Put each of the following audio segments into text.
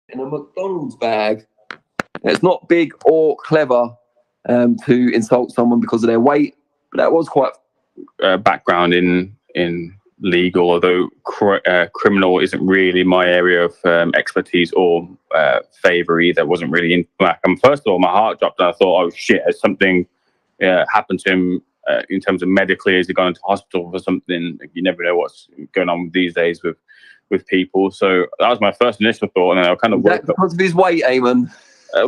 in a McDonald's bag. It's not big or clever to insult someone because of their weight, but that was quite background in legal, although criminal isn't really my area of expertise or favor either. It wasn't really in black. And first of all, my heart dropped and I thought, oh shit, has something happened to him in terms of medically? Has he gone into hospital for something? You never know what's going on these days with people. So that was my first initial thought, and then I kind of woke up. Because of his weight, Eamon.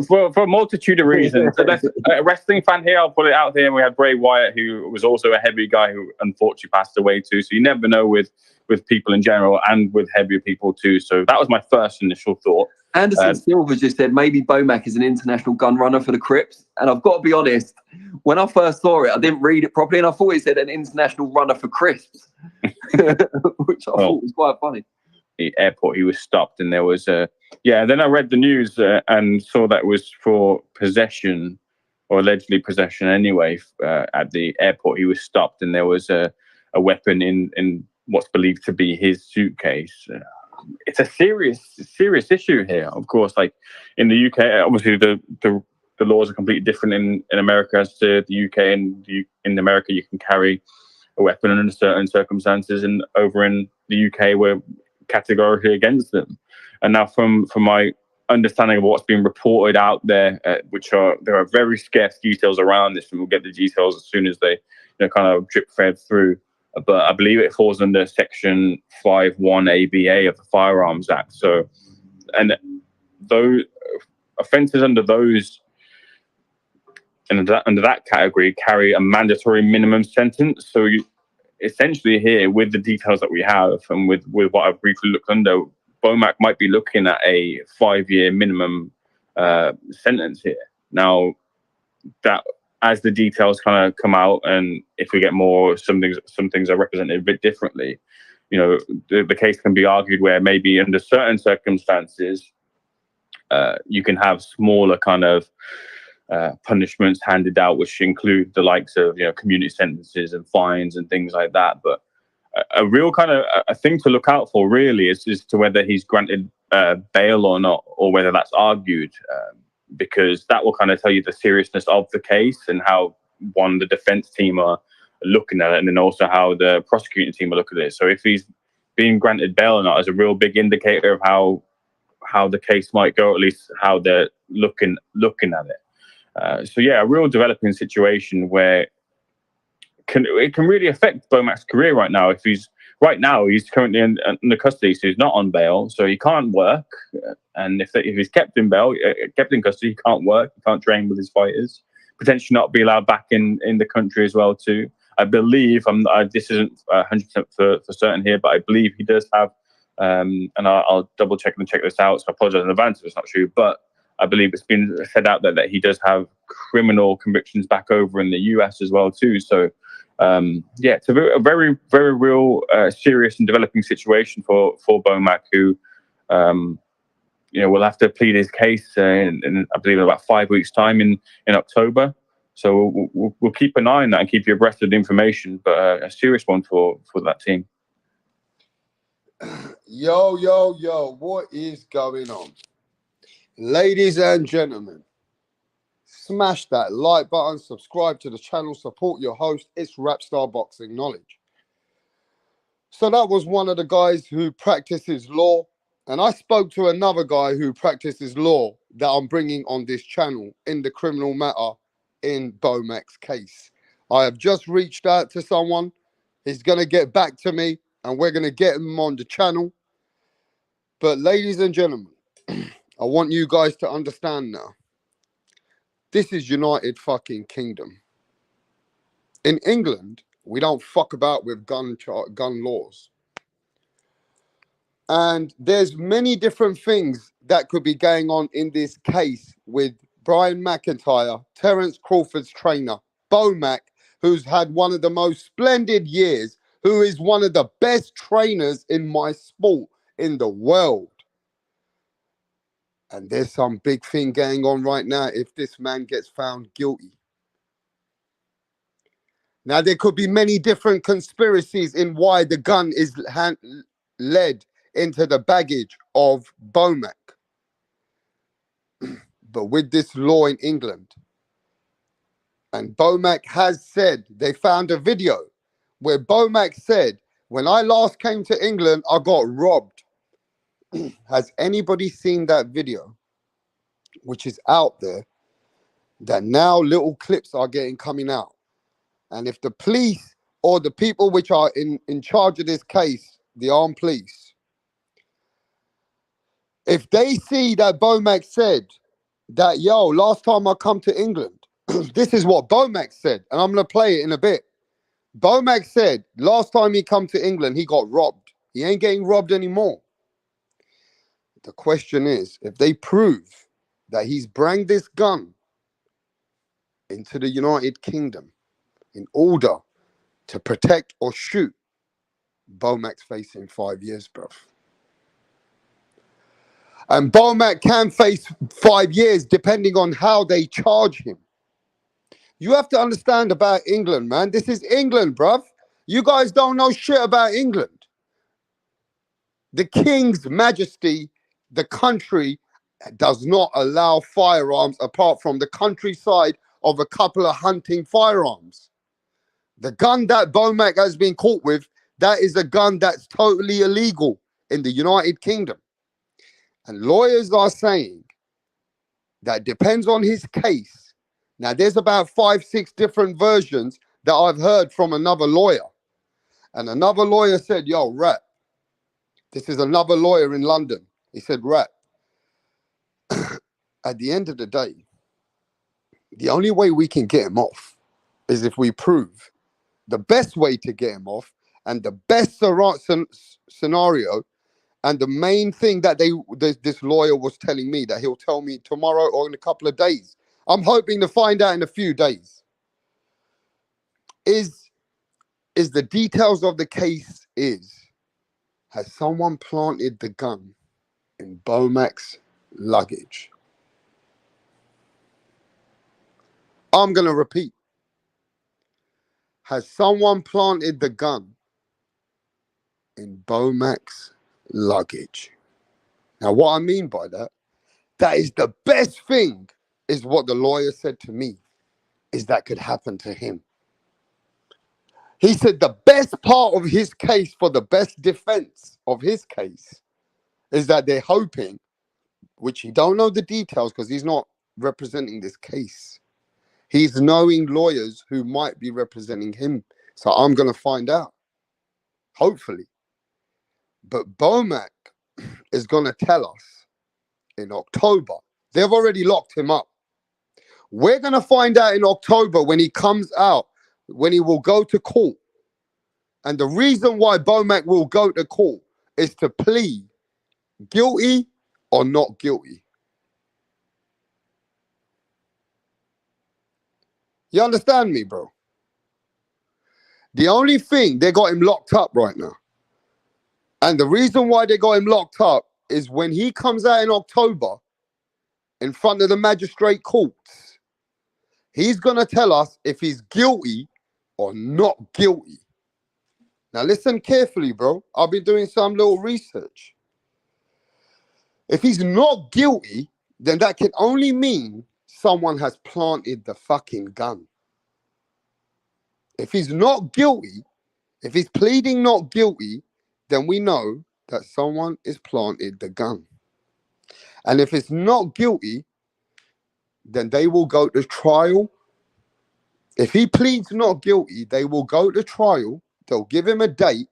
For a multitude of reasons. So that's a wrestling fan here. I'll put it out there. And we had Bray Wyatt, who was also a heavy guy who unfortunately passed away too. So you never know with people in general and with heavier people too. So that was my first initial thought. Anderson Silva just said maybe BOMAC is an international gun runner for the Crips. And I've got to be honest, when I first saw it, I didn't read it properly. And I thought it said an international runner for crisps, which I thought was quite funny. The airport, he was stopped, and there was then I read the news and saw that it was for possession, or allegedly possession anyway. At the airport, he was stopped, and there was a weapon in what's believed to be his suitcase. It's a serious issue here. Of course, like in the UK, obviously the laws are completely different in America as to the UK. And in America, you can carry a weapon under certain circumstances, and over in the UK, we're categorically against them. And now from my understanding of what's been reported out there, there are very scarce details around this, and we'll get the details as soon as they kind of drip fed through. But I believe it falls under Section 5(1) ABA of the Firearms Act. So, and those offences under that category carry a mandatory minimum sentence. So essentially here, with the details that we have and with what I've briefly looked under, BOMAC might be looking at a 5-year minimum sentence here. Now, that as the details kind of come out, and if we get more, some things are represented a bit differently. The case can be argued where maybe under certain circumstances, you can have smaller kind of punishments handed out, which include the likes of community sentences and fines and things like that. But a real kind of a thing to look out for really is to whether he's granted bail or not, or whether that's argued, because that will kind of tell you the seriousness of the case and how the defense team are looking at it, and then also how the prosecuting team are looking at it. So if he's being granted bail or not is a real big indicator of how the case might go, or at least how they're looking at it. A real developing situation where it can really affect BOMAC's career right now. He's currently in the custody, so he's not on bail, so he can't work. And if he's kept in custody, he can't work, he can't train with his fighters, potentially not be allowed back in the country as well too. I believe this isn't 100% for certain here, but I believe he does have, and I'll double check and check this out. So I apologize in advance if it's not true, but I believe it's been said out there that he does have criminal convictions back over in the US as well too. So it's a very, very real serious and developing situation for BOMAC, who will have to plead his case in I believe in about 5 weeks' time in October. So we'll keep an eye on that and keep you abreast of the information. But a serious one for that team. Yo, what is going on? Ladies and gentlemen, smash that like button, subscribe to the channel, support your host. It's Rapstar Boxing Knowledge. So that was one of the guys who practices law, and I spoke to another guy who practices law that I'm bringing on this channel in the criminal matter in BOMAC's case. I have just reached out to someone. He's going to get back to me, and we're going to get him on the channel. But ladies and gentlemen, I want you guys to understand now. This is United fucking Kingdom. In England, we don't fuck about with gun laws. And there's many different things that could be going on in this case with Brian McIntyre, Terence Crawford's trainer, BOMAC, who's had one of the most splendid years, who is one of the best trainers in my sport in the world. And there's some big thing going on right now if this man gets found guilty. Now, there could be many different conspiracies in why the gun is led into the baggage of BOMAC. but with this law in England. And BOMAC has said, they found a video where BOMAC said, when I last came to England, I got robbed. Has anybody seen that video, which is out there, that now little clips are coming out? And if the police or the people which are in charge of this case, the armed police, if they see that BOMAC said that, yo, last time I come to England, this is what BOMAC said, and I'm going to play it in a bit. BOMAC said last time he come to England, he got robbed. He ain't getting robbed anymore. The question is, if they prove that he's brought this gun into the United Kingdom in order to protect or shoot, BOMAC's facing 5 years, bruv. And BOMAC can face 5 years depending on how they charge him. You have to understand about England, man. This is England, bruv. You guys don't know shit about England. The King's Majesty, the country, does not allow firearms apart from the countryside of a couple of hunting firearms. The gun that BOMAC has been caught with, that is a gun that's totally illegal in the United Kingdom. And lawyers are saying that depends on his case. Now, there's about 5, 6 different versions that I've heard from another lawyer. And another lawyer said, yo, Rat, this is another lawyer in London. He said, Rat, at the end of the day, the only way we can get him off is if we prove the best way to get him off and the best scenario. And the main thing that this lawyer was telling me, that he'll tell me tomorrow or in a couple of days, I'm hoping to find out in a few days, is the details of the case has someone planted the gun in BOMAC's luggage? I'm going to repeat. Has someone planted the gun in BOMAC's luggage? Now, what I mean by that is the best thing, is what the lawyer said to me, is that could happen to him. He said the best part of his case, for the best defense of his case, is that they're hoping, which he don't know the details because he's not representing this case. He's knowing lawyers who might be representing him. So I'm going to find out, hopefully. But BOMAC is going to tell us in October. They've already locked him up. We're going to find out in October when he comes out, when he will go to court. And the reason why BOMAC will go to court is to plead guilty or not guilty. You understand me, bro? The only thing, they got him locked up right now. And the reason why they got him locked up is when he comes out in October in front of the magistrate courts, he's going to tell us if he's guilty or not guilty. Now listen carefully, bro. I've been doing some little research. If he's not guilty, then that can only mean someone has planted the fucking gun. If he's not guilty, if he's pleading not guilty, then we know that someone is planted the gun. And if it's not guilty, then they will go to trial. If he pleads not guilty, they will go to trial. They'll give him a date,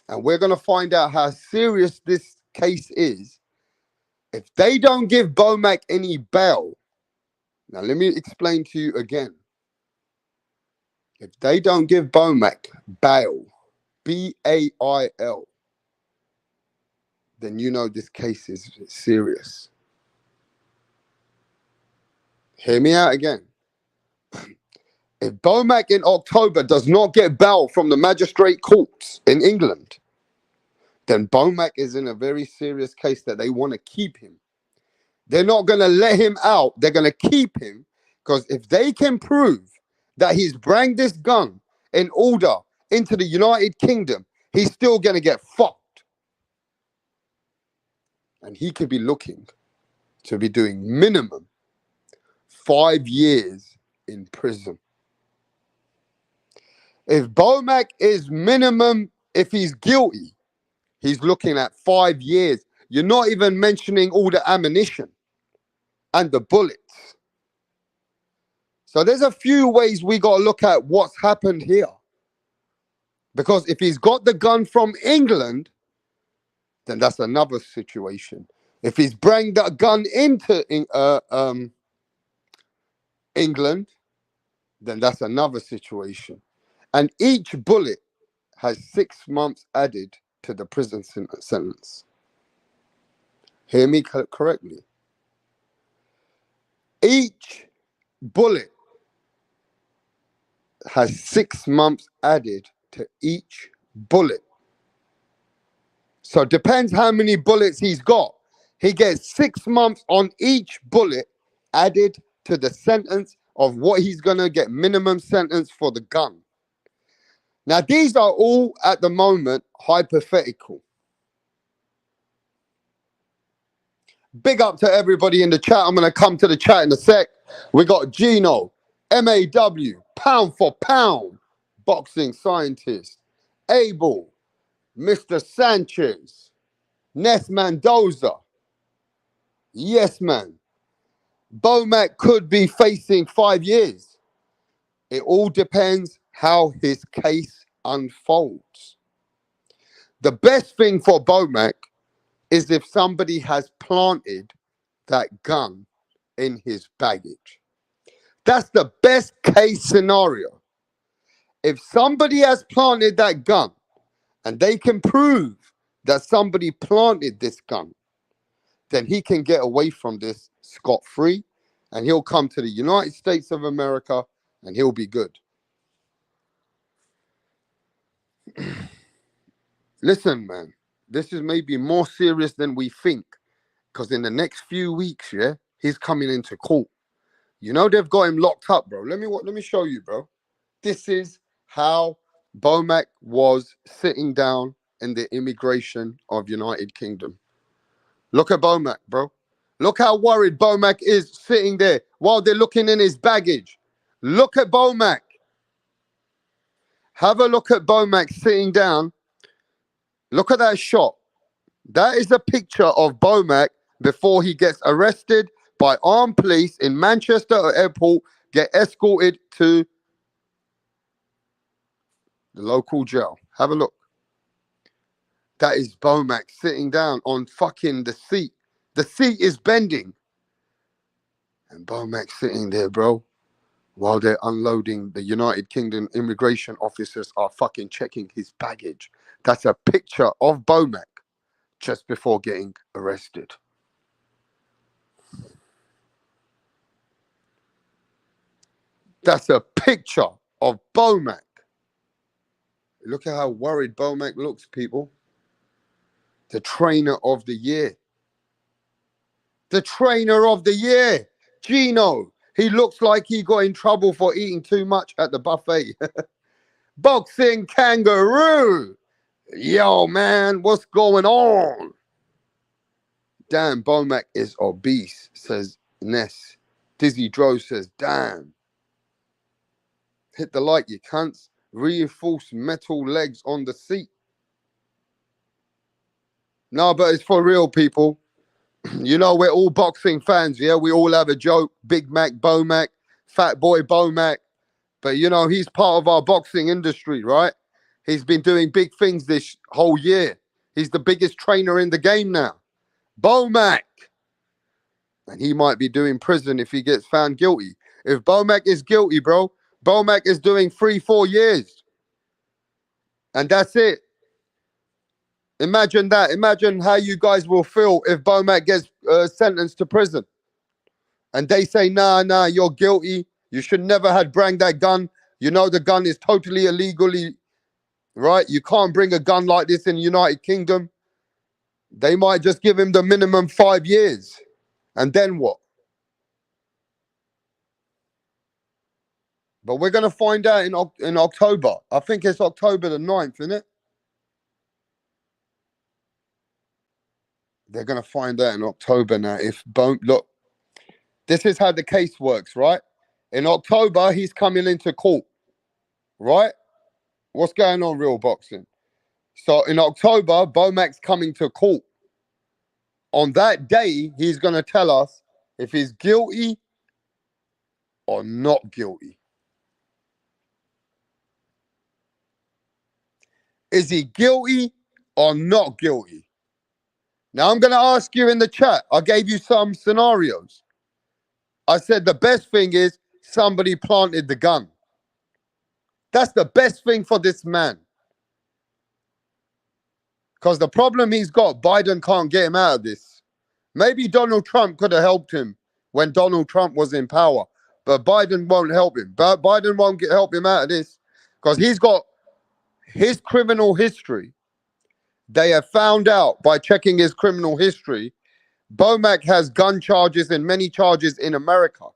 and we're going to find out how serious this case is. If they don't give BOMAC any bail, now let me explain to you again. If they don't give BOMAC bail, B-A-I-L, then you know this case is serious. Hear me out again. If BOMAC in October does not get bail from the magistrate courts in England, then BOMAC is in a very serious case that they want to keep him. They're not going to let him out. They're going to keep him, because if they can prove that he's brought this gun in order into the United Kingdom, he's still going to get fucked. And he could be looking to be doing minimum 5 years in prison. If BOMAC is minimum, if he's guilty, he's looking at 5 years. You're not even mentioning all the ammunition and the bullets. So there's a few ways we got to look at what's happened here. Because if he's got the gun from England, then that's another situation. If he's bringing that gun into England, then that's another situation. And each bullet has 6 months added to the prison sentence. Hear me correctly. Each bullet has 6 months added to each bullet. So it depends how many bullets he's got. He gets 6 months on each bullet added to the sentence of what he's going to get minimum sentence for the gun. Now, these are all at the moment hypothetical. Big up to everybody in the chat. I'm going to come to the chat in a sec. We got Gino, MAW, pound for pound, boxing scientist, Abel, Mr. Sanchez, Ness Mendoza. Yes, man. BOMAC could be facing 5 years. It all depends how his case unfolds. The best thing for BOMAC is if somebody has planted that gun in his baggage. That's the best case scenario. If somebody has planted that gun and they can prove that somebody planted this gun, then he can get away from this scot-free and he'll come to the United States of America and he'll be good. Listen, man, this is maybe more serious than we think, because in the next few weeks, yeah, he's coming into court. You know they've got him locked up, bro. Let me show you, bro. This is how BOMAC was sitting down in the immigration of United Kingdom. Look at BOMAC, bro. Look how worried BOMAC is sitting there while they're looking in his baggage. Look at BOMAC. Have a look at BOMAC sitting down. Look at that shot. That is a picture of BOMAC before he gets arrested by armed police in Manchester Airport, get escorted to the local jail. Have a look. That is BOMAC sitting down on fucking the seat. The seat is bending. And BOMAC sitting there, bro, while they're unloading. The United Kingdom immigration officers are fucking checking his baggage. That's a picture of BOMAC just before getting arrested. That's a picture of BOMAC. Look at how worried BOMAC looks, people. The trainer of the year. The trainer of the year. Gino. He looks like he got in trouble for eating too much at the buffet. Boxing kangaroo. Yo, man, what's going on? Damn, BOMAC is obese, says Ness. Dizzy Dro says, damn. Hit the like, you cunts. Reinforced metal legs on the seat. No, but it's for real, people. You know, we're all boxing fans, yeah? We all have a joke. Big Mac BOMAC, Fat Boy BOMAC. But, you know, he's part of our boxing industry, right? He's been doing big things this whole year. He's the biggest trainer in the game now. BOMAC. And he might be doing prison if he gets found guilty. If BOMAC is guilty, bro, BOMAC is doing 3-4 years. And that's it. Imagine that. Imagine how you guys will feel if BOMAC gets sentenced to prison. And they say, nah, you're guilty. You should never have brought that gun. You know the gun is totally illegally, right? You can't bring a gun like this in the United Kingdom. They might just give him the minimum 5 years. And then what? But we're going to find out in October. I think it's October the 9th, isn't it? They're going to find out in October now if look, This is how the case works, right? In October, he's coming into court, right? What's going on, Real Boxing? So in October, BOMAC's coming to court. On that day, he's going to tell us if he's guilty or not guilty. Is he guilty or not guilty? Now, I'm going to ask you in the chat. I gave you some scenarios. I said the best thing is somebody planted the gun. That's the best thing for this man. Because the problem he's got, Biden can't get him out of this. Maybe Donald Trump could have helped him when Donald Trump was in power, but Biden won't help him. But Biden won't help him out of this because he's got his criminal history. They have found out by checking his criminal history, BOMAC has gun charges and many charges in America.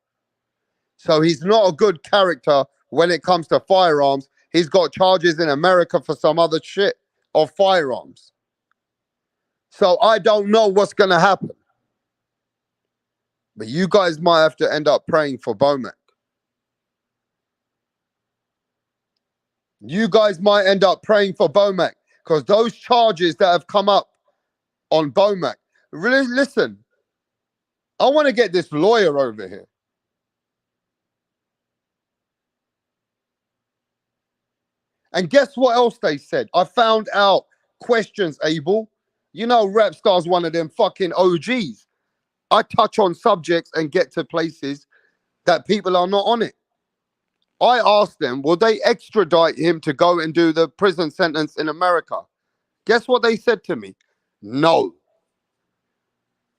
So he's not a good character when it comes to firearms. He's got charges in America for some other shit of firearms. So I don't know what's going to happen. But you guys might have to end up praying for BOMAC. You guys might end up praying for BOMAC because those charges that have come up on BOMAC. Really, listen, I want to get this lawyer over here. And guess what else they said? I found out questions, Abel. You know, Rapstar's one of them fucking OGs. I touch on subjects and get to places that people are not on it. I asked them, will they extradite him to go and do the prison sentence in America? Guess what they said to me? No.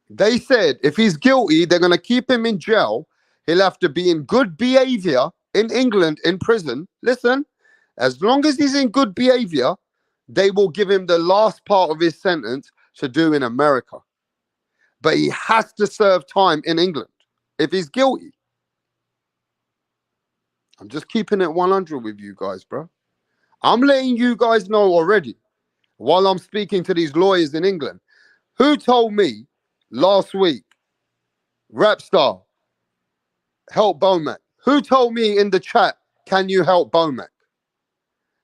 They said if he's guilty, they're going to keep him in jail. He'll have to be in good behavior in England in prison. Listen, as long as he's in good behavior, they will give him the last part of his sentence to do in America. But he has to serve time in England if he's guilty. I'm just keeping it 100 with you guys, bro. I'm letting you guys know already while I'm speaking to these lawyers in England. Who told me last week, Rapstar, help BOMAC? Who told me in the chat, can you help BOMAC?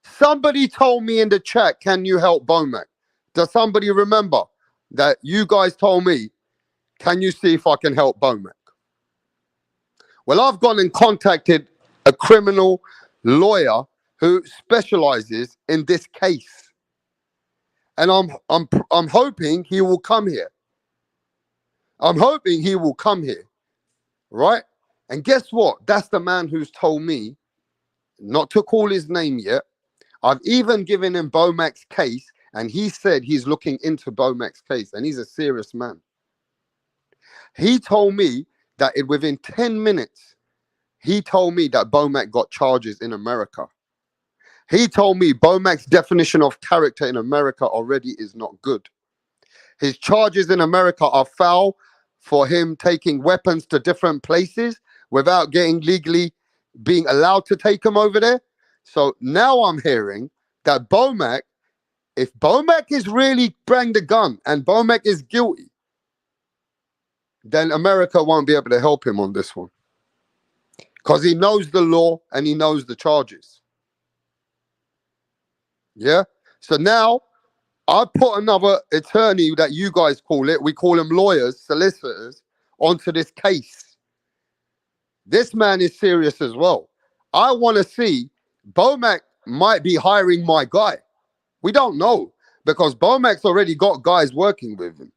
Somebody told me in the chat, can you help BOMAC? Does somebody remember that you guys told me, can you see if I can help BOMAC? Well, I've gone and contacted a criminal lawyer who specializes in this case. And I'm hoping he will come here. I'm hoping he will come here, right? And guess what? That's the man who's told me not to call his name yet. I've even given him BOMAC's case, and he said he's looking into BOMAC's case, and he's a serious man. He told me that within 10 minutes, he told me that BOMAC got charges in America. He told me BOMAC's definition of character in America already is not good. His charges in America are foul for him taking weapons to different places without getting legally being allowed to take them over there. So now I'm hearing that BOMAC, if BOMAC is really bring the gun and BOMAC is guilty, then America won't be able to help him on this one. Because he knows the law and he knows the charges. Yeah? So now I put another attorney that you guys call it, we call them lawyers, solicitors, onto this case. This man is serious as well. I want to see, BOMAC might be hiring my guy. We don't know because BOMAC's already got guys working with him.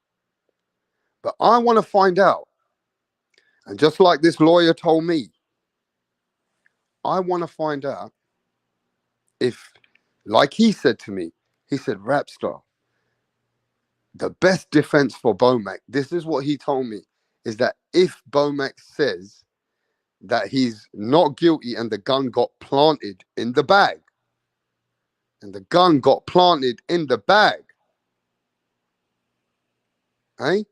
But I want to find out. And just like this lawyer told me, I want to find out if, like he said to me, he said, Rapstar, the best defense for BOMAC, this is what he told me, is that if BOMAC says that he's not guilty and the gun got planted in the bag, and the gun got planted in the bag, eh?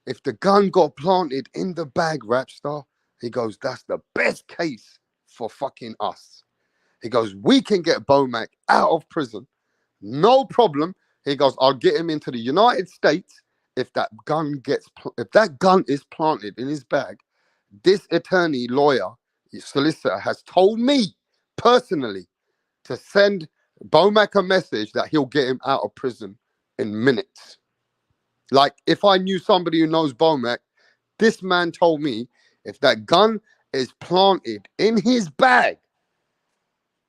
If the gun got planted in the bag, Rapstar, he goes, that's the best case for fucking us. He goes, we can get BOMAC out of prison, no problem. He goes, I'll get him into the United States if that gun is planted in his bag. this attorney, lawyer, solicitor has told me personally to send BOMAC a message that he'll get him out of prison in minutes. Like, if I knew somebody who knows BOMAC, this man told me if that gun is planted in his bag,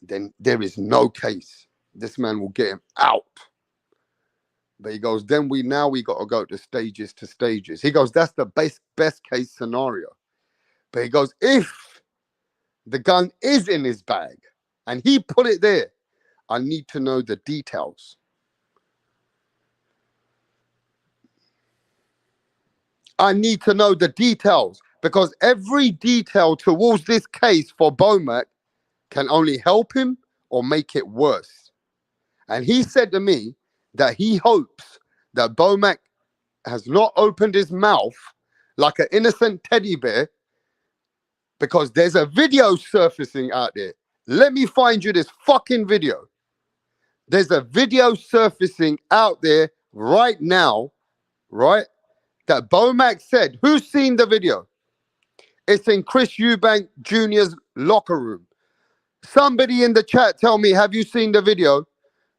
then there is no case. This man will get him out. But he goes, then we got to go to stages. He goes, that's the best case scenario. But he goes, if the gun is in his bag and he put it there, I need to know the details. I need to know the details because every detail towards this case for BOMAC can only help him or make it worse. And he said to me that he hopes that BOMAC has not opened his mouth like an innocent teddy bear because there's a video surfacing out there. Let me find you this fucking video. There's a video surfacing out there right now, right? That BOMAC said, who's seen the video? It's in Chris Eubank Jr.'s locker room. Somebody in the chat tell me, have you seen the video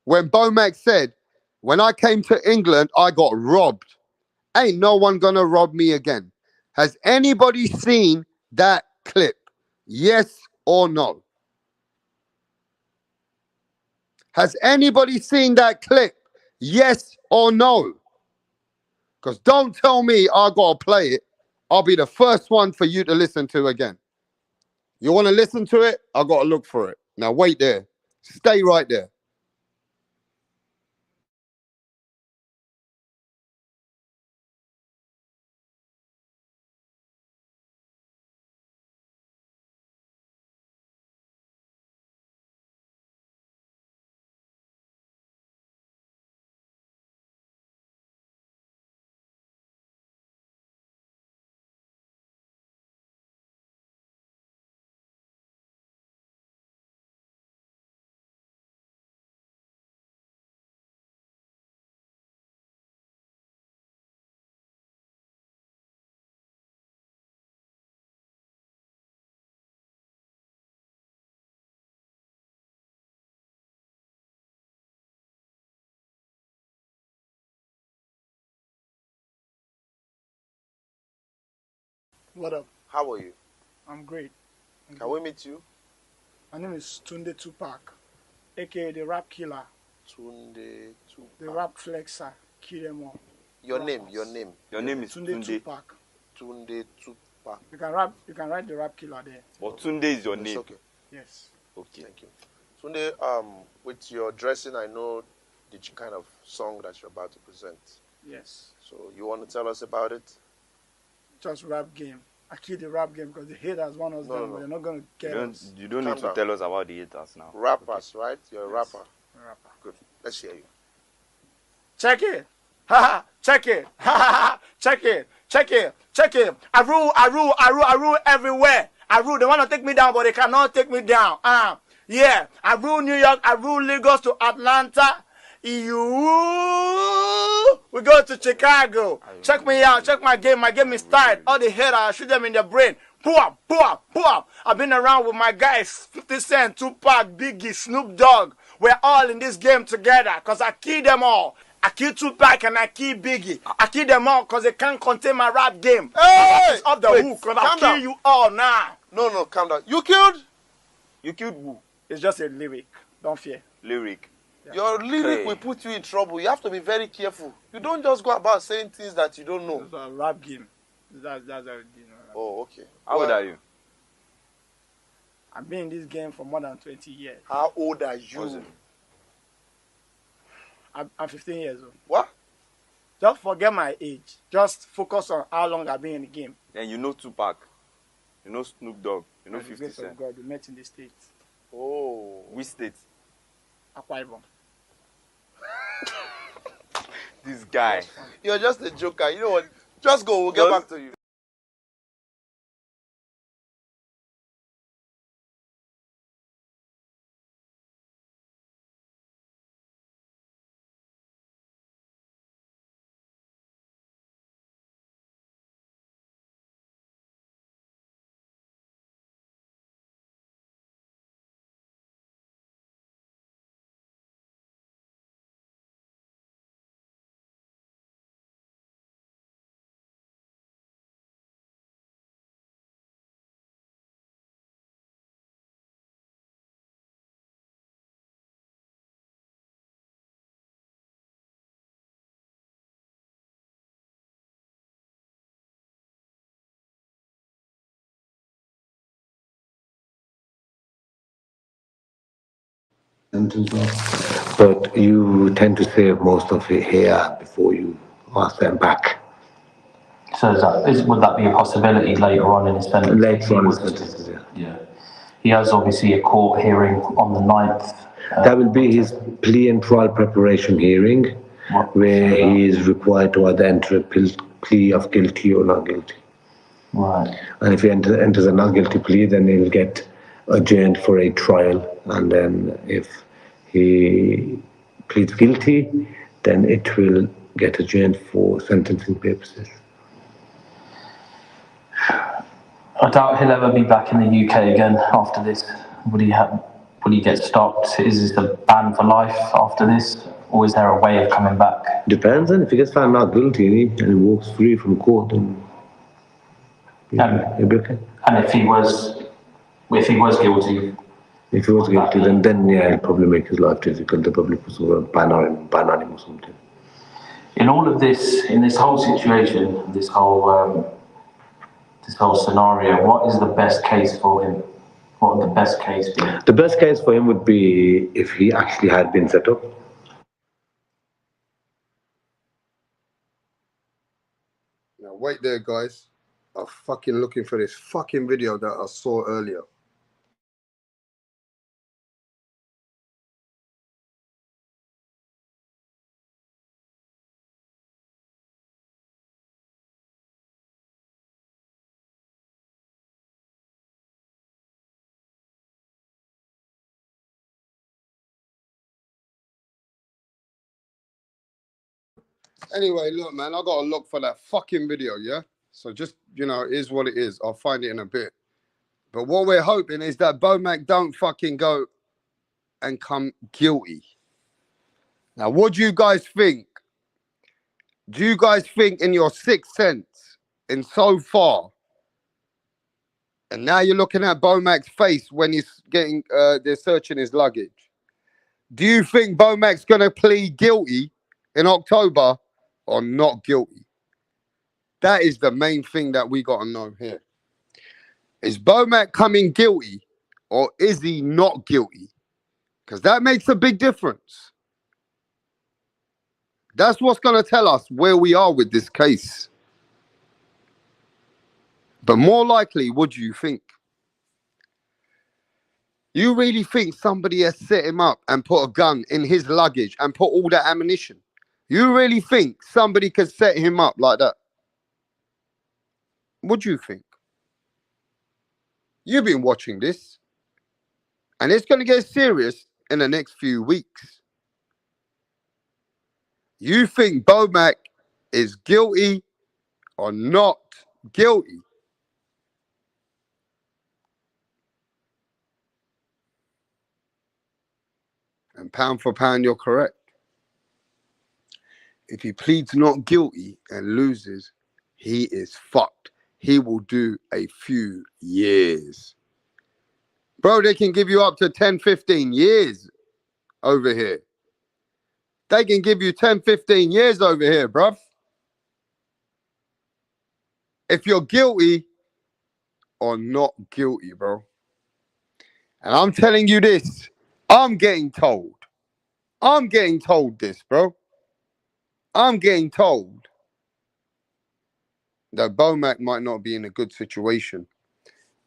when BOMAC said, when I came to England, I got robbed. Ain't no one gonna rob me again. Has anybody seen that clip? Yes or no? Has anybody seen that clip? Yes or no? Because don't tell me I gotta play it. I'll be the first one for you to listen to again. You want to listen to it? I gotta look for it. Now wait there. Stay right there. What up? How are you? I'm great. Can we meet you? My name is Tunde Tupac, aka the Rap Killer, Tunde the Tupac. Rap Flexer, kill them all. Your Rappers. name, your name. Your name is Tunde Tunde. Tupac. Tunde Tupac. You can write the Rap Killer there. But Tunde is your It's name. okay. Yes. Okay. Thank you. Tunde, with your dressing, I know the kind of song that you're about to present. Yes. So you want to tell us about it? Just rap game. I kill the rap game because the haters want us No, down, no, but no. they're not gonna get us. You don't Calm need to down. tell us about the haters now. Rappers, right? You're a Yes. rapper. Rapper. Good. Let's hear you. Check it. Ha ha. Check it. Ha ha ha. Check it. Check it. Check it. I rule everywhere. I rule. They want to take me down, but they cannot take me down. Yeah. I rule New York. I rule Lagos to Atlanta. We go to Chicago. Check me out. Check my game. My game is tight. All the haters, I shoot them in the brain. Boom, boom, boom. I've been around with my guys, 50 Cent, Tupac, Biggie, Snoop Dogg. We're all in this game together because I kill them all. I kill Tupac and I kill Biggie. I kill them all because they can't contain my rap game. Hey! It's off the hook because I'll calm kill down. you all now. No, calm down. You killed? You killed who? It's just a lyric. Don't fear. Lyric. Your lyric Hey. will put you in trouble. You have to be very careful. You don't just go about saying things that you don't know. It's a rap game. That's how it is. Oh, okay. How old are you? I've been in this game for more than 20 years. How old are What's you? it? I'm 15 years old. What? Just forget my age. Just focus on how long I've been in the game. Then you know Tupac. You know Snoop Dogg. You know By the 50 grace of Cent. God, we met in the States. Oh. Which state? Akwa Ibom. This guy. You're just a joker. You know what? Just go. We'll get Just- back to you. sentence off, but you tend to save most of it here before you ask them back. So would that be a possibility later on in his sentence? Later on in his sentences, yeah. Yeah. He has obviously a court hearing on the 9th. That will be his plea and trial preparation hearing, where he is required to either enter a plea of guilty or not guilty. Right. And if he enters a not guilty plea, then he'll get adjourned for a trial. And then if he pleads guilty, then it will get adjourned for sentencing purposes. I doubt he'll ever be back in the UK again after this. Would he get stopped? Is this a ban for life after this? Or is there a way of coming back? Depends, and if he gets found not guilty and he walks free from court, then he'll be okay. And if he was guilty? If he was guilty, then yeah, it'll probably make his life difficult. They'll probably put some ban on him or something. In all of this, in this whole situation, this whole scenario, what is the best case for him? What would the best case be? The best case for him would be if he actually had been set up. Now wait there, guys. I'm fucking looking for this fucking video that I saw earlier. Anyway, look, man, I gotta look for that fucking video, yeah? So just, it is what it is. I'll find it in a bit. But what we're hoping is that BOMAC don't fucking go and come guilty. Now, what do you guys think? Do you guys think in your sixth sense, in so far, and now you're looking at BOMAC's face when he's getting, they're searching his luggage. Do you think BOMAC's gonna plead guilty in October or not guilty? That is the main thing that we got to know here. Is BOMAC coming guilty or is he not guilty? Because that makes a big difference. That's what's going to tell us where we are with this case. But more likely, what do you think? You really think somebody has set him up and put a gun in his luggage and put all that ammunition? You really think somebody could set him up like that? What do you think? You've been watching this, and it's going to get serious in the next few weeks. You think BOMAC is guilty or not guilty? And pound for pound, you're correct. If he pleads not guilty and loses, he is fucked. He will do a few years. Bro, they can give you up to 10, 15 years over here. They can give you 10, 15 years over here, bruv. If you're guilty or not guilty, bro. And I'm telling you this, I'm getting told this, bro. I'm getting told that BOMAC might not be in a good situation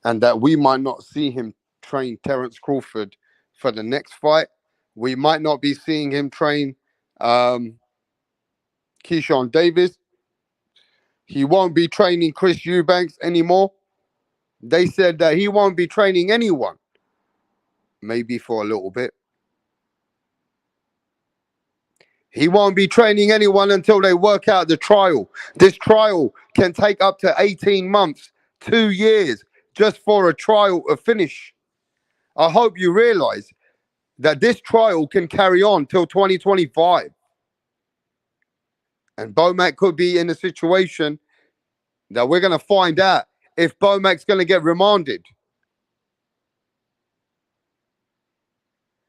and that we might not see him train Terence Crawford for the next fight. We might not be seeing him train Keyshawn Davis. He won't be training Chris Eubanks anymore. They said that he won't be training anyone, maybe for a little bit. He won't be training anyone until they work out the trial. This trial can take up to 18 months, 2 years, just for a trial to finish. I hope you realize that this trial can carry on till 2025. And BOMAC could be in a situation that we're going to find out if BOMAC's going to get remanded.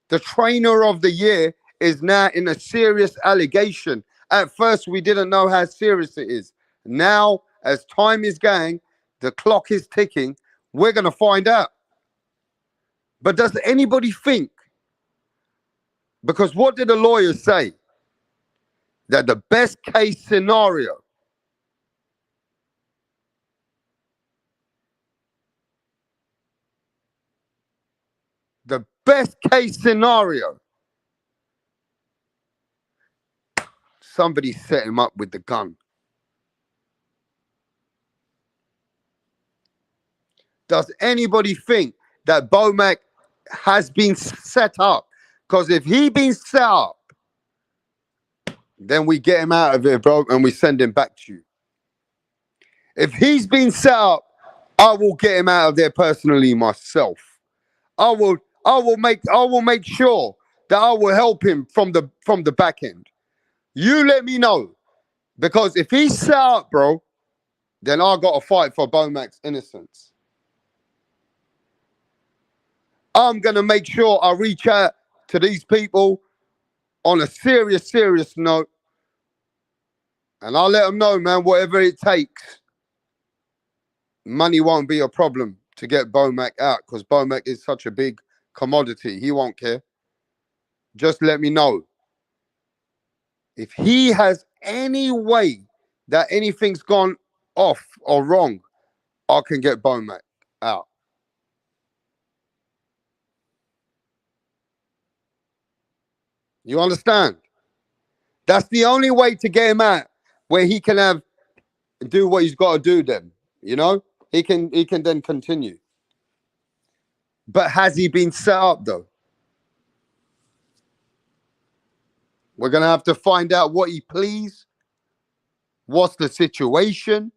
The trainer of the year is now in a serious allegation. At first, we didn't know how serious it is. Now, as time is going, the clock is ticking, we're going to find out. But does anybody think Because what did the lawyers say? That the best case scenario, somebody set him up with the gun. Does anybody think that BOMAC has been set up? Because if he been set up, then we get him out of here, bro, and we send him back to you. If he's been set up, I will get him out of there personally myself. I will make sure that I will help him from the back end. You let me know. Because if he's set up, bro, then I got to fight for BOMAC's innocence. I'm going to make sure I reach out to these people on a serious note. And I'll let them know, man, whatever it takes, money won't be a problem to get BOMAC out because BOMAC is such a big commodity. He won't care. Just let me know. If he has any way that anything's gone off or wrong, I can get BOMAC out. You understand? That's the only way to get him out, where he can do what he's got to do then. You know? He can then continue. But has he been set up though? We're gonna have to find out what he pleads. What's the situation?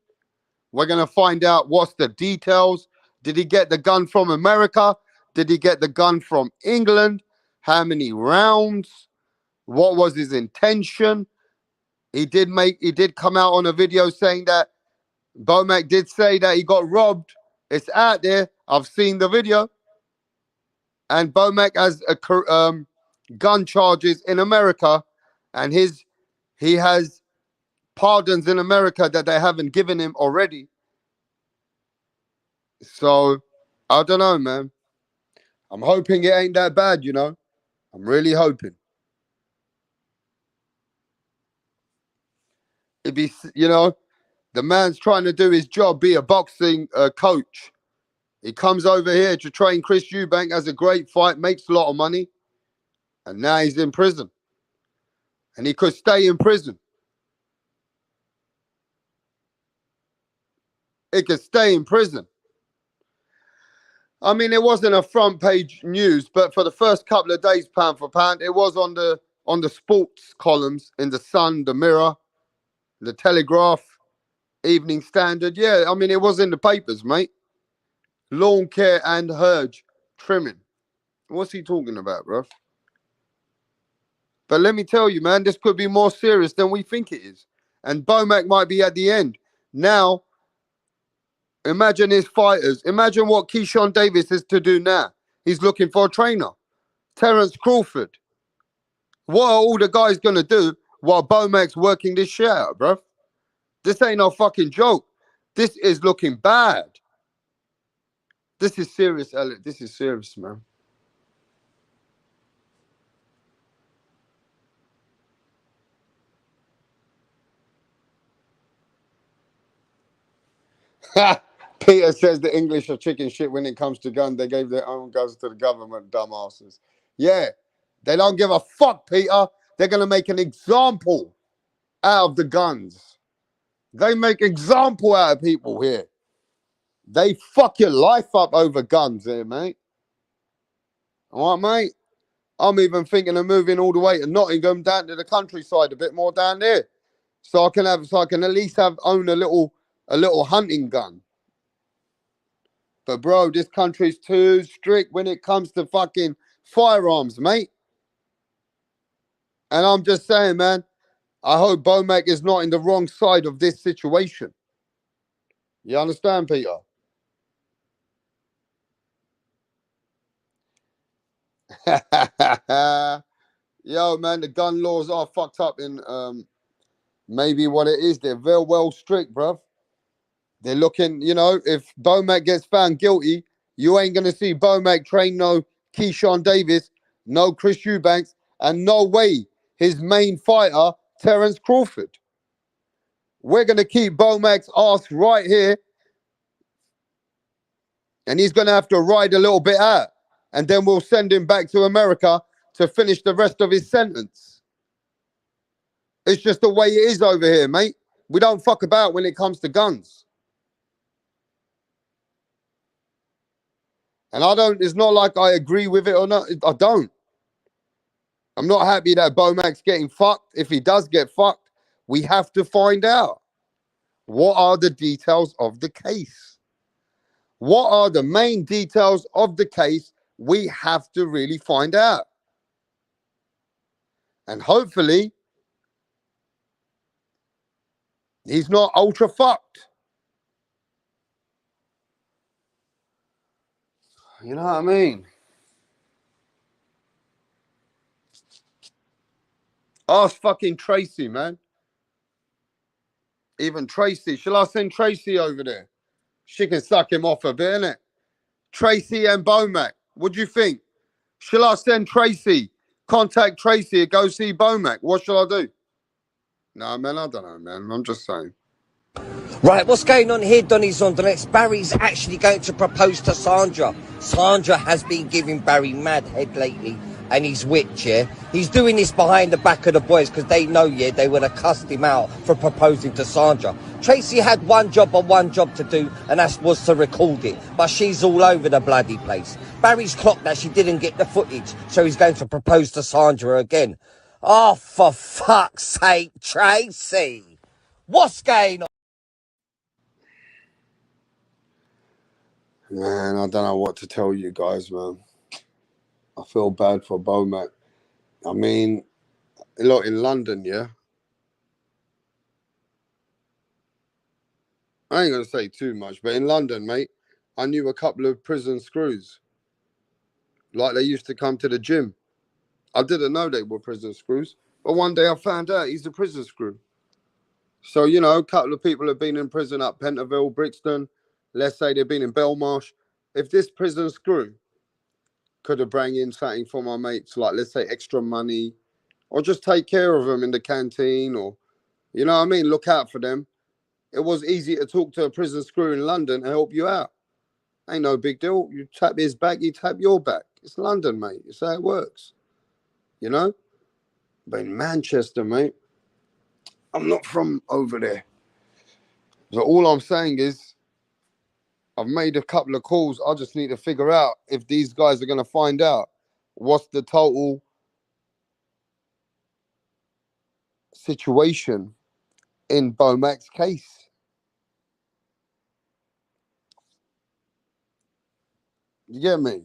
We're gonna find out what's the details. Did he get the gun from America? Did he get the gun from England? How many rounds? What was his intention? He did come out on a video saying that BOMAC did say that he got robbed. It's out there. I've seen the video. And BOMAC has gun charges in America, and he has pardons in America that they haven't given him already. So I don't know, man. I'm hoping it ain't that bad, you know. I'm really hoping. It'd be, you know, the man's trying to do his job, be a boxing coach. He comes over here to train Chris Eubank, has a great fight, makes a lot of money, and now he's in prison. And he could stay in prison. It could stay in prison. I mean, it wasn't a front page news, but for the first couple of days, pound for pound, it was on the sports columns in the Sun, the Mirror, the Telegraph, Evening Standard. Yeah, I mean, it was in the papers, mate. Lawn care and herge trimming. What's he talking about, bro? But let me tell you, man, this could be more serious than we think it is. And BOMAC might be at the end. Now, imagine his fighters. Imagine what Keyshawn Davis is to do now. He's looking for a trainer. Terence Crawford. What are all the guys going to do while BOMAC's working this shit out, bro? This ain't no fucking joke. This is looking bad. This is serious, Elliot. This is serious, man. Peter says the English are chicken shit when it comes to guns. They gave their own guns to the government, dumbasses. Yeah, they don't give a fuck, Peter. They're going to make an example out of the guns. They make example out of people here. They fuck your life up over guns here, mate. All right, mate? I'm even thinking of moving all the way to Nottingham, down to the countryside, a bit more down there. So I can at least own a little hunting gun. But bro, this country's too strict when it comes to fucking firearms, mate. And I'm just saying, man, I hope BOMAC is not in the wrong side of this situation. You understand, Peter? Yo, man, the gun laws are fucked up in maybe what it is. They're very well strict, bruv. They're looking, you know, if BOMAC gets found guilty, you ain't going to see BOMAC train no Keyshawn Davis, no Chris Eubanks, and no way his main fighter, Terence Crawford. We're going to keep BOMAC's ass right here, and he's going to have to ride a little bit out, and then we'll send him back to America to finish the rest of his sentence. It's just the way it is over here, mate. We don't fuck about when it comes to guns. And it's not like I agree with it or not. I don't. I'm not happy that BOMAC's getting fucked. If he does get fucked, we have to find out. What are the details of the case? What are the main details of the case? We have to really find out. And hopefully, he's not ultra fucked. You know what I mean? Ask fucking Tracy, man. Even Tracy. Shall I send Tracy over there? She can suck him off a bit, innit? Tracy and BOMAC. What do you think? Shall I send Tracy? Contact Tracy and go see BOMAC. What shall I do? No, man, I don't know, man. I'm just saying. Right, what's going on here, Donny Zondernex? Barry's actually going to propose to Sandra. Sandra has been giving Barry mad head lately, and he's witch, yeah? He's doing this behind the back of the boys because they know, yeah, they would have cussed him out for proposing to Sandra. Tracy had one job to do, and that was to record it. But she's all over the bloody place. Barry's clocked that she didn't get the footage, so he's going to propose to Sandra again. Oh, for fuck's sake, Tracy! What's going on? Man, I don't know what to tell you guys, man. I feel bad for BOMAC. I mean, look, in London, yeah? I ain't going to say too much, but in London, mate, I knew a couple of prison screws. Like they used to come to the gym. I didn't know they were prison screws, but one day I found out he's a prison screw. So, you know, a couple of people have been in prison at Pentonville, Brixton. Let's say they've been in Belmarsh. If this prison screw could have brought in something for my mates, like let's say extra money, or just take care of them in the canteen, or, you know what I mean, look out for them. It was easy to talk to a prison screw in London and help you out. Ain't no big deal. You tap his back, he tap your back. It's London, mate. It's how it works. You know? But in Manchester, mate, I'm not from over there. So all I'm saying is, I've made a couple of calls. I just need to figure out if these guys are going to find out what's the total situation in BOMAC's case. You get me?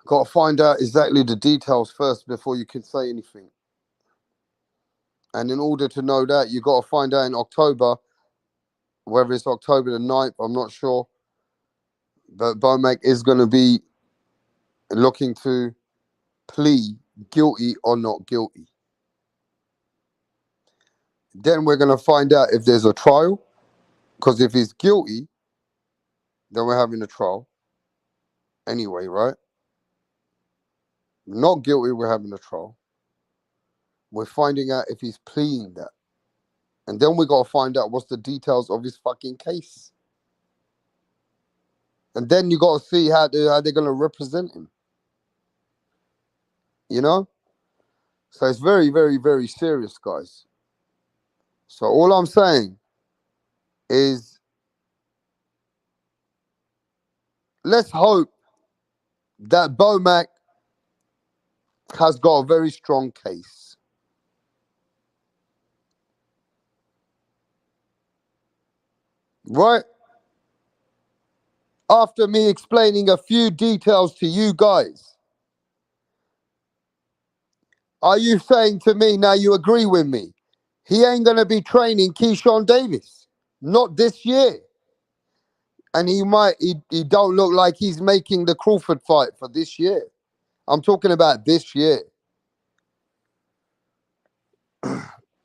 Got to find out exactly the details first before you can say anything. And in order to know that, you got to find out in October, whether it's October the 9th, I'm not sure. But BOMAC is going to be looking to plea guilty or not guilty. Then we're going to find out if there's a trial. Because if he's guilty, then we're having a trial. Anyway, right? Not guilty, we're having a trial. We're finding out if he's pleading that. And then we got to find out what's the details of his fucking case. And then you got to see how they're going to represent him. You know? So it's very, very, very serious, guys. So all I'm saying is, let's hope that BOMAC has got a very strong case. Right? After me explaining a few details to you guys, are you saying to me now you agree with me? He ain't going to be training Keyshawn Davis. Not this year. And he don't look like he's making the Crawford fight for this year. I'm talking about this year.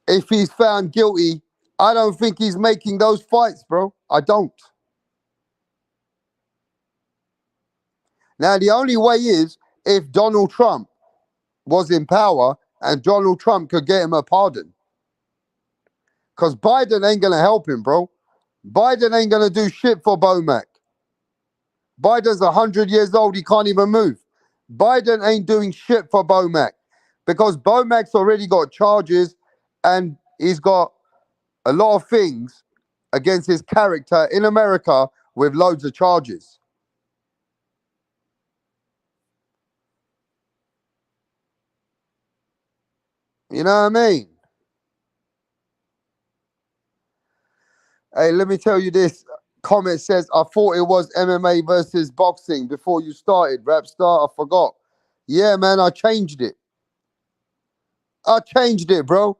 If he's found guilty, I don't think he's making those fights, bro. I don't. Now, the only way is if Donald Trump was in power and Donald Trump could get him a pardon. Because Biden ain't going to help him, bro. Biden ain't going to do shit for BOMAC. Biden's 100 years old. He can't even move. Biden ain't doing shit for BOMAC because BOMAC's already got charges and he's got a lot of things against his character in America with loads of charges. You know what I mean? Hey, let me tell you this. Comment says, I thought it was MMA versus boxing before you started. Rapstar, I forgot. Yeah, man, I changed it. I changed it, bro.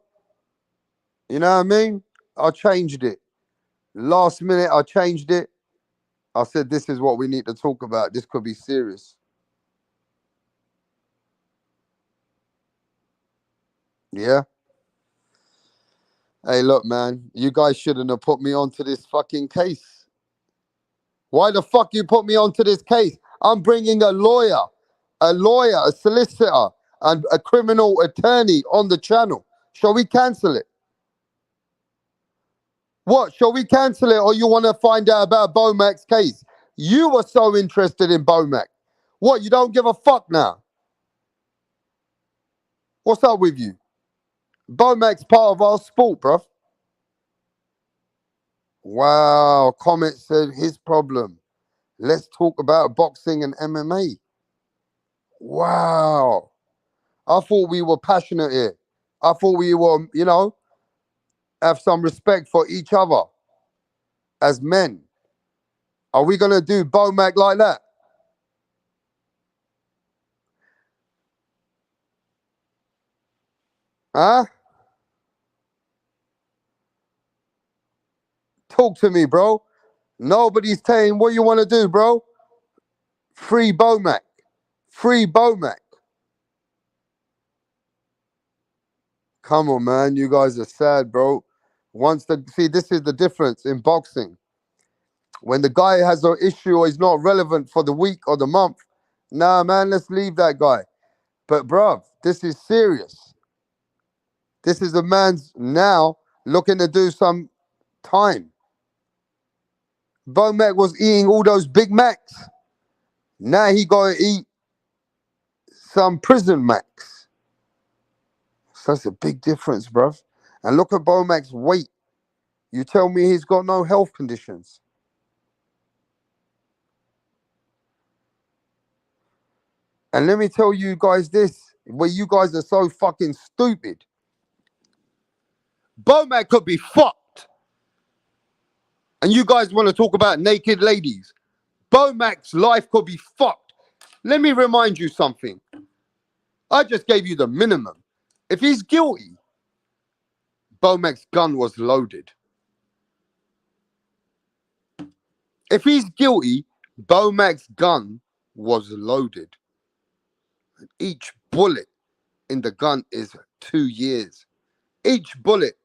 You know what I mean? I changed it. Last minute, I changed it. I said, this is what we need to talk about. This could be serious. Yeah? Hey, look, man. You guys shouldn't have put me onto this fucking case. Why the fuck you put me onto this case? I'm bringing a lawyer, a solicitor, and a criminal attorney on the channel. Shall we cancel it? What? Shall we cancel it or you want to find out about BOMAC's case? You were so interested in BOMAC. What? You don't give a fuck now? What's up with you? BOMAC's part of our sport, bruv. Wow. Comment said his problem. Let's talk about boxing and MMA. Wow. I thought we were passionate here. I thought we were, have some respect for each other as men. Are we going to do BOMAC like that? Huh? Talk to me, bro. Nobody's saying what you want to do, bro. Free BOMAC. Free BOMAC. Come on, man. You guys are sad, bro. This is the difference in boxing. When the guy has an issue or he's not relevant for the week or the month, nah, man, let's leave that guy. But, bruv, this is serious. This is a man's now looking to do some time. BOMAC was eating all those Big Macs. Now he got to eat some prison Macs. So that's a big difference, bruv. And look at BOMAC's weight. You tell me he's got no health conditions. And let me tell you guys this, where you guys are so fucking stupid. BOMAC could be fucked. And you guys want to talk about naked ladies. BOMAC's life could be fucked. Let me remind you something. I just gave you the minimum. If he's guilty, BOMAC's gun was loaded. If he's guilty, BOMAC's gun was loaded. Each bullet in the gun is 2 years. Each bullet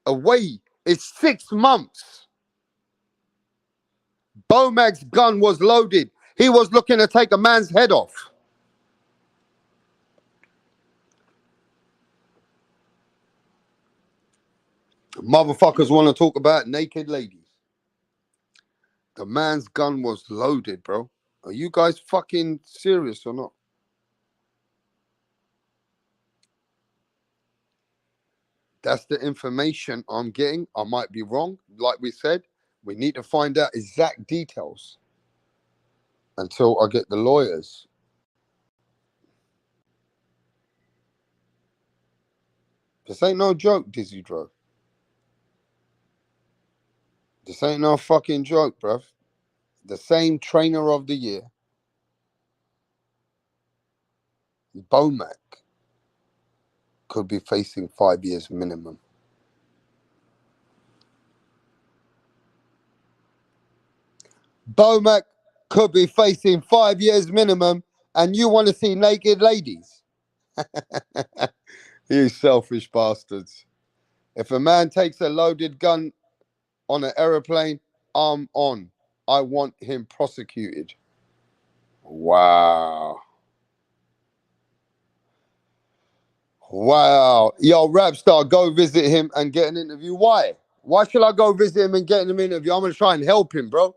away is 6 months. BOMAC's gun was loaded. He was looking to take a man's head off. Motherfuckers want to talk about naked ladies. The man's gun was loaded, bro. Are you guys fucking serious or not? That's the information I'm getting. I might be wrong. Like we said, we need to find out exact details until I get the lawyers. This ain't no joke, Dizzy Dro. This ain't no fucking joke, bruv. The same trainer of the year, BOMAC, could be facing 5 years minimum. BOMAC could be facing 5 years minimum, and you want to see naked ladies? You selfish bastards. If a man takes a loaded gun on an aeroplane, I'm on. I want him prosecuted. Wow. Wow. Yo, Rapstar, go visit him and get an interview. Why? Why should I go visit him and get an interview? I'm going to try and help him, bro.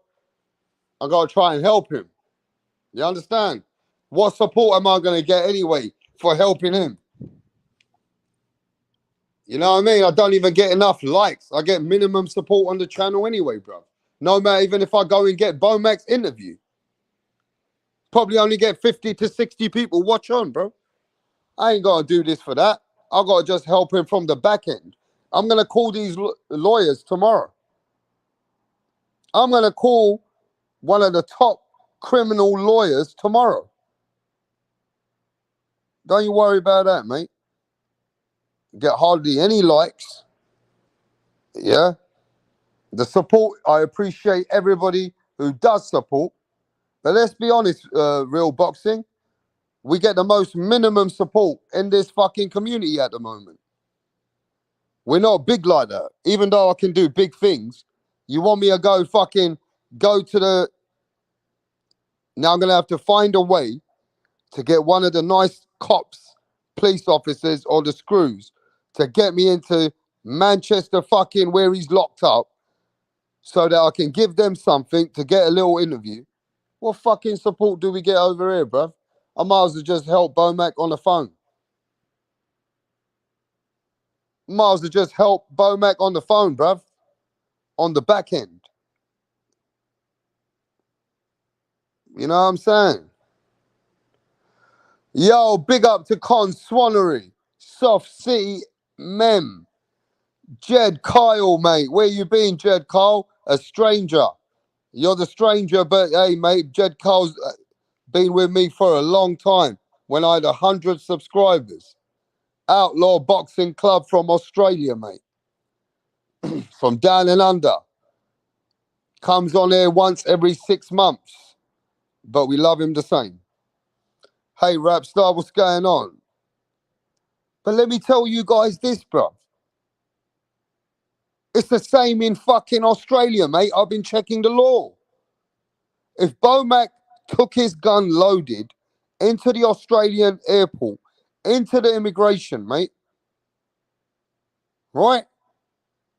I got to try and help him. You understand? What support am I going to get anyway for helping him? You know what I mean? I don't even get enough likes. I get minimum support on the channel anyway, bro. No matter, even if I go and get BOMAC's interview, probably only get 50 to 60 people watch on, bro. I ain't got to do this for that. I got to just help him from the back end. I'm going to call these lawyers tomorrow. I'm going to call one of the top criminal lawyers tomorrow. Don't you worry about that, mate. Get hardly any likes. Yeah. The support, I appreciate everybody who does support. But let's be honest, Real Boxing, we get the most minimum support in this fucking community at the moment. We're not big like that. Even though I can do big things, you want me to go to the... Now I'm going to have to find a way to get one of the nice cops, police officers, or the screws to get me into Manchester fucking where he's locked up so that I can give them something to get a little interview. What fucking support do we get over here, bruv? I might as well just help BOMAC on the phone. Might as well just help BOMAC on the phone, bruv. On the back end. You know what I'm saying? Yo, big up to Con Swannery, Soft City Mem, Jed Kyle, mate. Where you been, Jed Kyle? A stranger. You're the stranger, but hey, mate, Jed Kyle's been with me for a long time when I had 100 subscribers. Outlaw Boxing Club from Australia, mate. From down and under. Comes on here once every 6 months, but we love him the same. Hey, Rapstar, what's going on? But let me tell you guys this, bro. It's the same in fucking Australia, mate. I've been checking the law. If BOMAC took his gun loaded into the Australian airport, into the immigration, mate, right?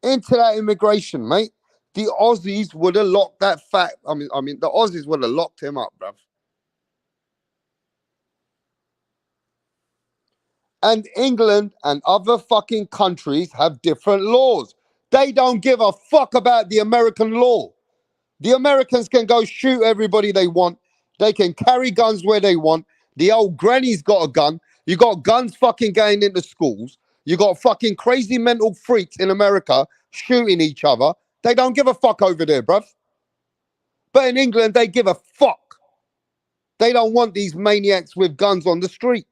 Into that immigration, mate, the Aussies would have locked that fat. I mean, the Aussies would have locked him up, bruv. And England and other fucking countries have different laws. They don't give a fuck about the American law. The Americans can go shoot everybody they want. They can carry guns where they want. The old granny's got a gun. You got guns fucking going into schools. You got fucking crazy mental freaks in America shooting each other. They don't give a fuck over there, bruv. But in England, they give a fuck. They don't want these maniacs with guns on the street.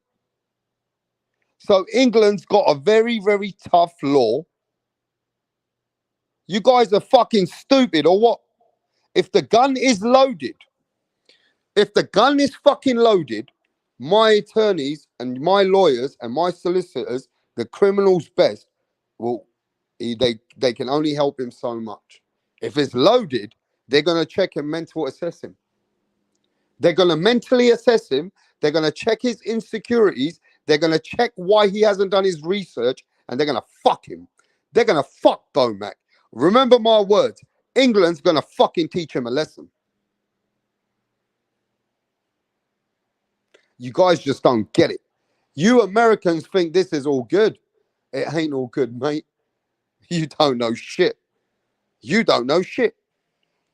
So England's got a very, very tough law. You guys are fucking stupid or what? If the gun is loaded, if the gun is fucking loaded, my attorneys and my lawyers and my solicitors, the criminal's best, they can only help him so much. If it's loaded, they're going to check and mental assess him. They're going to mentally assess him. They're going to check his insecurities. They're going to check why he hasn't done his research, and they're going to fuck him. They're going to fuck BOMAC. Remember my words. England's going to fucking teach him a lesson. You guys just don't get it. You Americans think this is all good. It ain't all good, mate. You don't know shit. You don't know shit.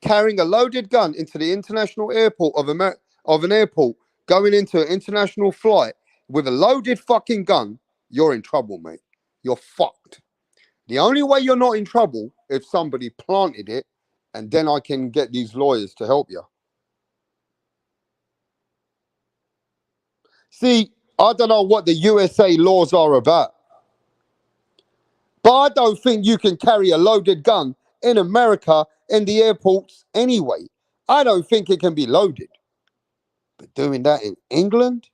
Carrying a loaded gun into the international airport of an airport, going into an international flight with a loaded fucking gun, you're in trouble, mate. You're fucked. The only way you're not in trouble if somebody planted it, and then I can get these lawyers to help you. See, I don't know what the USA laws are about, but I don't think you can carry a loaded gun in America in the airports anyway. I don't think it can be loaded. But doing that in England?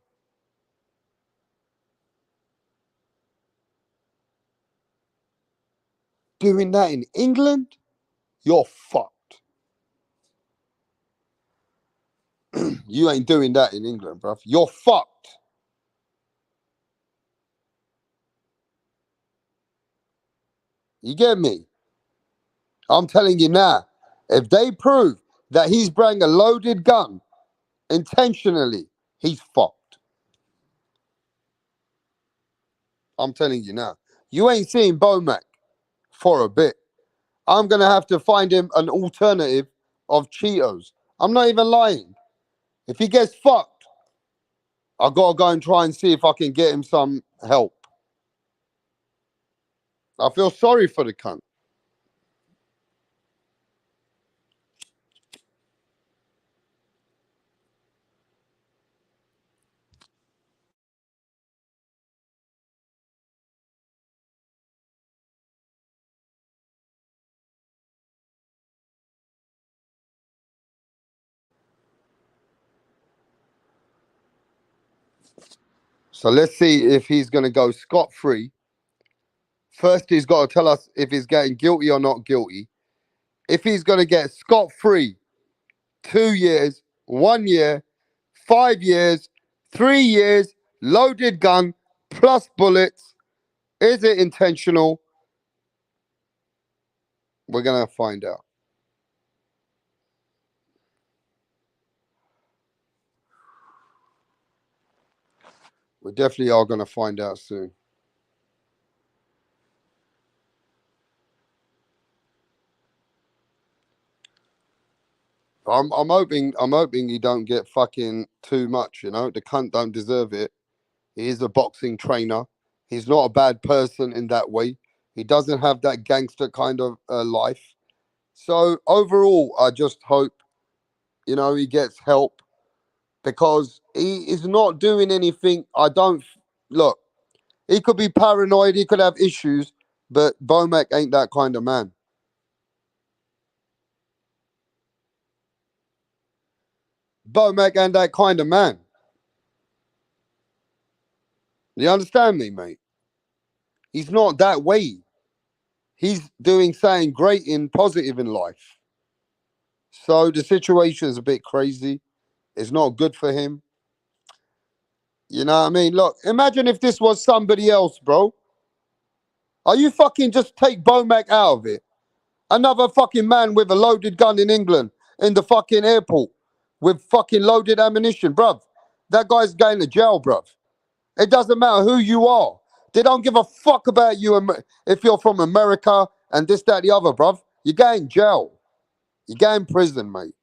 Doing that in England? You're fucked. You ain't doing that in England, bruv. You're fucked. You get me? I'm telling you now, if they prove that he's bringing a loaded gun intentionally, he's fucked. I'm telling you now. You ain't seen BOMAC for a bit. I'm going to have to find him an alternative of Cheetos. I'm not even lying. If he gets fucked, I got to go and try and see if I can get him some help. I feel sorry for the cunt. So let's see if he's going to go scot-free. First, he's got to tell us if he's getting guilty or not guilty. If he's going to get scot-free, 2 years, 1 year, 5 years, 3 years, loaded gun, plus bullets. Is it intentional? We're going to find out. We definitely are going to find out soon. I'm hoping he don't get fucking too much, you know? The cunt don't deserve it. He is a boxing trainer. He's not a bad person in that way. He doesn't have that gangster kind of life. So overall, I just hope, you know, he gets help because he is not doing anything. Look, he could be paranoid, he could have issues, but BOMAC ain't that kind of man. BOMAC ain't that kind of man. You understand me, mate? He's not that way. He's doing something great and positive in life. So the situation is a bit crazy. It's not good for him. You know what I mean? Look, imagine if this was somebody else, bro. Are you fucking just take BOMAC out of it? Another fucking man with a loaded gun in England in the fucking airport with fucking loaded ammunition, bruv. That guy's going to jail, bruv. It doesn't matter who you are. They don't give a fuck about you if you're from America and this, that, the other, bruv. You're going jail. You're going prison, mate.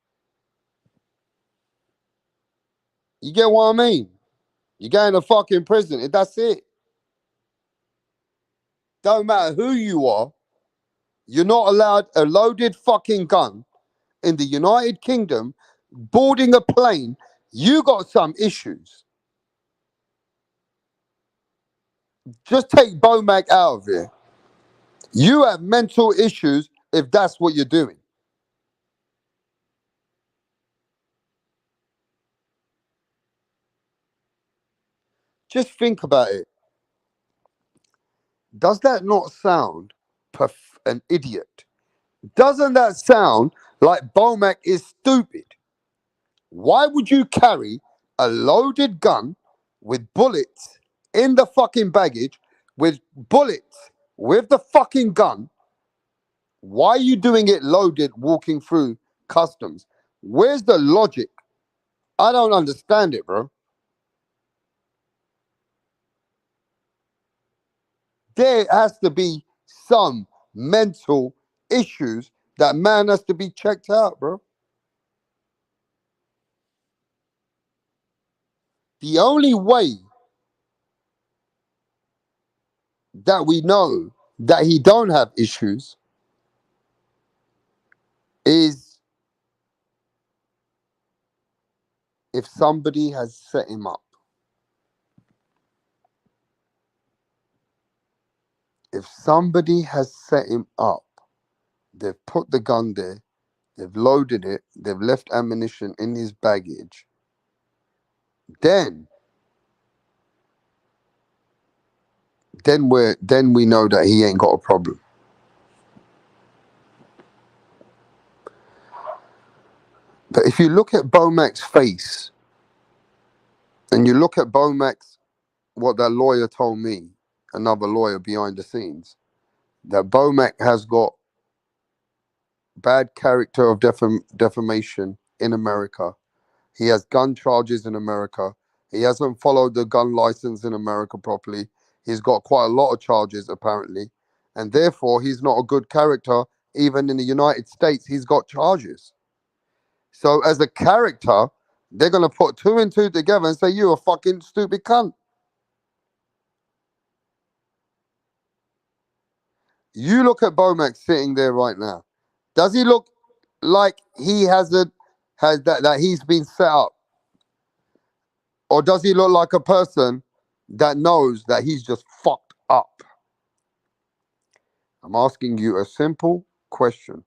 You get what I mean? You're going to fucking prison. That's it. Don't matter who you are. You're not allowed a loaded fucking gun in the United Kingdom, boarding a plane. You got some issues. Just take BOMAC out of here. You have mental issues if that's what you're doing. Just think about it. Does that not sound an idiot? Doesn't that sound like BOMAC is stupid? Why would you carry a loaded gun with bullets in the fucking baggage, with bullets with the fucking gun? Why are you doing it loaded walking through customs? Where's the logic? I don't understand it, bro. There has to be some mental issues that man has to be checked out, bro. The only way that we know that he don't have issues is if somebody has set him up. If somebody has set him up, they've put the gun there, they've loaded it, they've left ammunition in his baggage, then we know that he ain't got a problem. But if you look at BOMAC's face, and you look at BOMAC's, what that lawyer told me, another lawyer behind the scenes, that BOMAC has got bad character of defamation in America. He has gun charges in America. He hasn't followed the gun license in America properly. He's got quite a lot of charges, apparently. And therefore, he's not a good character. Even in the United States, he's got charges. So as a character, they're going to put two and two together and say, you're a fucking stupid cunt. You look at BOMAC sitting there right now. Does he look like he has that he's been set up? Or does he look like a person that knows that he's just fucked up? I'm asking you a simple question.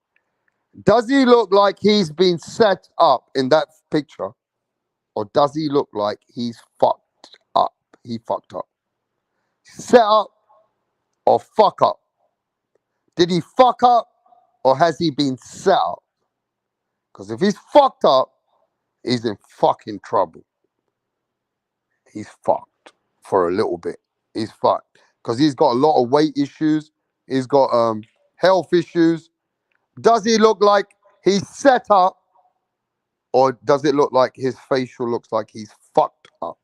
Does he look like he's been set up in that picture? Or does he look like he's fucked up? He fucked up. Set up or fuck up? Did he fuck up or has he been set up? Because if he's fucked up, he's in fucking trouble. He's fucked for a little bit. He's fucked because he's got a lot of weight issues. He's got health issues. Does he look like he's set up or does it look like his facial looks like he's fucked up?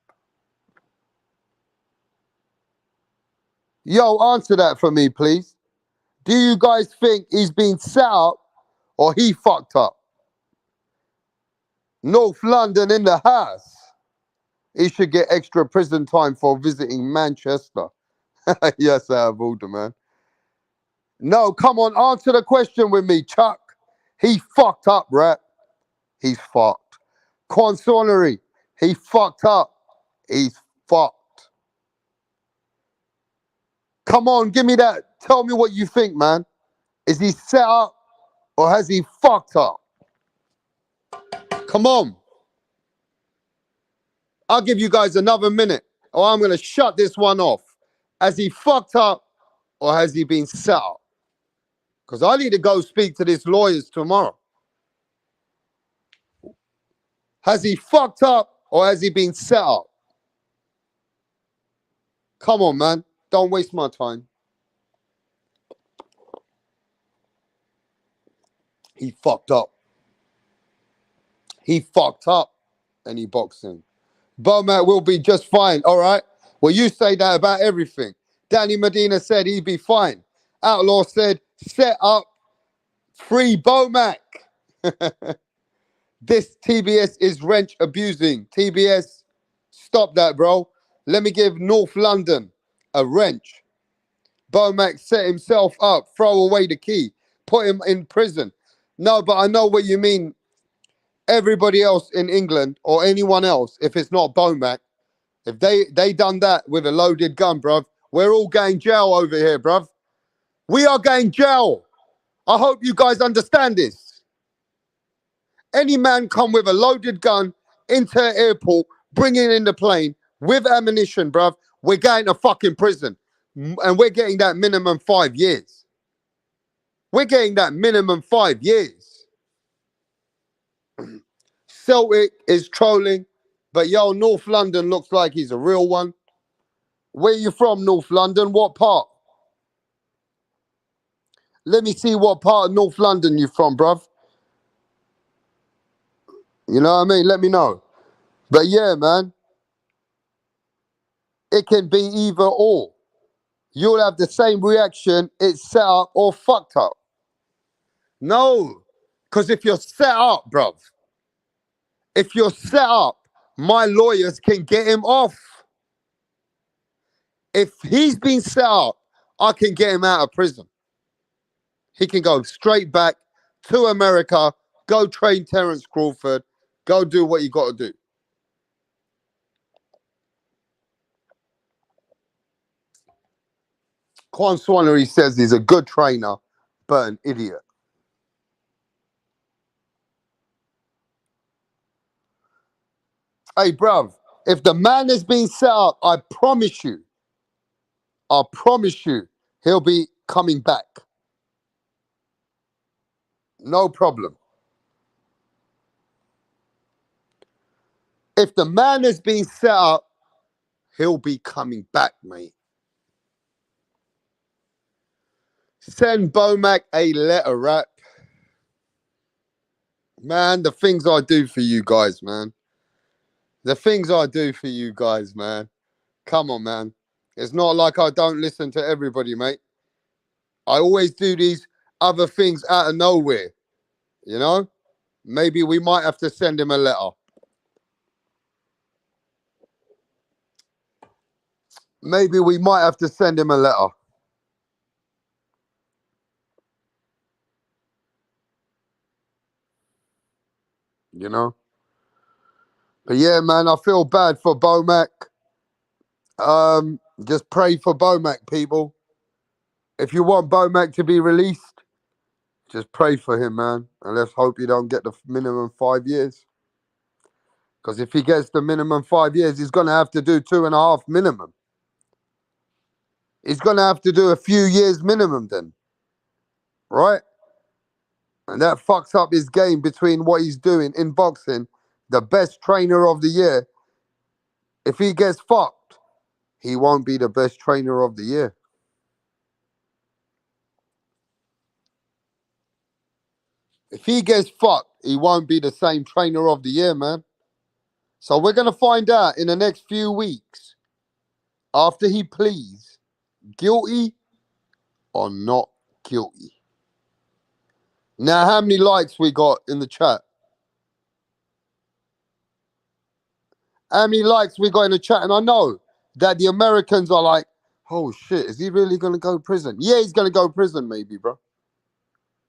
Yo, answer that for me, please. Do you guys think he's been set up or he fucked up? North London in the house. He should get extra prison time for visiting Manchester. Yes, I have order, man. No, come on, answer the question with me, Chuck. He fucked up, right? He's fucked. Consolery, he fucked up. He's fucked. Come on, give me that. Tell me what you think, man. Is he set up or has he fucked up? Come on. I'll give you guys another minute or I'm going to shut this one off. Has he fucked up or has he been set up? Because I need to go speak to these lawyers tomorrow. Has he fucked up or has he been set up? Come on, man. Don't waste my time. He fucked up. He fucked up and he boxing. BOMAC will be just fine, all right? Well, you say that about everything. Danny Medina said he'd be fine. Outlaw said, set up, free BOMAC. This TBS is wrench abusing. TBS, stop that, bro. Let me give North London a wrench. BOMAC set himself up, throw away the key, put him in prison. No, but I know what you mean. Everybody else in England or anyone else, if it's not BOMAC, if they done that with a loaded gun, bruv, we're all going jail over here, bruv. We are going jail. I hope you guys understand this. Any man come with a loaded gun into an airport, bring it in the plane with ammunition, bruv, we're going to fucking prison. And we're getting that minimum 5 years. We're getting that minimum 5 years. Celtic is trolling, but yo, North London looks like he's a real one. Where you from, North London? What part? Let me see what part of North London you from, bruv. You know what I mean? Let me know. But yeah, man, it can be either or. You'll have the same reaction, it's set up or fucked up. No, because if you're set up, bruv, if you're set up, my lawyers can get him off. If he's been set up, I can get him out of prison. He can go straight back to America, go train Terence Crawford, go do what you got to do. Quan Swannery says he's a good trainer, but an idiot. Hey, bruv, if the man has been set up, I promise you, he'll be coming back. No problem. If the man has been set up, he'll be coming back, mate. Send BOMAC a letter, rap. Man, the things I do for you guys, man. The things I do for you guys, man. Come on, man. It's not like I don't listen to everybody, mate. I always do these other things out of nowhere, you know? Maybe we might have to send him a letter. Maybe we might have to send him a letter. You know? But yeah, man, I feel bad for BOMAC. Just pray for BOMAC, people. If you want BOMAC to be released, just pray for him, man. And let's hope you don't get the minimum 5 years. Because if he gets the minimum 5 years, he's going to have to do 2.5 minimum. He's going to have to do a few years minimum then. Right? And that fucks up his game between what he's doing in boxing, the best trainer of the year. If he gets fucked, he won't be the best trainer of the year. If he gets fucked, he won't be the same trainer of the year, man. So we're going to find out in the next few weeks, after he pleads, guilty or not guilty. Now, how many likes we got in the chat? How many likes we got in the chat? And I know that the Americans are like, oh shit, is he really going to go to prison? Yeah, he's going to go to prison maybe, bro.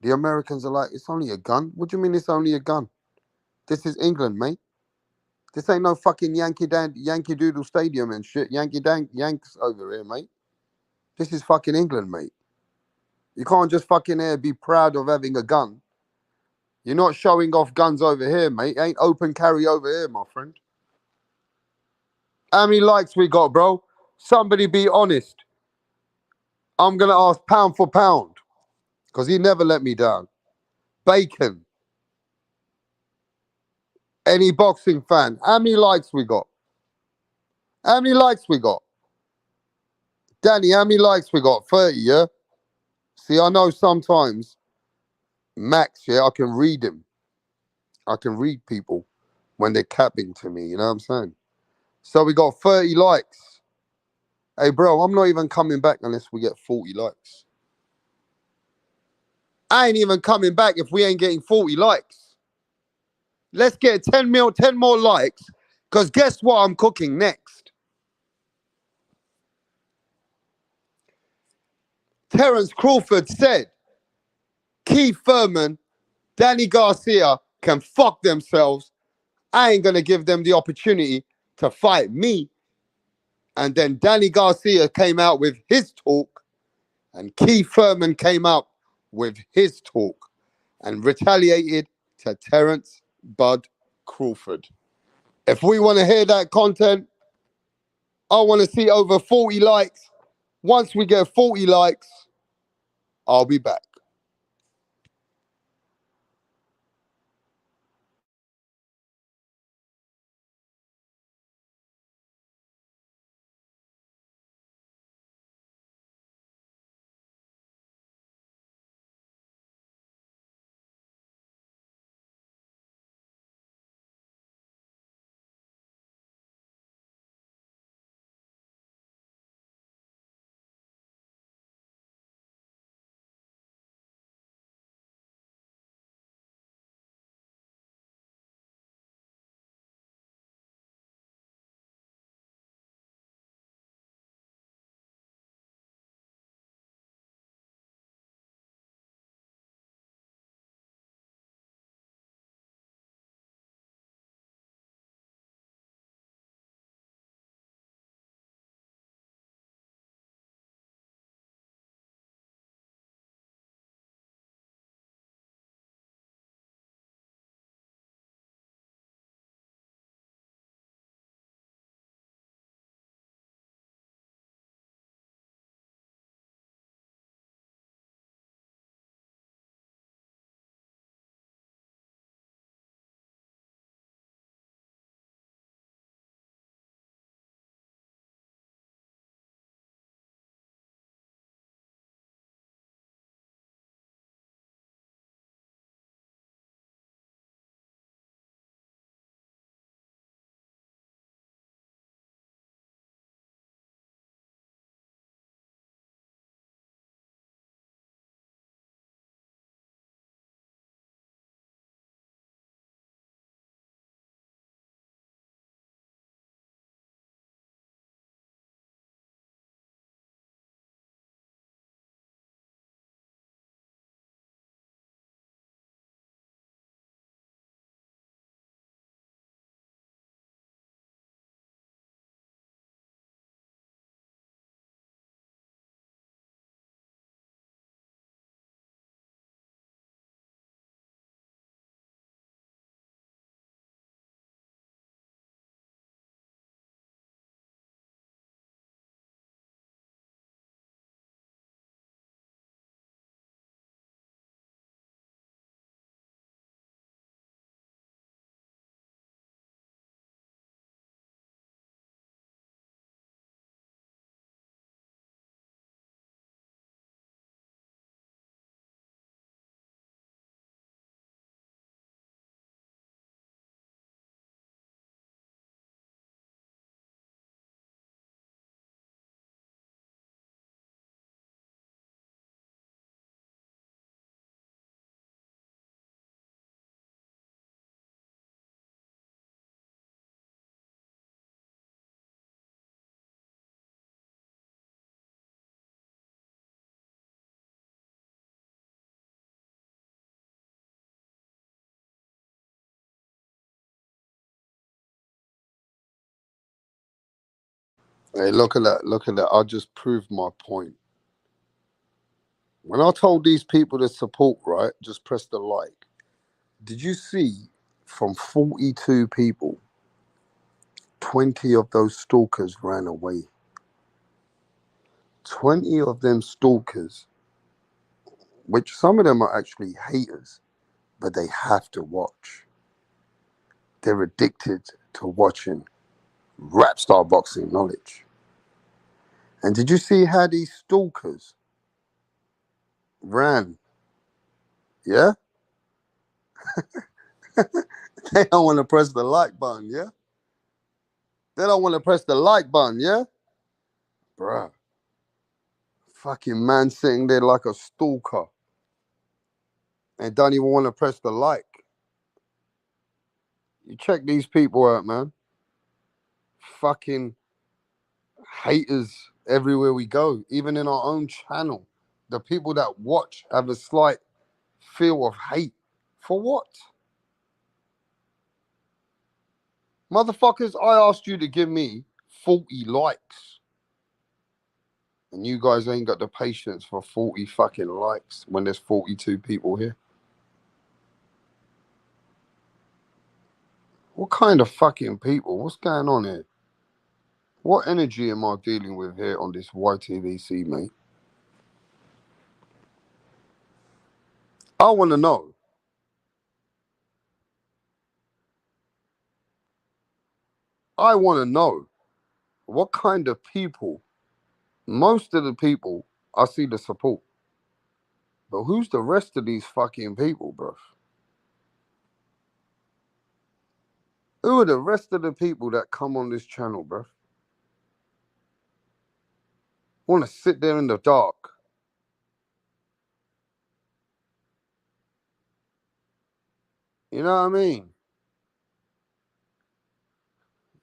The Americans are like, it's only a gun. What do you mean it's only a gun? This is England, mate. This ain't no fucking Yankee Doodle Stadium and shit. Yanks over here, mate. This is fucking England, mate. You can't just fucking be proud of having a gun. You're not showing off guns over here, mate. Ain't open carry over here, my friend. How many likes we got, bro? Somebody be honest. I'm going to ask pound for pound because he never let me down. Bacon. Any boxing fan. How many likes we got? How many likes we got? Danny, how many likes we got? 30, yeah? See, I know sometimes Max, yeah, I can read him. I can read people when they're capping to me, you know what I'm saying? So we got 30 likes. Hey, bro, I'm not even coming back unless we get 40 likes. I ain't even coming back if we ain't getting 40 likes. Let's get 10 more likes, because guess what I'm cooking next? Terence Crawford said, Keith Thurman, Danny Garcia can fuck themselves. I ain't going to give them the opportunity to fight me. And then Danny Garcia came out with his talk, and Keith Thurman came out with his talk and retaliated to Terence Bud Crawford. If we want to hear that content, I want to see over 40 likes. Once we get 40 likes, I'll be back. Hey, look at that. Look at that. I just proved my point. When I told these people to support, right, just press the like. Did you see from 42 people, 20 of those stalkers ran away? 20 of them stalkers, which some of them are actually haters, but they have to watch. They're addicted to watching rap star boxing knowledge. And did you see how these stalkers ran? Yeah? They don't want to press the like button, yeah? They don't want to press the like button, yeah? Bruh. Fucking man sitting there like a stalker and don't even want to press the like. You check these people out, man. Fucking haters everywhere we go, even in our own channel. The people that watch have a slight feel of hate. For what? Motherfuckers, I asked you to give me 40 likes. And you guys ain't got the patience for 40 fucking likes when there's 42 people here. What kind of fucking people? What's going on here? What energy am I dealing with here on this YTVC, mate? I want to know. I want to know what kind of people, most of the people, I see the support. But who's the rest of these fucking people, bruv? Who are the rest of the people that come on this channel, bruv? Want to sit there in the dark. You know what I mean?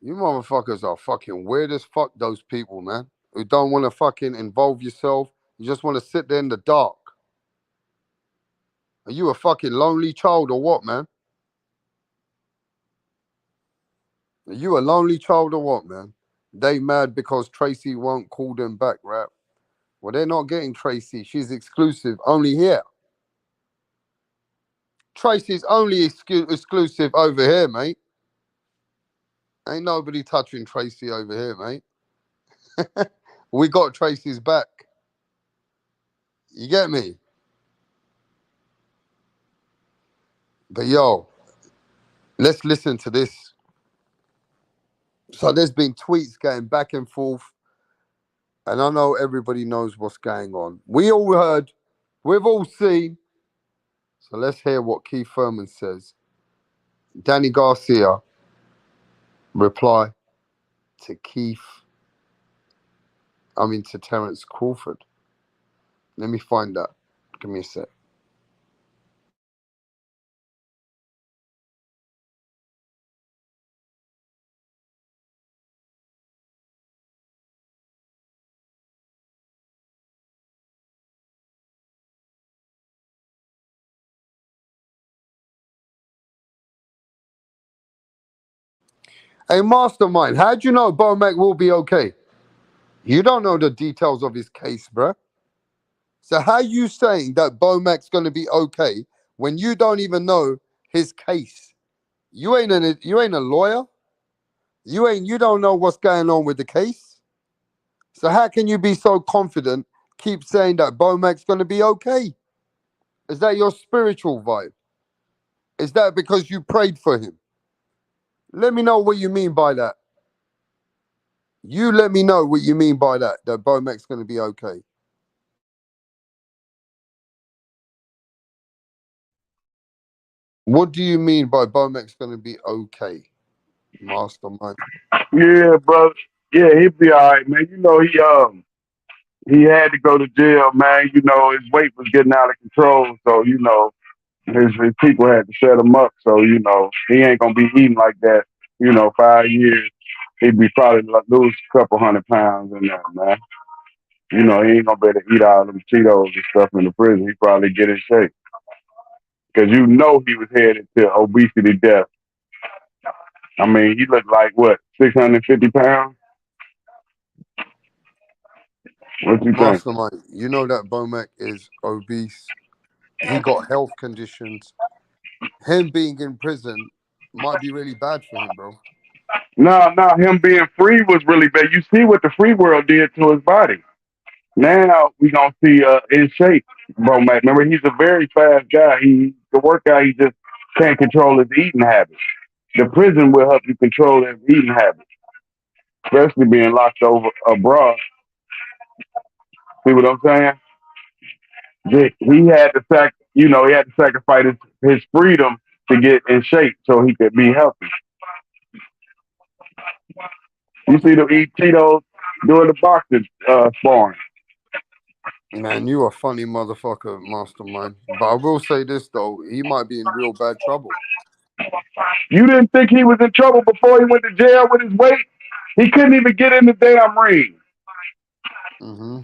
You motherfuckers are fucking weird as fuck, those people, man. Who don't want to fucking involve yourself. You just want to sit there in the dark. Are you a fucking lonely child or what, man? Are you a lonely child or what, man? They mad because Tracy won't call them back, right? Well, they're not getting Tracy. She's exclusive only here. Tracy's only exclusive over here, mate. Ain't nobody touching Tracy over here, mate. We got Tracy's back. You get me? But yo, let's listen to this. So there's been tweets going back and forth. And I know everybody knows what's going on. We all heard. We've all seen. So let's hear what Keith Furman says. Danny Garcia reply to to Terence Crawford. Let me find that. Give me a sec. Hey, Mastermind, how do you know BOMAC will be okay? You don't know the details of his case, bruh. So how you saying that BOMAC's going to be okay when you don't even know his case? You ain't a lawyer. You don't know what's going on with the case. So how can you be so confident, keep saying that BOMAC's going to be okay? Is that your spiritual vibe? Is that because you prayed for him? Let me know what you mean by that. You let me know what you mean by that BOMAC's going to be okay. What do you mean by BOMAC's going to be okay, Mastermind? Yeah, brother. Yeah, he'll be all right, man. You know, he had to go to jail, man. You know, his weight was getting out of control, so you know, his people had to set him up. So you know, he ain't gonna be eating like that. You know, 5 years, he'd be probably lose a couple 100 pounds in there, man. You know, he ain't gonna be able to eat all them Cheetos and stuff in the prison. He probably get in shape because you know he was headed to obesity death. I mean, he looked like what, 650 pounds? What you think? Mastermind, you know that BOMAC is obese. He got health conditions. Him being in prison might be really bad for him, bro. No, no, him being free was really bad. You see what the free world did to his body. Now we gonna see in shape, bro, Mac. Remember, he's a very fast guy. He the workout, he just can't control his eating habits. The prison will help you control his eating habits, especially being locked over abroad. See what I'm saying? He had to he had to sacrifice his freedom to get in shape so he could be healthy. You see them eat Cheetos during the boxing sparring. Man, you a funny motherfucker, Mastermind. But I will say this though, he might be in real bad trouble. You didn't think he was in trouble before he went to jail with his weight? He couldn't even get in the damn ring. Mm-hmm.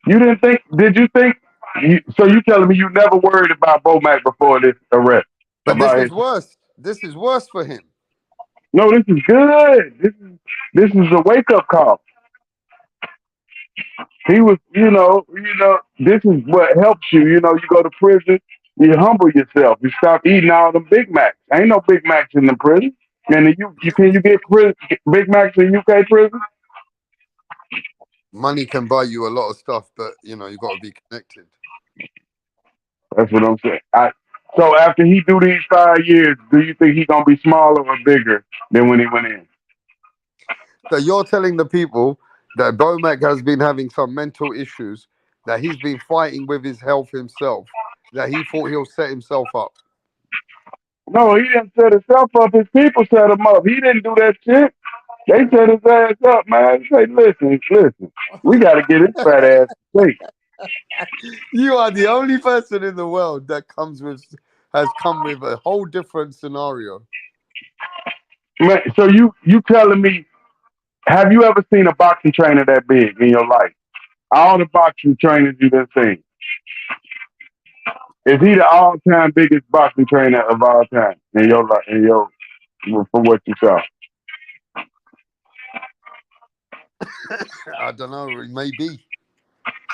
You didn't think? Did you think? So you telling me you never worried about BOMAC before this arrest? But this About is his? worse. This is worse for him. No, this is good. This is a wake up call. He was, this is what helps you. You know, you go to prison, you humble yourself. You stop eating all them Big Macs. Ain't no Big Macs in the prison. And you get Big Macs in UK prison? Money can buy you a lot of stuff, but you got to be connected. That's what I'm saying. So after he do these 5 years, do you think he gonna be smaller or bigger than when he went in? So you're telling the people that BOMAC has been having some mental issues, that he's been fighting with his health himself, that he thought he'll set himself up. No, he didn't set himself up. His people set him up. He didn't do that shit. They set his ass up, man. They say, listen, we got to get his fat ass straight. You are the only person in the world that has come with a whole different scenario. Man, so you telling me, have you ever seen a boxing trainer that big in your life? All the boxing trainers you done seen. Is he the all-time biggest boxing trainer of all time in your life? From what you saw? I don't know, maybe.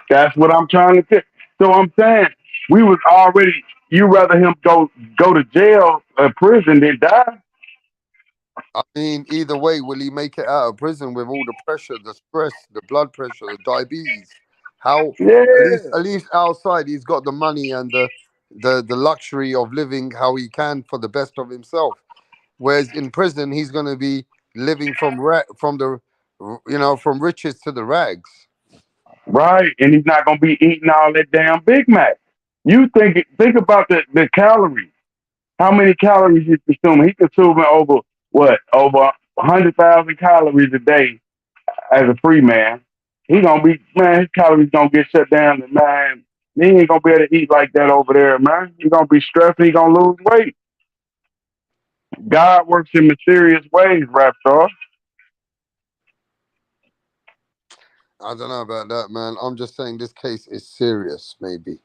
That's what I'm trying to say. So I'm saying we was already. You rather him go to jail or prison than die? I mean, either way, will he make it out of prison with all the pressure, the stress, the blood pressure, the diabetes? How Yeah. at least outside he's got the money and the luxury of living how he can for the best of himself. Whereas in prison, he's going to be living from riches to the rags. Right, and he's not gonna be eating all that damn Big Mac. You think about the calories. How many calories he's consuming? He's consuming over 100,000 calories a day as a free man. He gonna be his calories gonna get shut down, and man, he ain't gonna be able to eat like that over there, man. He gonna be stressed. He gonna lose weight. God works in mysterious ways, rap star. I don't know about that, man. I'm just saying this case is serious, maybe.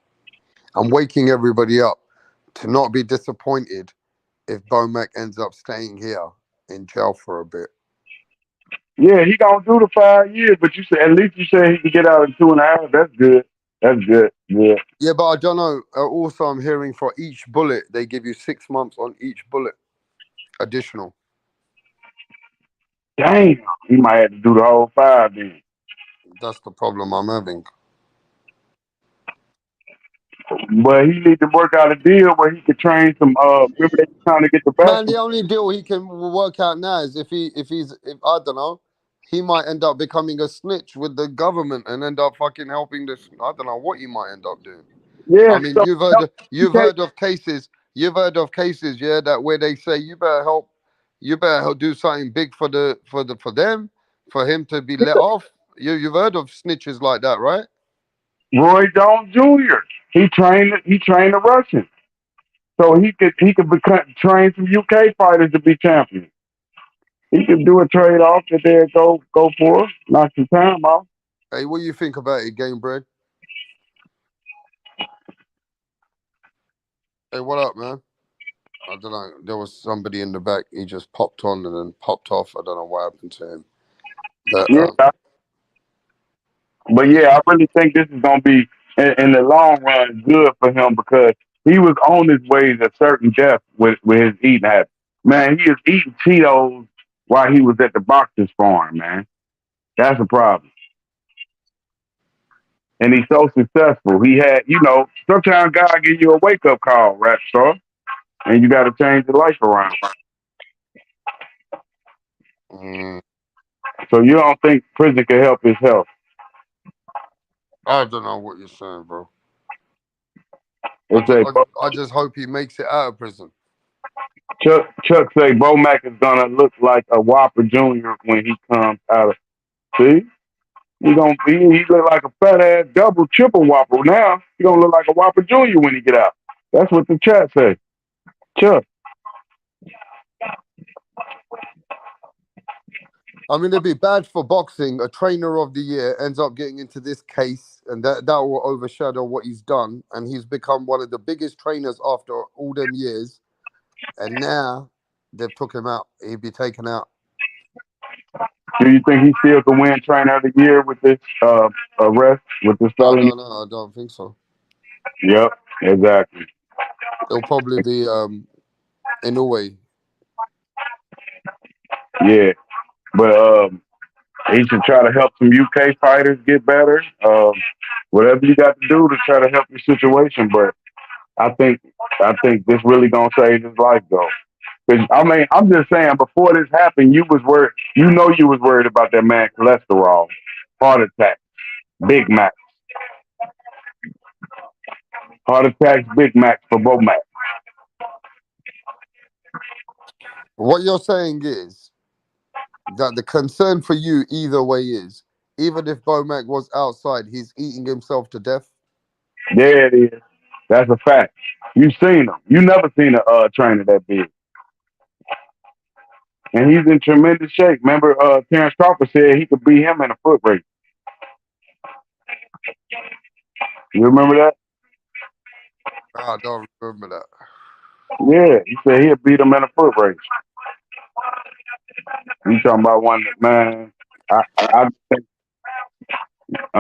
I'm waking everybody up to not be disappointed if BOMAC ends up staying here in jail for a bit. Yeah, he gonna do the 5 years, but at least you said he can get out in 2.5. That's good. That's good. Yeah. Yeah, but I don't know. Also, I'm hearing for each bullet, they give you 6 months on each bullet additional. Damn, he might have to do the whole 5 then. That's the problem I'm having. But he need to work out a deal where he could train some. Remember they trying to get the Man, the basketball. only deal he can work out now is if I don't know, he might end up becoming a snitch with the government and end up fucking helping this. I don't know what he might end up doing. Yeah, I mean, so you've heard of cases, yeah, that where they say you better help do something big for them, for him to be let off. You've heard of snitches like that, right? Roy Jones Jr. He trained the Russians, so train some UK fighters to be champions. He could do a trade off that they go for, knock some time off. Hey, what do you think about it, Game Bread? Hey, what up, man? I don't know. There was somebody in the back. He just popped on and then popped off. I don't know what happened to him. But Yeah, But yeah, I really think this is gonna be in the long run good for him because he was on his way to certain death with his eating habits. Man, he is eating Cheetos while he was at the boxer's farm, man. That's a problem. And he's so successful. He had, sometimes God give you a wake up call, rap star, and you got to change your life around. Mm, So you don't think prison can help his health? I don't know what you're saying, bro. They say I just hope he makes it out of prison. Chuck say BOMAC is gonna look like a Whopper Jr. when he comes out of. See, he look like a fat ass double triple Whopper now. He gonna look like a Whopper Jr. when he get out. That's what the chat say. Chuck. I mean, it'd be bad for boxing. A trainer of the year ends up getting into this case, and that will overshadow what he's done. And he's become one of the biggest trainers after all them years. And now they've took him out. He'd be taken out. Do you think he still can win trainer of the year with this arrest with this felony? No, I don't think so. Yep, exactly. It'll probably be in a way. Yeah, but he should try to help some UK fighters get better. Whatever you got to do to try to help your situation. But I think this really gonna save his life though. Cause I mean, I'm just saying, before this happened, you was worried. You was worried about that man cholesterol, heart attack, Big Mac, heart attacks, Big Mac for BOMAC. What you're saying is that the concern for you either way is, even if BOMAC was outside, he's eating himself to death. There it is. That's a fact. You seen him. You never seen a trainer that big. And he's in tremendous shape. Remember, Terrence Crawford said he could beat him in a foot race. You remember that? I don't remember that. Yeah, he said he'd beat him in a foot race. You talking about one that, man, I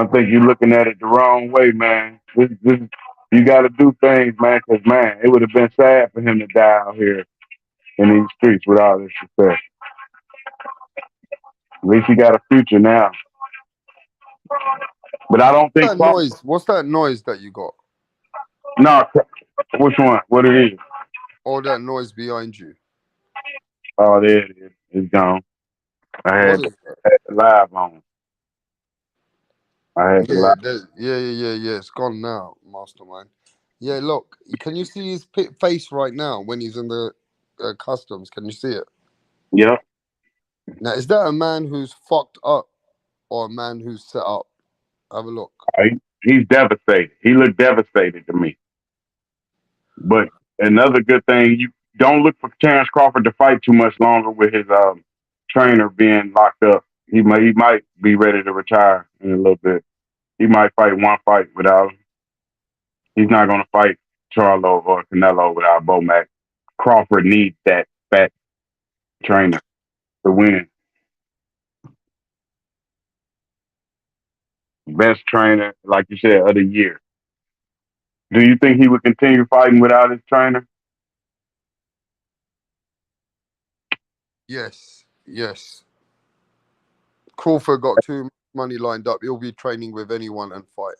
think you're looking at it the wrong way, man. This you got to do things, man, because, man, it would have been sad for him to die out here in these streets with all this success. At least he got a future now. But I don't think... What's that noise that you got? No, which one? What it is? All that noise behind you. Oh, there it is. It's gone. I had the live on. I had the live. Yeah. It's gone now, Mastermind. Yeah, look. Can you see his face right now when he's in the customs? Can you see it? Yep. Now, is that a man who's fucked up or a man who's set up? Have a look. He's devastated. He looked devastated to me. But another good thing, you don't look for Terrence Crawford to fight too much longer with his trainer being locked up. He might be ready to retire in a little bit. He might fight one fight without him. He's not going to fight Charlo or Canelo without BOMAC. Crawford needs that fat trainer to win. Best trainer, like you said, of the year. Do you think he would continue fighting without his trainer? Yes. Crawford got too much money lined up. He'll be training with anyone and fight.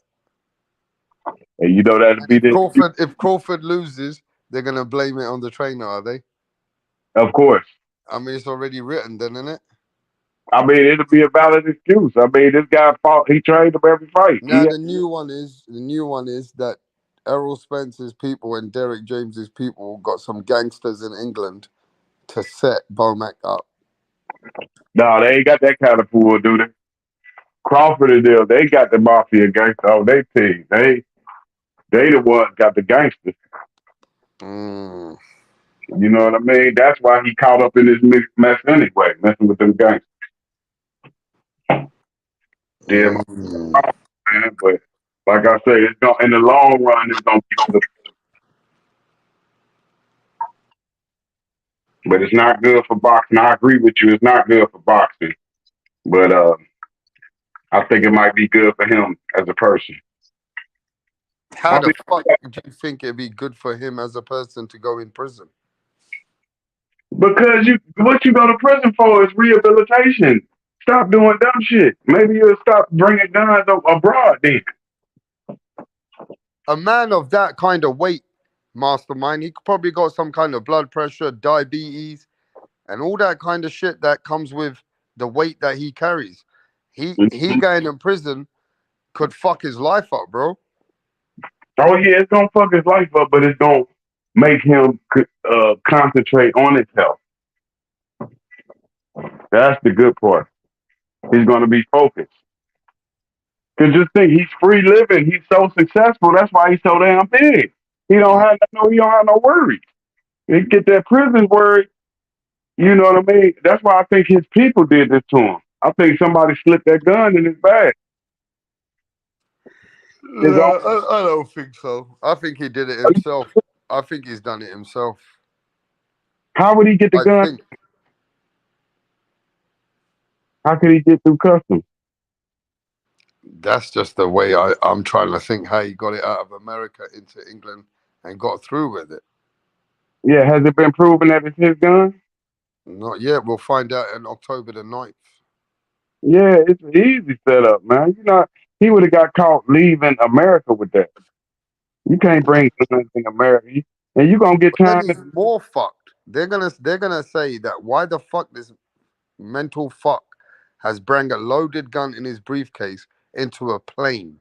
And you know that'd be the... If Crawford loses, they're gonna blame it on the trainer, are they? Of course. I mean, it's already written, then, isn't it? I mean, it'll be a valid excuse. I mean, this guy fought. He trained him every fight. Now the new one is that Errol Spence's people and Derek James's people got some gangsters in England to set BOMAC up. No, they ain't got that kind of fool, do they? Crawford and them, they got the mafia gangsters on their team. They the ones got the gangsters. Mm. You know what I mean? That's why he caught up in this mess anyway, messing with them gangsters. Yeah, man, but like I say, it's gonna, in the long run, it's gonna be good. But it's not good for boxing. I agree with you. It's not good for boxing. But I think it might be good for him as a person. How the fuck do you think it'd be good for him as a person to go in prison? Because what you go to prison for is rehabilitation. Stop doing dumb shit. Maybe you'll stop bringing guns abroad then. A man of that kind of weight, mastermind, he probably got some kind of blood pressure, diabetes, and all that kind of shit that comes with the weight that he carries. He going in prison could fuck his life up, bro. Oh yeah, it's gonna fuck his life up, but it's gonna make him concentrate on his health. That's the good part. He's gonna be focused. Cause just think, he's free living. He's so successful. That's why he's so damn big. He don't have no worries. He get that prison worry. You know what I mean? That's why I think his people did this to him. I think somebody slipped that gun in his bag. No, I don't think so. I think he did it himself. I think he's done it himself. How would he get the gun? How could he get through customs? That's just the way I'm trying to think how he got it out of America into England and got through with it. Yeah, has it been proven that it's his gun? Not yet. We'll find out on October the 9th. Yeah, it's an easy setup, man. You know, he would have got caught leaving America with that. You can't bring guns in America, and you're gonna get time. Then he's more fucked. They're gonna say that why the fuck this mental fuck has bring a loaded gun in his briefcase into a plane.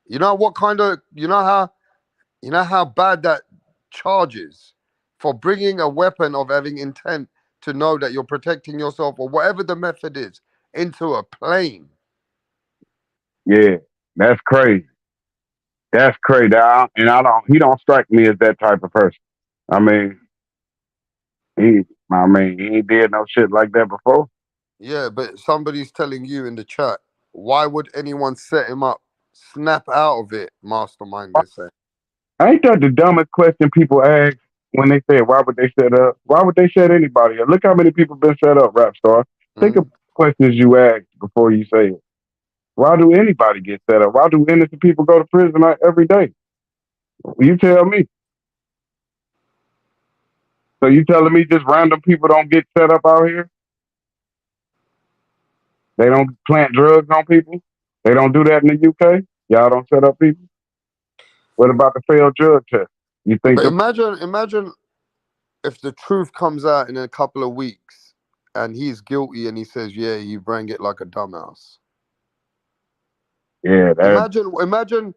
You know what kind of you know how bad that charge is for bringing a weapon of having intent to know that you're protecting yourself or whatever the method is into a plane. Yeah, that's crazy. That's crazy. He don't strike me as that type of person. I mean, he ain't did no shit like that before. Yeah, but somebody's telling you in the chat, why would anyone set him up? Snap out of it, mastermind, they say. Ain't that the dumbest question people ask when they say, why would they set up? Why would they set anybody up? Look how many people been set up, rap star. Think of questions you ask before you say it. Why do anybody get set up? Why do innocent people go to prison every day? You tell me. So you telling me just random people don't get set up out here? They don't plant drugs on people? They don't do that in the UK? Y'all don't set up people? What about the failed drug test? You think? But imagine if the truth comes out in a couple of weeks and he's guilty and he says, yeah, you bring it like a dumbass. Yeah. Imagine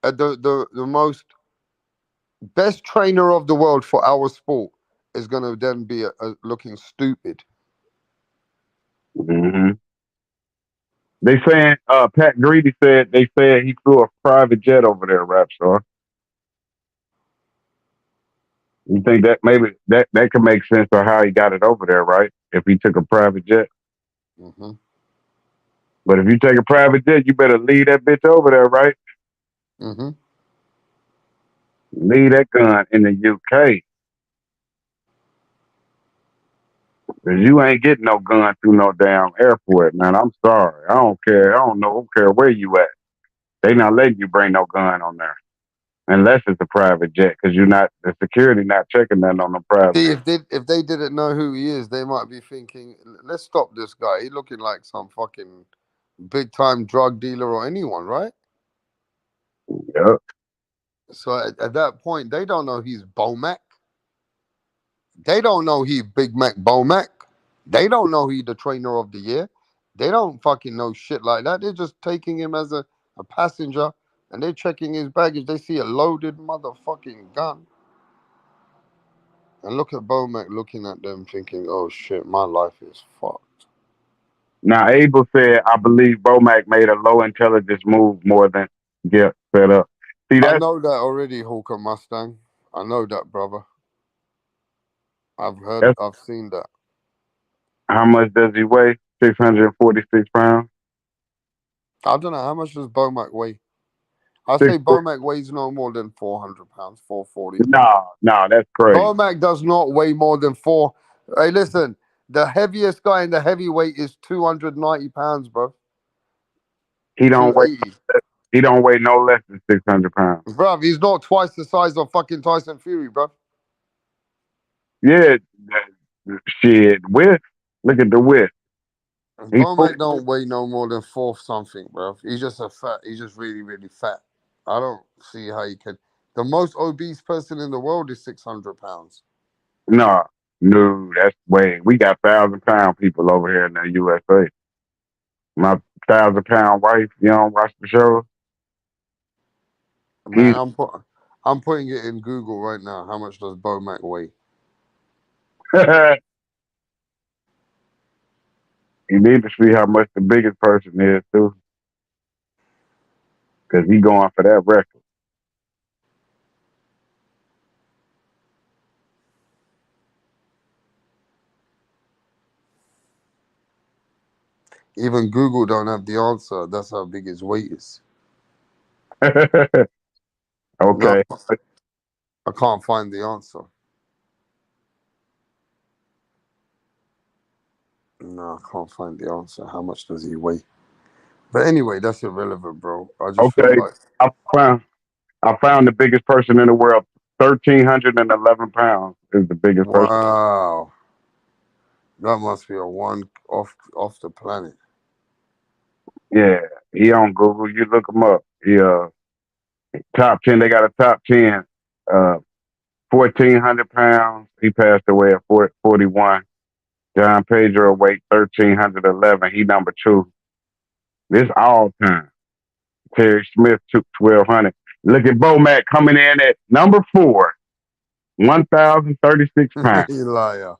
the most best trainer of the world for our sport is going to then be looking stupid. Mm-hmm. They saying Pat Greedy said he flew a private jet over there, rap star. You think that maybe that could make sense of how he got it over there, right? If he took a private jet. Mm-hmm. But if you take a private jet, you better leave that bitch over there, right? Mm-hmm. Leave that gun in the UK. Because you ain't getting no gun through no damn airport, man. I'm sorry. I don't care. I don't care where you at. They not letting you bring no gun on there. Unless it's a private jet, because the security not checking that on the private. See, if they didn't know who he is, they might be thinking, let's stop this guy. He looking like some fucking big time drug dealer or anyone, right? Yep. So at that point, they don't know he's BOMAC. They don't know he's Big Mac BOMAC. They don't know he's the trainer of the year. They don't fucking know shit like that. They're just taking him as a passenger and they're checking his baggage. They see a loaded motherfucking gun. And look at BOMAC looking at them thinking, oh shit, my life is fucked. Now, Abel said, I believe BOMAC made a low intelligence move more than get set up. See, I know that already, Hawker Mustang. I know that, brother. I've seen that. How much does he weigh? 646 pounds? I don't know. How much does BOMAC weigh? I say BOMAC weighs no more than 400 pounds, 440. No, that's crazy. BOMAC does not weigh more than 4. Hey, listen, the heaviest guy in the heavyweight is 290 pounds, bro. He don't weigh 280. he don't weigh no less than 600 pounds. Bruv, he's not twice the size of fucking Tyson Fury, bruv. Yeah, shit. Width. Look at the width. BOMAC don't weigh no more than 4 something, bruv. He's just he's just really, really fat. I don't see how you can. The most obese person in the world is 600 pounds. No, that's way. We got 1,000-pound people over here in the USA. My 1,000-pound wife, you don't watch the show? Man, I'm putting it in Google right now. How much does BOMAC weigh? You need to see how much the biggest person is, too. Because he going for that record. Even Google don't have the answer. That's how big his weight is. Okay. No, I can't find the answer. No, I can't find the answer. How much does he weigh? But anyway, that's irrelevant, bro. I just feel like I found the biggest person in the world. 1,311 pounds is the biggest person. Wow. That must be a one off the planet. Yeah, he on Google. You look him up. He top 10. They got a top 10. 1,400 pounds. He passed away at 41. John Pedro weight 1,311. He number 2. This all time. Terry Smith took 1,200. Look at BOMAC coming in at number 4. 1,036 pounds. You liar.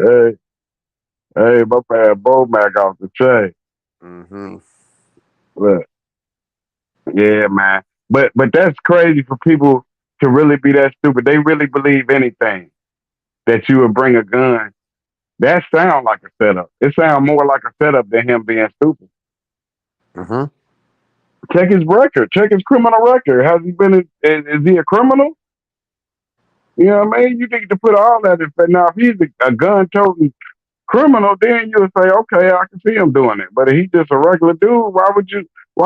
Hey, my man BOMAC off the chain. Mm-hmm. Look. Yeah, man. But that's crazy for people to really be that stupid. They really believe anything. That you would bring a gun. That sounds like a setup. It sounds more like a setup than him being stupid. Mm-hmm. Check his record. Check his criminal record. Has he been? Is he a criminal? You know what I mean? You need to put all that in. Now, if he's a gun-toting criminal, then you'll say, okay, I can see him doing it. But if he's just a regular dude, why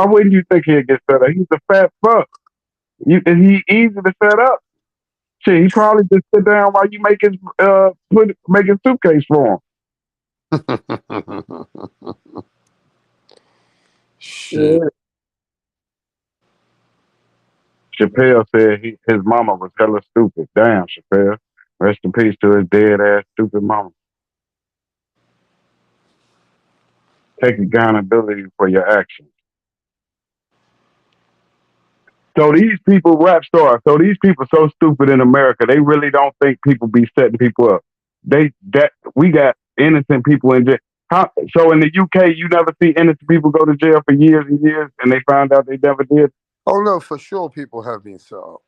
wouldn't you think he'd get set up? He's a fat fuck. He easy to set up. Shit, he probably just sit down while you make his suitcase for him. Shit. Yeah. Chappelle said his mama was hella stupid. Damn, Chappelle. Rest in peace to his dead ass stupid mama. Take accountability for your actions. So these people, rap stars, these people so stupid in America, they really don't think people be setting people up. We got innocent people in jail. So in the UK, you never see innocent people go to jail for years and years, and they found out they never did. Oh no, for sure, people have been set up.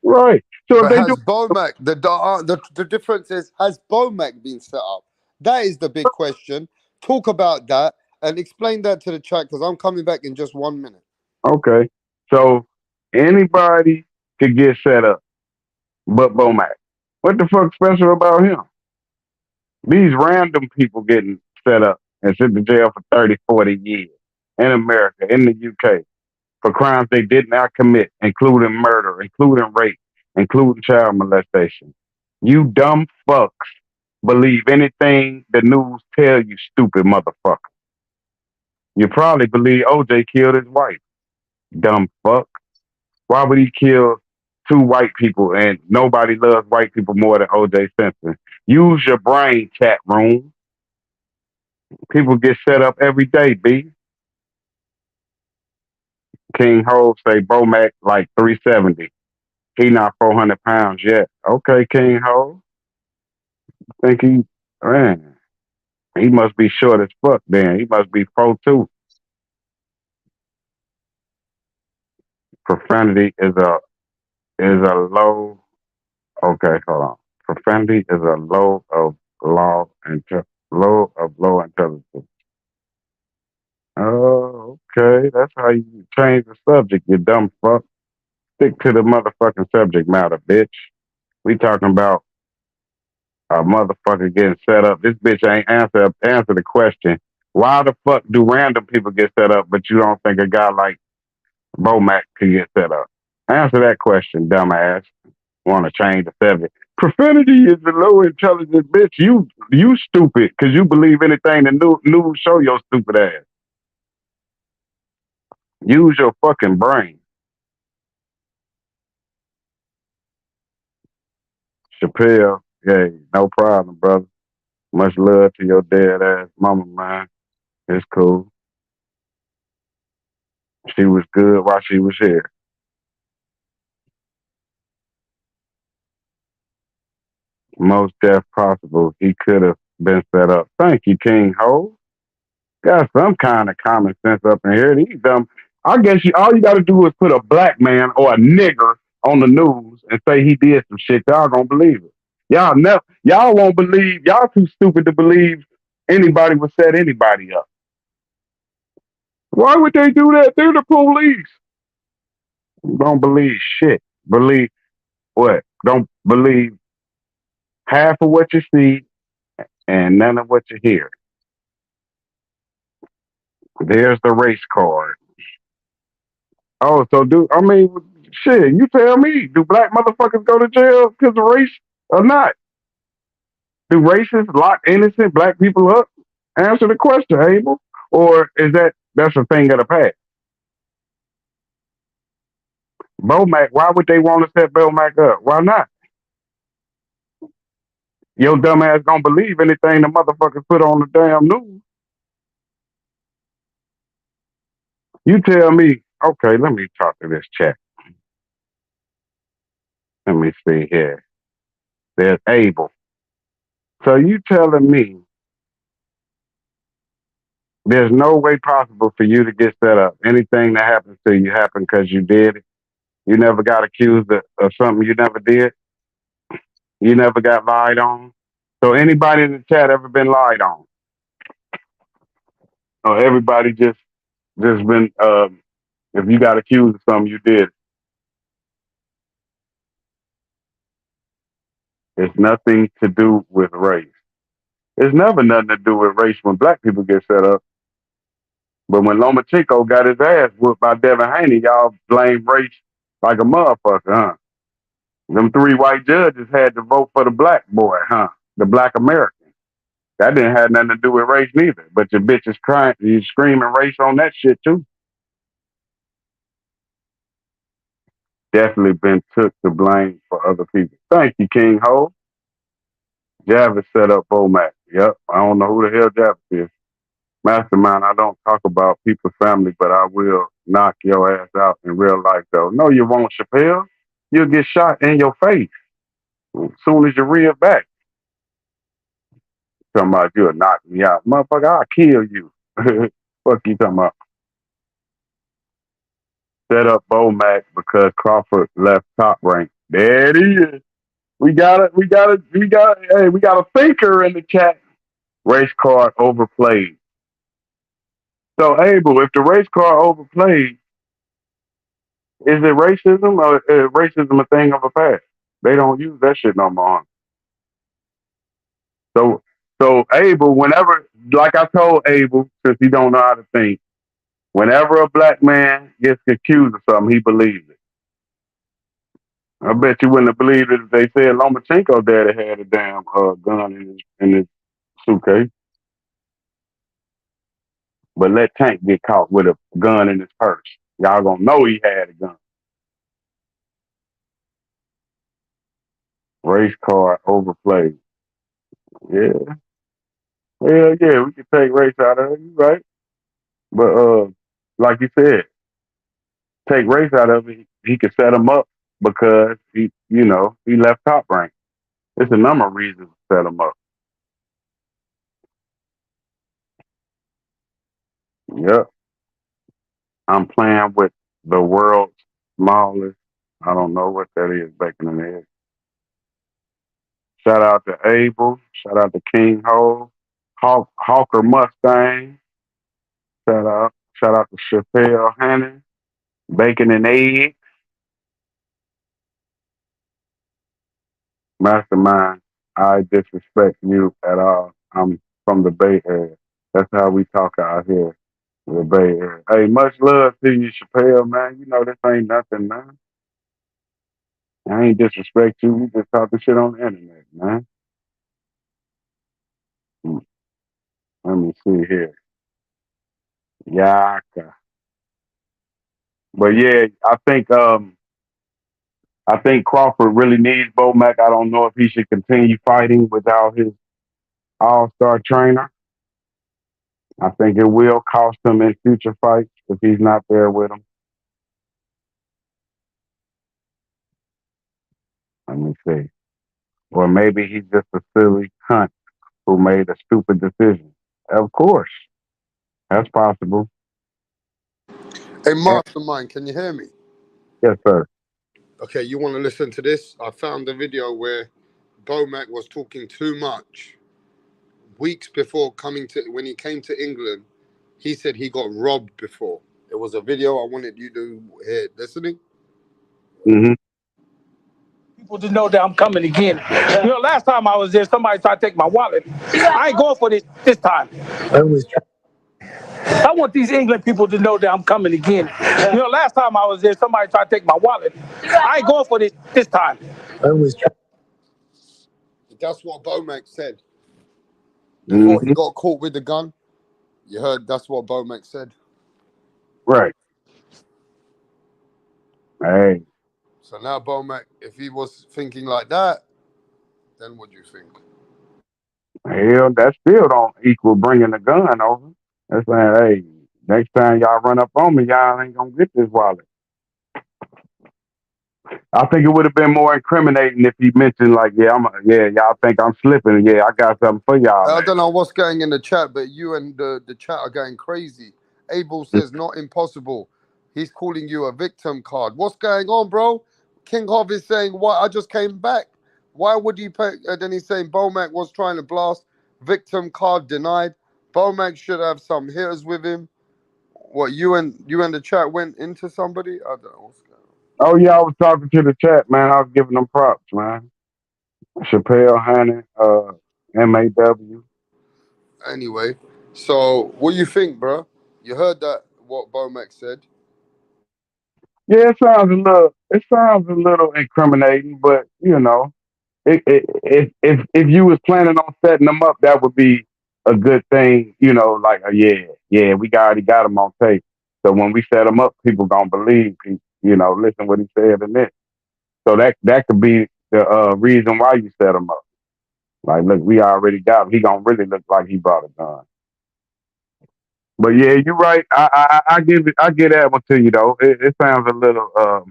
Right. So but has BOMAC the difference is, has BOMAC been set up? That is the big question. Talk about that and explain that to the chat, because I'm coming back in just 1 minute. Okay. So anybody could get set up, but BOMAC. What the fuck special about him? These random people getting set up and sent to jail for 30, 40 years in America, in the UK, for crimes they did not commit, including murder, including rape, including child molestation. You dumb fucks believe anything the news tell you, stupid motherfucker. You probably believe OJ killed his wife. Dumb fuck. Why would he kill 2 white people, and nobody loves white people more than OJ Simpson? Use your brain, chat room. People get set up every day, B. King Ho say BOMAC like 370. He not 400 pounds yet. Okay, King Ho. Think he must be short as fuck then. He must be 4'2". Profanity is a low. Okay, hold on. Profanity is a low of low intelligence. Oh, okay. That's how you change the subject, you dumb fuck. Stick to the motherfucking subject matter, bitch. We talking about A motherfucker getting set up. This bitch ain't answer the question. Why the fuck do random people get set up, but you don't think a guy like BOMAC could get set up? Answer that question, dumbass. Want to change the subject. Profanity is a low intelligence bitch. You stupid because you believe anything the news show your stupid ass. Use your fucking brain. Chappelle, hey, no problem, brother. Much love to your dead ass mama, man. It's cool. She was good while she was here. Most death possible. He could have been set up. Thank you, King Ho. Got some kind of common sense up in here. These dumb. I guess all you got to do is put a black man or a nigger on the news and say he did some shit. Y'all gonna believe it. Y'all won't believe. Y'all too stupid to believe anybody would set anybody up. Why would they do that? They're the police. Don't believe shit. Believe what? Don't believe half of what you see and none of what you hear. There's the race card. Oh, so shit, you tell me, do black motherfuckers go to jail because of race or not? Do racists lock innocent black people up? Answer the question, Abel. Or is that's a thing of the past? BOMAC, why would they want to set BOMAC up? Why not? Your dumb ass don't believe anything the motherfuckers put on the damn news. You tell me, okay, let me talk to this chat. Let me see here. There's Abel. So you telling me there's no way possible for you to get set up. Anything that happens to you happened because you did it. You never got accused of something you never did. You never got lied on. So anybody in the chat ever been lied on? Or everybody just been, if you got accused of something, you did it. It's nothing to do with race. It's never nothing to do with race when black people get set up. But when Lomachenko got his ass whooped by Devin Haney, y'all blame race like a motherfucker, huh? Them 3 white judges had to vote for the black boy, huh? The black American. That didn't have nothing to do with race neither. But your bitch is crying, you screaming race on that shit too. Definitely been took the blame for other people. Thank you, King Ho. Javis set up BOMAC. Yep, I don't know who the hell Javis is. Mastermind, I don't talk about people's family, but I will knock your ass out in real life, though. No, you won't, Chappelle. You'll get shot in your face as soon as you reel back. Talking about you'll knock me out. Motherfucker, I'll kill you. Fuck you talking about? Set up BOMAC because Crawford left Top Rank. There it is. We got a thinker in the chat. Race card overplayed. So, Abel, if the race car overplayed, is it racism or is racism a thing of a past? They don't use that shit no more. So Abel, whenever, like I told Abel, since he don't know how to think, whenever a black man gets accused of something, he believes it. I bet you wouldn't have believed it if they said Lomachenko daddy had a damn gun in his suitcase. But let Tank get caught with a gun in his purse. Y'all gonna know he had a gun. Race car overplayed. Yeah. Hell yeah, we can take race out of it, right? But like you said, take race out of it, he could set him up because he left Top Rank. There's a number of reasons to set him up. Yep. I'm playing with the world's smallest. I don't know what that is, bacon and eggs. Shout out to Abel. Shout out to King Ho. Hawker Mustang. Shout out to Chappelle Hannon. Bacon and eggs. Mastermind. I disrespect you at all. I'm from the Bay Area. That's how we talk out here in the Bay Area. Hey, much love to you, Chappelle, man. You know this ain't nothing, man. I ain't disrespect you. We just talking shit on the internet, man. Hmm, Let me see here. Yaka. But yeah, I think Crawford really needs BOMAC. I don't know if he should continue fighting without his all-star trainer. I think it will cost him in future fights if he's not there with him. Let me see. Or maybe he's just a silly cunt who made a stupid decision. Of course, that's possible. Hey, Yeah. Mastermind, can you hear me? Yes, sir. Okay, you want to listen to this? I found a video where BOMAC was talking too much. Weeks before when he came to England, he said he got robbed before. It was a video I wanted you to hear. Listening? Mm-hmm. People to know that I'm coming again. Last time I was there, somebody tried to take my wallet. I ain't going for this time. I want these England people to know that I'm coming again. Last time I was there, somebody tried to take my wallet. I ain't going for this time. That's what BOMAC said before he Mm-hmm. got caught with the gun. You heard? That's what BOMAC said. Right. Hey, So now BOMAC, if he was thinking like that, then what do you think? hell, that still don't equal bringing a gun over. That's saying, hey, next time y'all run up on me, y'all ain't gonna get this wallet. I think it would have been more incriminating if he mentioned like, yeah, y'all think I'm slipping. Yeah, I got something for y'all I later. don't know what's going in the chat, but you and the chat are going crazy. Abel says not impossible. He's calling you a victim card. What's going on, bro? King Hov is saying, "Why? I just came back. Why would you pay?" And then he's saying Bomac was trying to blast. Victim card denied. Bomac should have some hitters with him. What you and the chat went into somebody? I don't know what's going Oh yeah, I was talking to the chat, man. I was giving them props, man. Chappelle, Hannon, MAW. on. Anyway, so what do you think, bro? You heard that what Bomac said? Yeah, it sounds a little incriminating, but if you was planning on setting them up, that would be a good thing. Like yeah, we already got them on tape. So when we set them up, people gonna believe. Listen what he said in this. So that could be the reason why you set them up. Like, look, we already got him. He gonna really look like he brought a gun. But yeah, you're right. I give that one to you though. It sounds a little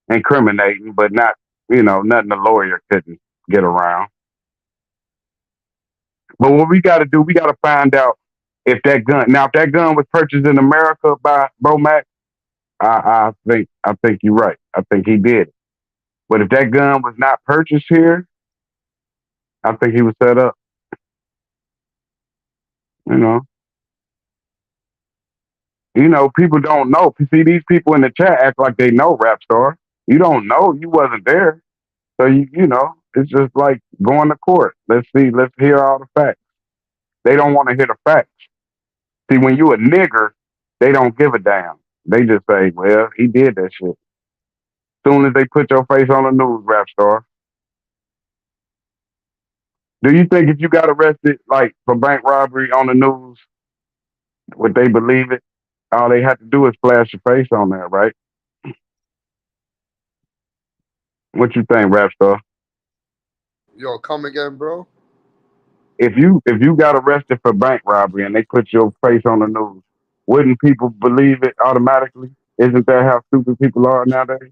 incriminating, but not nothing a lawyer couldn't get around. But what we got to do, we got to find out if that gun was purchased in America by BOMAC. I think you're right. I think he did. But if that gun was not purchased here, I think he was set up. You know, people don't know. You see, these people in the chat act like they know Rap Star. You don't know. You wasn't there, so it's just like going to court. Let's see. Let's hear all the facts. They don't want to hear the facts. See, when you a nigger, they don't give a damn. They just say, "Well, he did that shit." Soon as they put your face on the news, Rap Star. Do you think if you got arrested, like for bank robbery on the news, would they believe it? All they have to do is flash your face on there, right? What you think, Rap Star? Yo, come again, bro. If you got arrested for bank robbery and they put your face on the news, wouldn't people believe it automatically? Isn't that how stupid people are nowadays?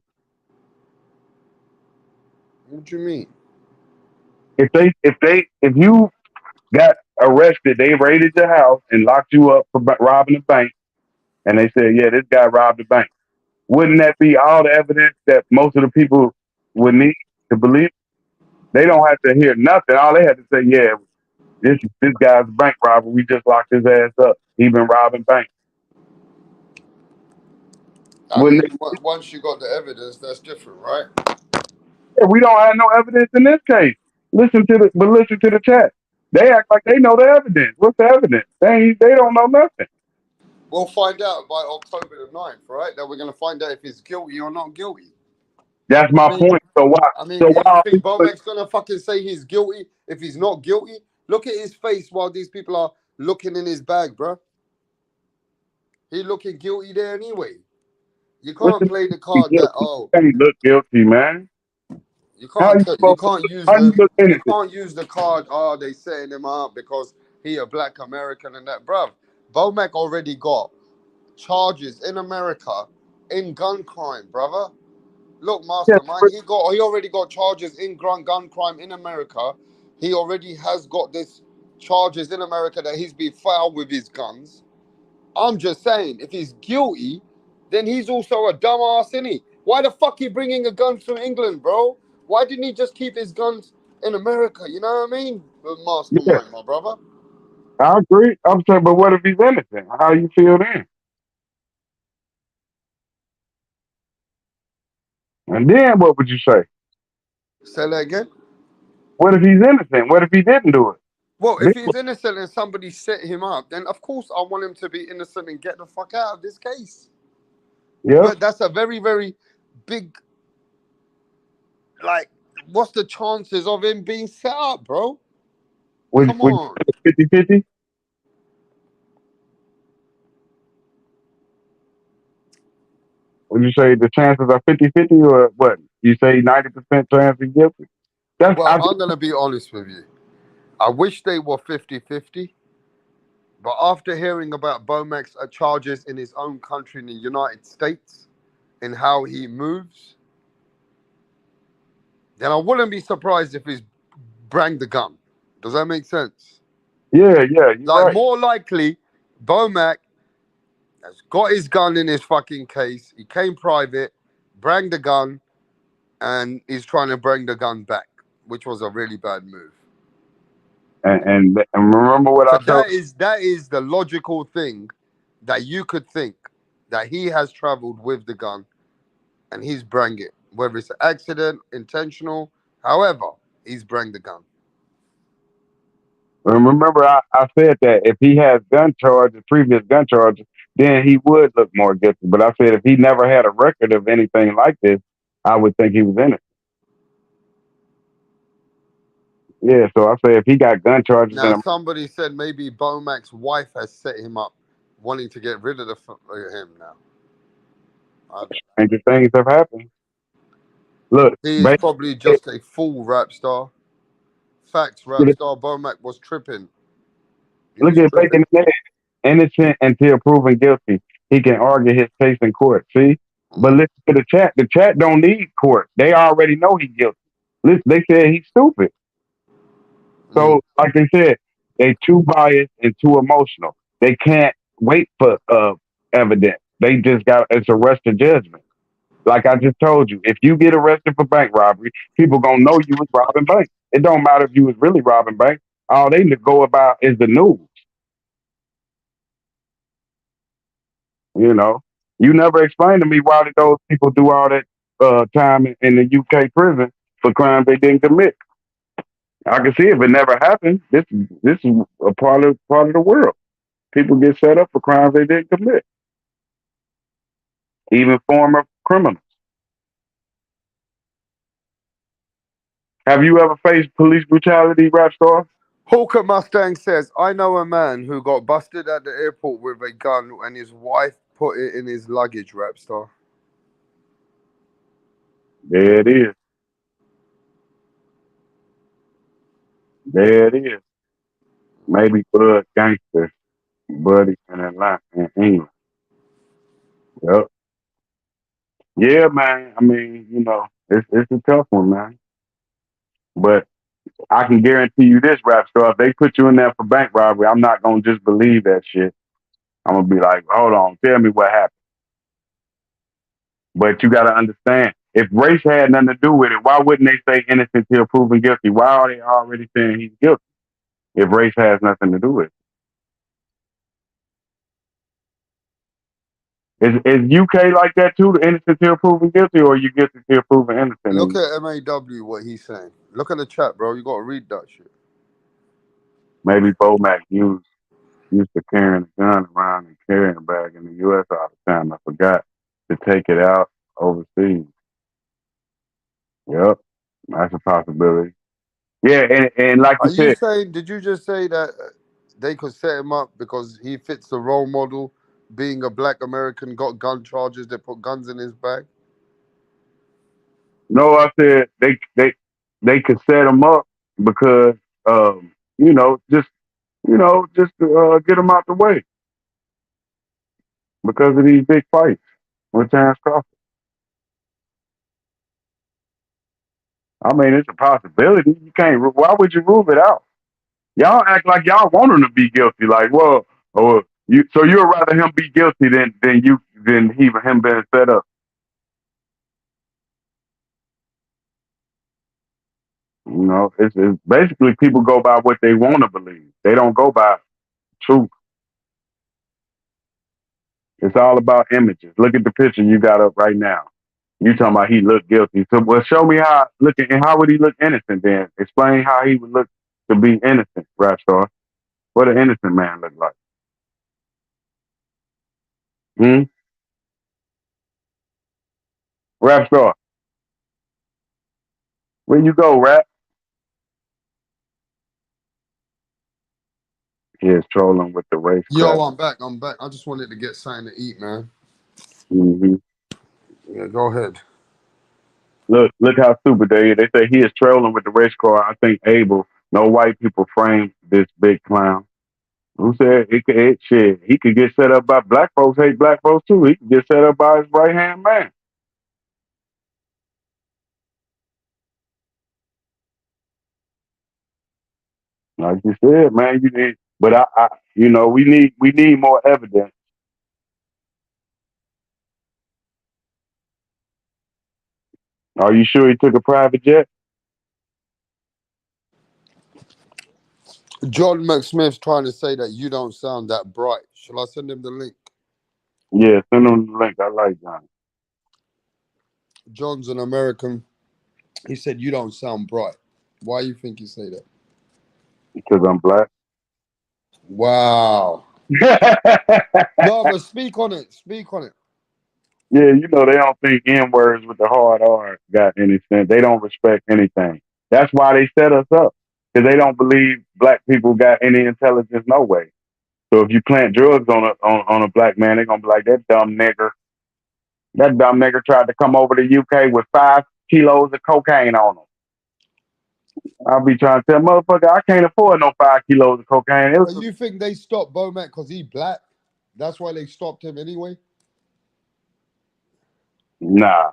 What do you mean? If you got arrested, they raided your house and locked you up for robbing a bank, and they said, "Yeah, this guy robbed the bank." Wouldn't that be all the evidence that most of the people would need to believe? They don't have to hear nothing. All they have to say, "Yeah, this guy's a bank robber. We just locked his ass up. He been robbing banks." I Wouldn't mean, they? once you got the evidence, that's different, right? Yeah, we don't have no evidence in this case. Listen to the chat. They act like they know the evidence. What's the evidence? They don't know nothing. We'll find out by October the 9th, right? That we're going to find out if he's guilty or not guilty. That's my point. So why? If you think BOMAC's going to fucking say he's guilty, if he's not guilty, look at his face while these people are looking in his bag, bro. He looking guilty there anyway. You can't play the card that, you can't look guilty, man. You can't use the card. Oh, they setting him up because he a black American and that, bruv. BOMAC already got charges in America in gun crime, brother. Look, mastermind, he already got charges in gun crime in America. He already has got this charges in America that he's been filed with his guns. I'm just saying, if he's guilty, then he's also a dumbass, innit? Why the fuck he bringing a gun from England, bro? Why didn't he just keep his guns in America? You know what I mean? Mastermind, my brother. I agree. I'm saying, but what if he's innocent? How you feel then? And then what would you say? Say that again? What if he's innocent? What if he didn't do it? Well, if he's innocent and somebody set him up, then of course I want him to be innocent and get the fuck out of this case. Yeah. But that's a very, very big, like, what's the chances of him being set up, bro? Come on. 50-50? Would you say the chances are 50-50 or what? You say 90% chance he's guilty? I'm going to be honest with you. I wish they were 50-50. But after hearing about BOMAC's charges in his own country in the United States and how he moves, then I wouldn't be surprised if he's brang the gun. Does that make sense? Yeah, you're right. More likely, BOMAC has got his gun in his fucking case. He came private, brang the gun, and he's trying to bring the gun back, which was a really bad move. And remember what I told you. That is the logical thing that you could think, that he has traveled with the gun and he's brang it. Whether it's an accident, intentional, however, he's brang the gun. Remember, I said that if he has previous gun charges, then he would look more guilty. But I said if he never had a record of anything like this, I would think he was innocent. Yeah, so I say if he got gun charges. Now, somebody said maybe BOMAC's wife has set him up, wanting to get rid of him now. Stranger things have happened. Look, he's probably just a fool rap star. Facts, rap star. BOMAC was tripping. Look at Bacon innocent until proven guilty. He can argue his case in court. See, but listen to the chat. The chat don't need court. They already know he's guilty. Listen, they said he's stupid. So, like they said, they too biased and too emotional. They can't wait for evidence. They just it's arrest to judgment. Like I just told you, if you get arrested for bank robbery, people gonna know you was robbing banks. It don't matter if you was really robbing banks. All they go about is the news. You know, you never explained to me why did those people do all that time in the UK prison for crimes they didn't commit. I can see if it never happened. This is a part of the world. People get set up for crimes they didn't commit, even former criminals. Have you ever faced police brutality, rap star? Hawker Mustang says, I know a man who got busted at the airport with a gun and his wife put it in his luggage, rap star. There it is. There it is. Maybe Bud Gangster, Buddy in Atlanta, in England. Yep. Yeah, man. I mean, you know, it's a tough one, man. But I can guarantee you this, rap star, if they put you in there for bank robbery, I'm not going to just believe that shit. I'm going to be like, hold on, tell me what happened. But you got to understand, if race had nothing to do with it, why wouldn't they say innocent till proven guilty? Why are they already saying he's guilty if race has nothing to do with it? Is UK like that too, the innocent till proven guilty, or you guilty till proven innocent? Look at MAW, what he's saying. Look at the chat, bro. You got to read that shit. Maybe BOMAC used to carrying a gun around and carrying a bag in the U.S. all the time. I forgot to take it out overseas. Yep, that's a possibility. Yeah, and like Are you you said, saying? Did you just say that they could set him up because he fits the role model? Being a black American, got gun charges. They put guns in his bag. no, I said they could set him up because you know just to get him out the way because of these big fights with Terrence Crawford. I mean, it's a possibility. You can't. Why would you rule it out? Y'all act like y'all want him to be guilty. Like, well, you. So you'd rather him be guilty than him being set up. You know, it's basically people go by what they want to believe. They don't go by truth. It's all about images. Look at the picture you got up right now. You talking about he looked guilty. So, well, show me how would he look innocent then? Explain how he would look to be innocent, rap star. What an innocent man look like. Rap star. Where you go, rap? He is trolling with the race Yo, crap. I'm back. I'm back. I just wanted to get something to eat, man. Mm-hmm. Yeah, go ahead. Look how stupid they is. They say he is trolling with the race car. I think Abel, no white people framed this big clown. Who said shit? He could get set up by black folks. Hate black folks too. He could get set up by his right hand man. Like you said, man, you need. But we need more evidence. Are you sure he took a private jet? John McSmith's trying to say that you don't sound that bright. Shall I send him the link? Yeah, send him the link. I like John. John's an American. He said you don't sound bright. Why you think he say that? Because I'm black. Wow. No, but speak on it. Speak on it. Yeah, they don't think N words with the hard R got any sense. They don't respect anything. That's why they set us up. Because they don't believe black people got any intelligence no way. So if you plant drugs on a black man, they're gonna be like, that dumb nigger. That dumb nigger tried to come over to UK with 5 kilos of cocaine on him. I'll be trying to tell motherfucker, I can't afford no 5 kilos of cocaine. You think they stopped BOMAC because he black? That's why they stopped him anyway? Nah.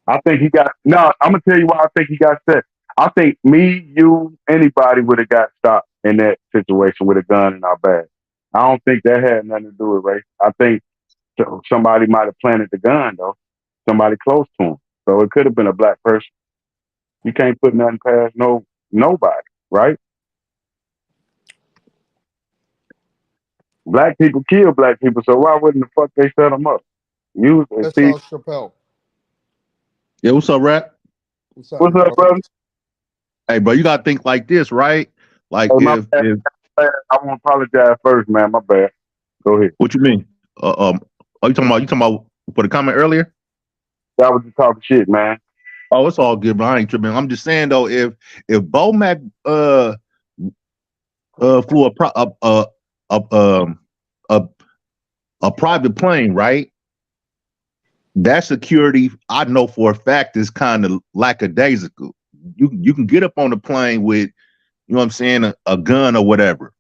I think he got no. I'm gonna tell you why I think he got set. I think me, you, anybody would have got stopped in that situation with a gun in our bag. I don't think that had nothing to do with race. I think somebody might have planted the gun though. Somebody close to him. So it could have been a black person. You can't put nothing past nobody, right? Black people kill black people, so why wouldn't the fuck they set them up? Let's ask Chappelle. Yeah, what's up, Rap? What's up, brother? Hey, bro, you gotta think like this, right? Like I if want to apologize first, man. My bad. Go ahead. What you mean? Are you talking about for the comment earlier? That was just talking shit, man. Oh, it's all good, bro. I ain't tripping. I'm just saying though, if BOMAC flew a private plane, right? That security, I know for a fact, is kind of lackadaisical. You can get up on the plane with, you know what I'm saying, a gun or whatever,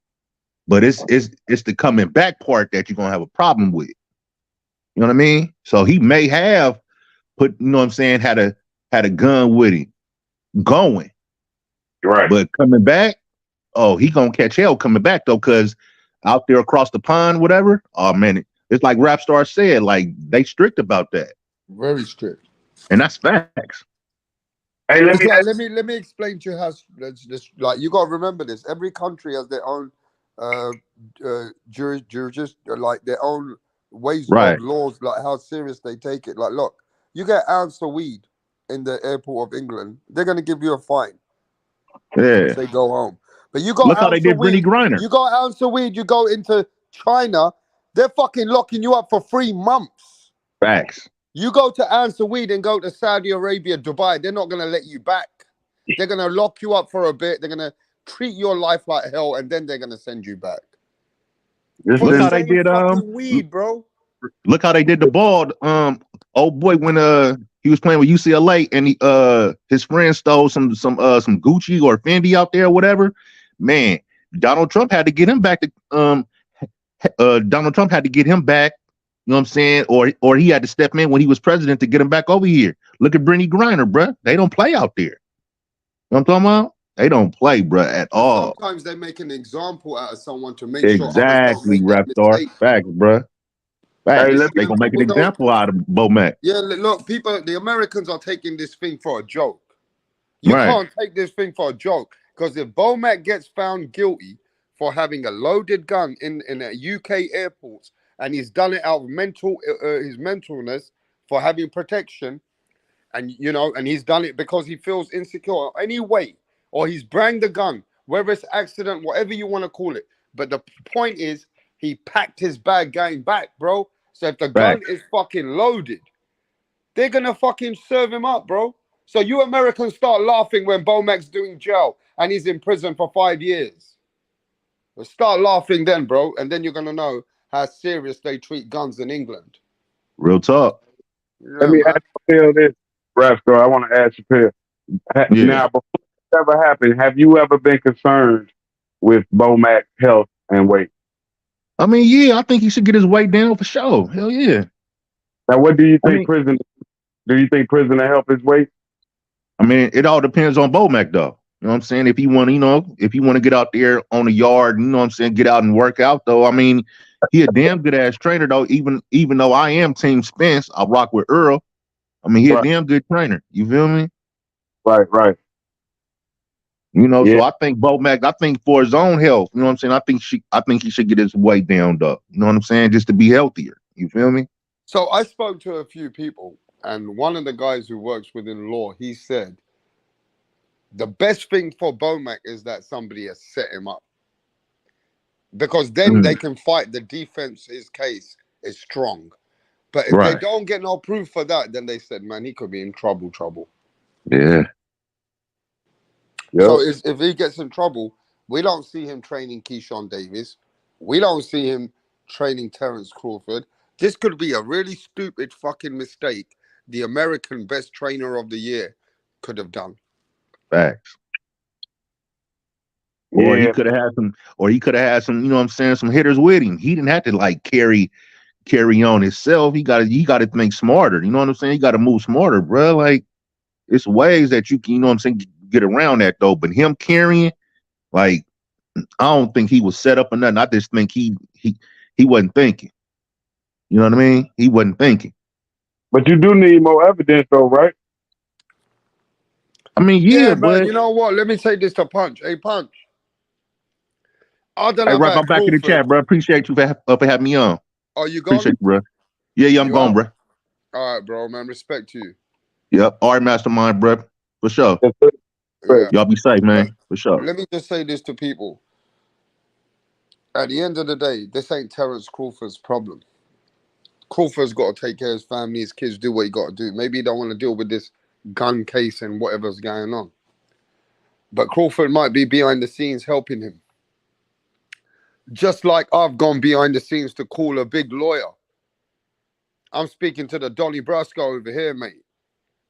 but it's the coming back part that you're gonna have a problem with. You know what I mean? So he may have put, you know what I'm saying, had a gun with him going, right? But coming back, oh, he gonna catch hell coming back though, because out there across the pond, whatever. Oh man, it's like Rapstar said, like they strict about that. Very strict, and that's facts. Hey, let me explain to you how this like you gotta remember this. Every country has their own jurisdiction, like their own ways Right. of laws, like how serious they take it. Like, look, you get an ounce of weed in the airport of England, they're gonna give you a fine. Yeah. They go home. But you got Look how they ounce of did Brittany weed. Griner. You got ounce of weed. You go into China, they're fucking locking you up for 3 months. Facts. You go to ounce of weed and go to Saudi Arabia, Dubai, they're not gonna let you back. They're gonna lock you up for a bit. They're gonna treat your life like hell, and then they're gonna send you back. Look how they did fucking weed, bro. Look how they did the ball. Old boy when he was playing with UCLA and his friend stole some Gucci or Fendi out there or whatever. Man, Donald Trump had to get him back to Donald Trump had to get him back. You know what I'm saying? Or he had to step in when he was president to get him back over here. Look at Brittany Griner, bruh. They don't play out there. You know what I'm talking about? They don't play, bruh, at all. Sometimes they make an example out of someone to make sure others don't Exactly, make that Raptor. mistake. Facts, bruh. Facts. They gonna make an example out of BOMAC. Yeah, look, the Americans are taking this thing for a joke. You Right. can't take this thing for a joke, because if BOMAC gets found guilty for having a loaded gun in UK airports, and he's done it out of his mentalness for having protection, and and he's done it because he feels insecure anyway, or he's banged the gun, whether it's accident, whatever you want to call it. But the point is, he packed his bag going back, bro. So if the gun is fucking loaded, they're gonna fucking serve him up, bro. So you Americans start laughing when BOMAC's doing jail and he's in prison for 5 years. Well, start laughing then, bro, and then you're gonna know how serious they treat guns in England. Real talk. Yeah, Let me man. ask Phil this, Raptor. I want to ask you, Phil. Now, before this ever happened, have you ever been concerned with BOMAC's health and weight? I mean, yeah, I think he should get his weight down for sure. Hell yeah. Now, what do you think prison? Do you think prison to help his weight? I mean, it all depends on BOMAC, though. You know what I'm saying? If he want to, if he want to get out there on the yard, you know what I'm saying, get out and work out, though. I mean, he a damn good ass trainer, though. Even though I am Team Spence, I rock with Earl. I mean, he a damn good trainer. You feel me? Right. You know, so I think BOMAC, I think for his own health, you know what I'm saying? I think he should get his weight down, though. You know what I'm saying? Just to be healthier. You feel me? So I spoke to a few people, and one of the guys who works within law, he said the best thing for BOMAC is that somebody has set him up, because then they can fight. The defense's case is strong, but if they don't get no proof for that, then they said, man, he could be in trouble. Yeah. So if he gets in trouble, we don't see him training Keyshawn Davis. We don't see him training Terrence Crawford. This could be a really stupid fucking mistake the American best trainer of the year could have done. Facts. Or he could have had some, you know what I'm saying, some hitters with him. He didn't have to like carry on himself. He got to think smarter. You know what I'm saying? He got to move smarter, bro. Like, it's ways that you can, you know what I'm saying, get around that though. But him carrying, like, I don't think he was set up or nothing. I just think he wasn't thinking. You know what I mean? He wasn't thinking. But you do need more evidence, though, right? I mean, yeah, but man, you know what? Let me say this to Punch. Hey, Punch. I don't know hey, Rock, about I'm back in the chat, bro. Appreciate you for having me on. Oh, you gone? Appreciate you, bro. Yeah, I'm gone, bro. All right, bro, man. Respect to you. Yep. All right, mastermind, bro. For sure. Yeah. Y'all be safe, man. For sure. Let me just say this to people. At the end of the day, this ain't Terrence Crawford's problem. Crawford's got to take care of his family, his kids, do what he got to do. Maybe he don't want to deal with this gun case and whatever's going on. But Crawford might be behind the scenes helping him. Just like I've gone behind the scenes to call a big lawyer. I'm speaking to the Donnie Brasco over here, mate.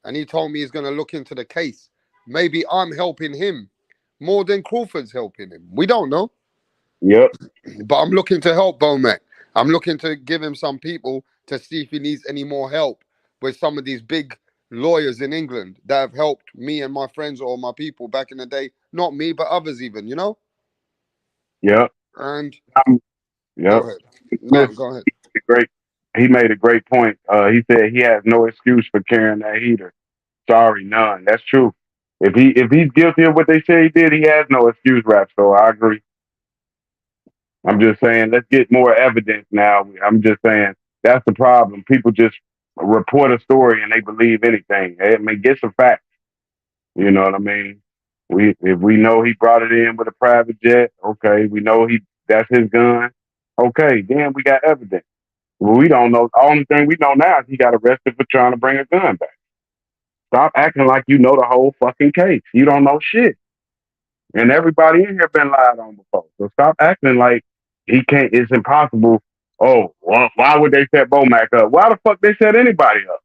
And he told me he's going to look into the case. Maybe I'm helping him more than Crawford's helping him. We don't know. Yep. But I'm looking to help BOMAC. I'm looking to give him some people to see if he needs any more help with some of these big lawyers in England that have helped me and my friends or my people back in the day. Not me, but others even, you know? Yep. And yep. Go ahead. No, go ahead. He made a great point. He said he has no excuse for carrying that heater. Sorry, none. That's true. If he's guilty of what they say he did, he has no excuse, Rap. So I agree. I'm just saying, let's get more evidence now. I'm just saying that's the problem. People just report a story and they believe anything. I mean, get some facts. You know what I mean? If we know he brought it in with a private jet, okay. We know that's his gun, okay. Then we got evidence. Well, we don't know. The only thing we know now is he got arrested for trying to bring a gun back. Stop acting like you know the whole fucking case. You don't know shit. And everybody in here been lied on before. So stop acting like he can't. It's impossible. Oh, well, why would they set BOMAC up? Why the fuck they set anybody up?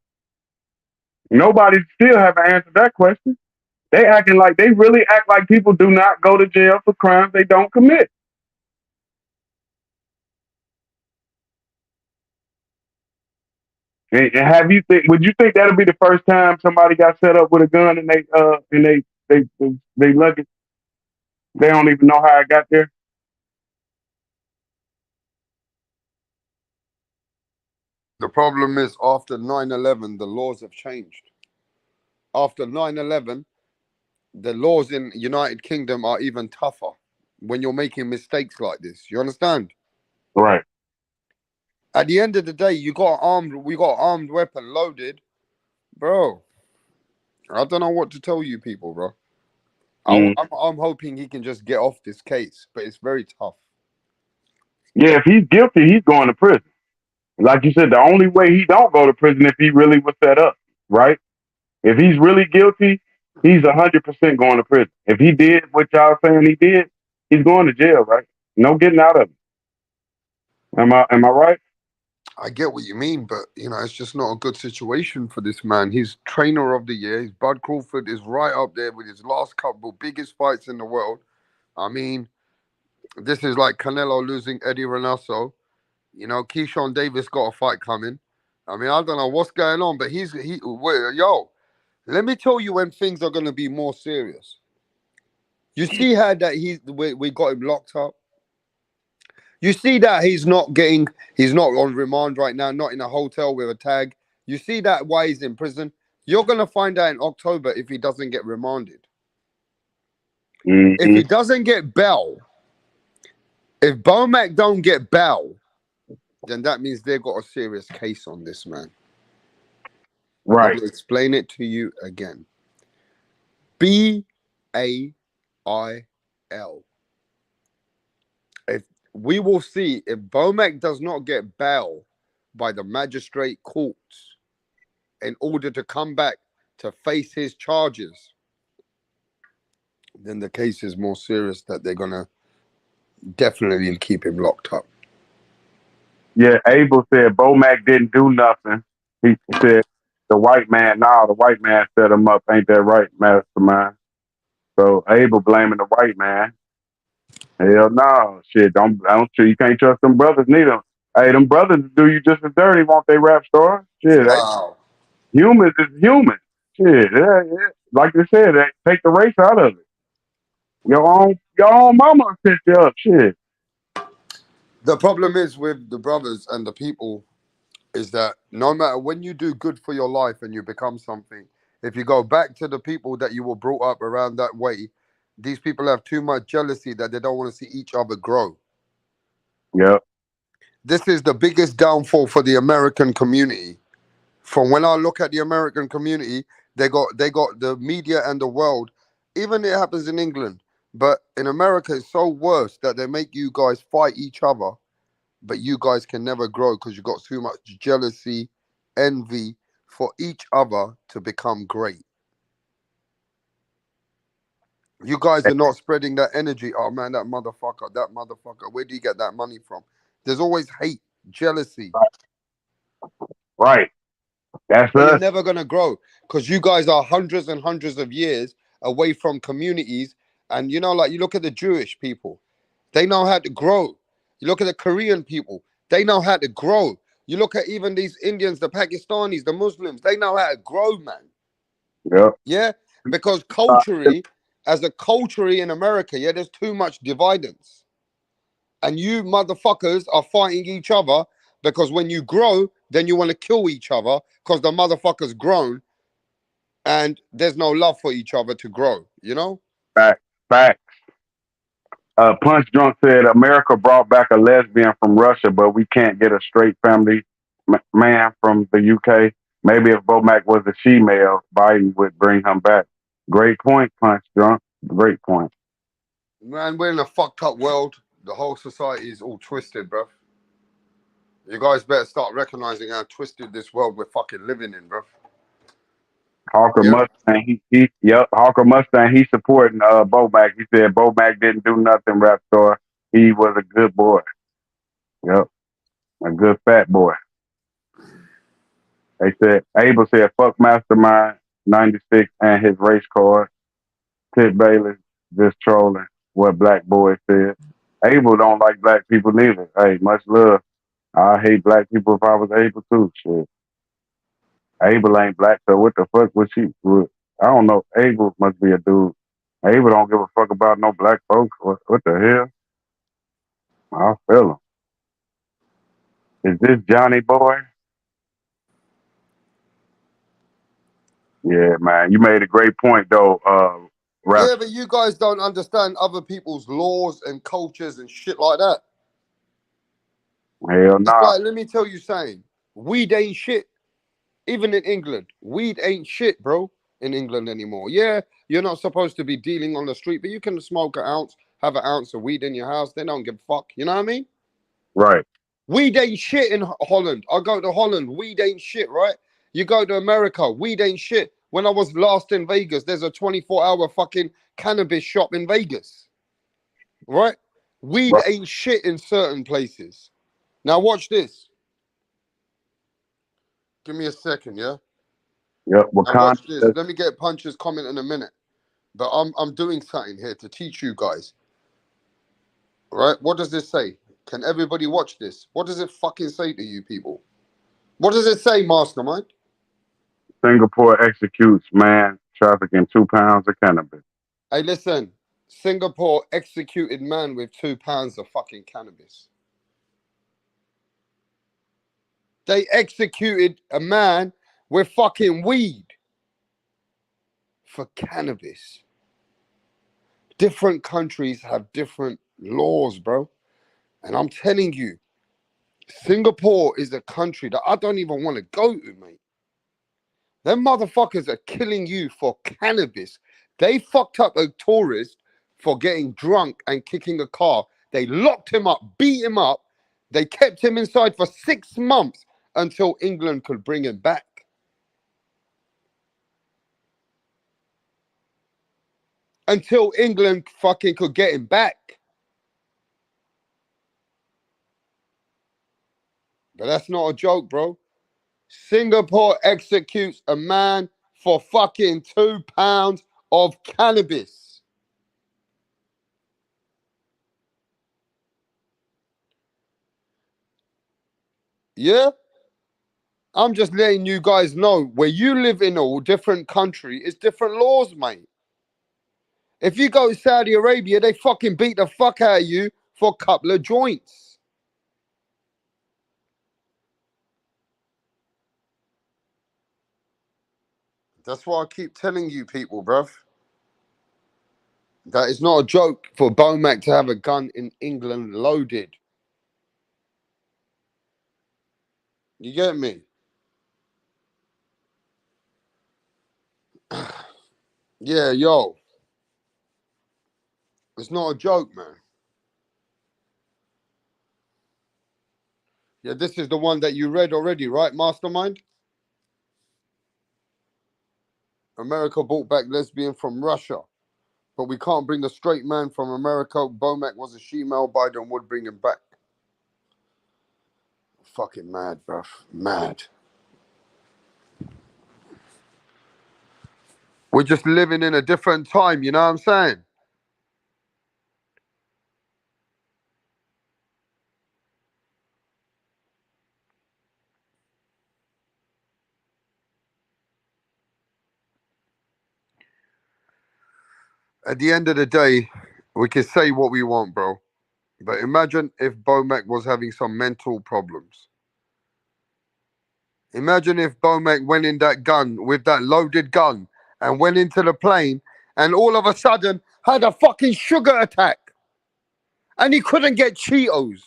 Nobody still haven't answered that question. They really act like people do not go to jail for crimes they don't commit. And would you think that'll be the first time somebody got set up with a gun and they luggage? They don't even know how it got there. The problem is after 9/11, the laws have changed. After 9/11, the laws in United Kingdom are even tougher when you're making mistakes like this. You understand? Right. At the end of the day, we got armed weapon loaded, bro. I don't know what to tell you people, bro. I'm hoping he can just get off this case, but it's very tough. Yeah, if he's guilty, he's going to prison. Like you said, the only way he don't go to prison if he really was set up, right? If he's really guilty, he's 100% going to prison. If he did what y'all saying he did, he's going to jail, right? No getting out of it. Am I right? I get what you mean, but it's just not a good situation for this man. He's trainer of the year. His Bud Crawford is right up there with his last couple biggest fights in the world. I mean, this is like Canelo losing Eddie Renato. Keyshawn Davis got a fight coming. I mean, I don't know what's going on, but let me tell you when things are going to be more serious. You see how that we got him locked up. You see that he's not on remand right now, not in a hotel with a tag. You see that why he's in prison. You're going to find out in October if he doesn't get remanded. Mm-hmm. If he doesn't get bail, if BOMAC don't get bail, then that means they've got a serious case on this man. Right. I will explain it to you again. BAIL. If we will see if BOMAC does not get bail by the magistrate courts in order to come back to face his charges, then the case is more serious that they're gonna definitely keep him locked up. Yeah, Abel said BOMAC didn't do nothing. He said the white man set him up. Ain't that right, mastermind? So Abel blaming the white man. Hell no, shit. You can't trust them brothers neither. Hey, them brothers do you just as dirty. Want they rap star? Shit. Wow. Humans is human. Shit. Yeah. Like they said, take the race out of it. Your own mama set you up. Shit. The problem is with the brothers and the people is that no matter when you do good for your life and you become something, if you go back to the people that you were brought up around that way, these people have too much jealousy that they don't want to see each other grow. Yep. This is the biggest downfall for the American community. From when I look at the American community, they got the media and the world. Even it happens in England, but in America it's so worse that they make you guys fight each other, but you guys can never grow because you got too much jealousy, envy for each other to become great. You guys are not spreading that energy. Oh man, that motherfucker. Where do you get that money from? There's always hate, jealousy. Right. That's but us. You're never gonna grow because you guys are hundreds and hundreds of years away from communities. And like you look at the Jewish people, they know how to grow. You look at the Korean people, they know how to grow. You look at even these Indians, the Pakistanis, the Muslims, they know how to grow, man. Yep. Yeah, because culturally, as a culture in America, there's too much dividance. And you motherfuckers are fighting each other because when you grow, then you want to kill each other because the motherfucker's grown and there's no love for each other to grow, Facts. Punch Drunk said America brought back a lesbian from Russia, but we can't get a straight family man from the UK. Maybe if BOMAC was a she-male, Biden would bring him back. Great point, Punch Drunk. Great point. Man, we're in a fucked up world. The whole society is all twisted, bro. You guys better start recognizing how twisted this world we're fucking living in, bro. Hawker Yeah. Mustang, yep, Hawker Mustang, he's supporting BOMAC. He said BOMAC didn't do nothing, Rap Star. He was a good boy. Yep, a good fat boy. They said Abel said fuck Mastermind 96 and his race card. Tit Bailey just trolling what Black Boy said. Abel don't like black people neither. Hey, much love. I hate black people if I was able to. Shit. Abel ain't black, so what the fuck would she? I don't know. Abel must be a dude. Abel don't give a fuck about no black folks. What the hell? I feel him. Is this Johnny Boy? Yeah, man. You made a great point, though, Rap. Yeah, but you guys don't understand other people's laws and cultures and shit like that. Hell It's nah. like, let me tell you something. Weed ain't shit. Even in England, weed ain't shit, bro, in England anymore. Yeah, you're not supposed to be dealing on the street, but you can smoke an ounce, have an ounce of weed in your house. They don't give a fuck. You know what I mean? Right. Weed ain't shit in Holland. I go to Holland, weed ain't shit, right? You go to America, weed ain't shit. When I was last in Vegas, there's a 24-hour fucking cannabis shop in Vegas, right? Weed Right. ain't shit in certain places. Now watch this. Give me a second, yeah? Yep. And watch this. Wakanda. Let me get Punch's comment in a minute. But I'm doing something here to teach you guys. Right? What does this say? Can everybody watch this? What does it fucking say to you people? What does it say, Mastermind? Singapore executes man trafficking 2 pounds of cannabis. Hey, listen. Singapore executed man with 2 pounds of fucking cannabis. They executed a man with fucking weed for cannabis. Different countries have different laws, bro. And I'm telling you, Singapore is a country that I don't even want to go to, mate. Them motherfuckers are killing you for cannabis. They fucked up a tourist for getting drunk and kicking a car. They locked him up, beat him up. They kept him inside for 6 months until England could bring him back. Until England fucking could get him back. But that's not a joke, bro. Singapore executes a man for fucking 2 pounds of cannabis. Yeah? I'm just letting you guys know where you live in a different country, it's different laws, mate. If you go to Saudi Arabia, they fucking beat the fuck out of you for a couple of joints. That's why I keep telling you people, bruv. That is not a joke for BOMAC to have a gun in England loaded. You get me? Yeah, yo. It's not a joke, man. Yeah, this is the one that you read already, right, Mastermind? America brought back lesbian from Russia, but we can't bring the straight man from America. BOMAC was a she-male. Biden would bring him back. Fucking mad, bruv. Mad. We're just living in a different time, you know what I'm saying? At the end of the day, we can say what we want, bro. But imagine if BOMAC was having some mental problems. Imagine if BOMAC went in that gun with that loaded gun and went into the plane and all of a sudden had a fucking sugar attack and he couldn't get Cheetos.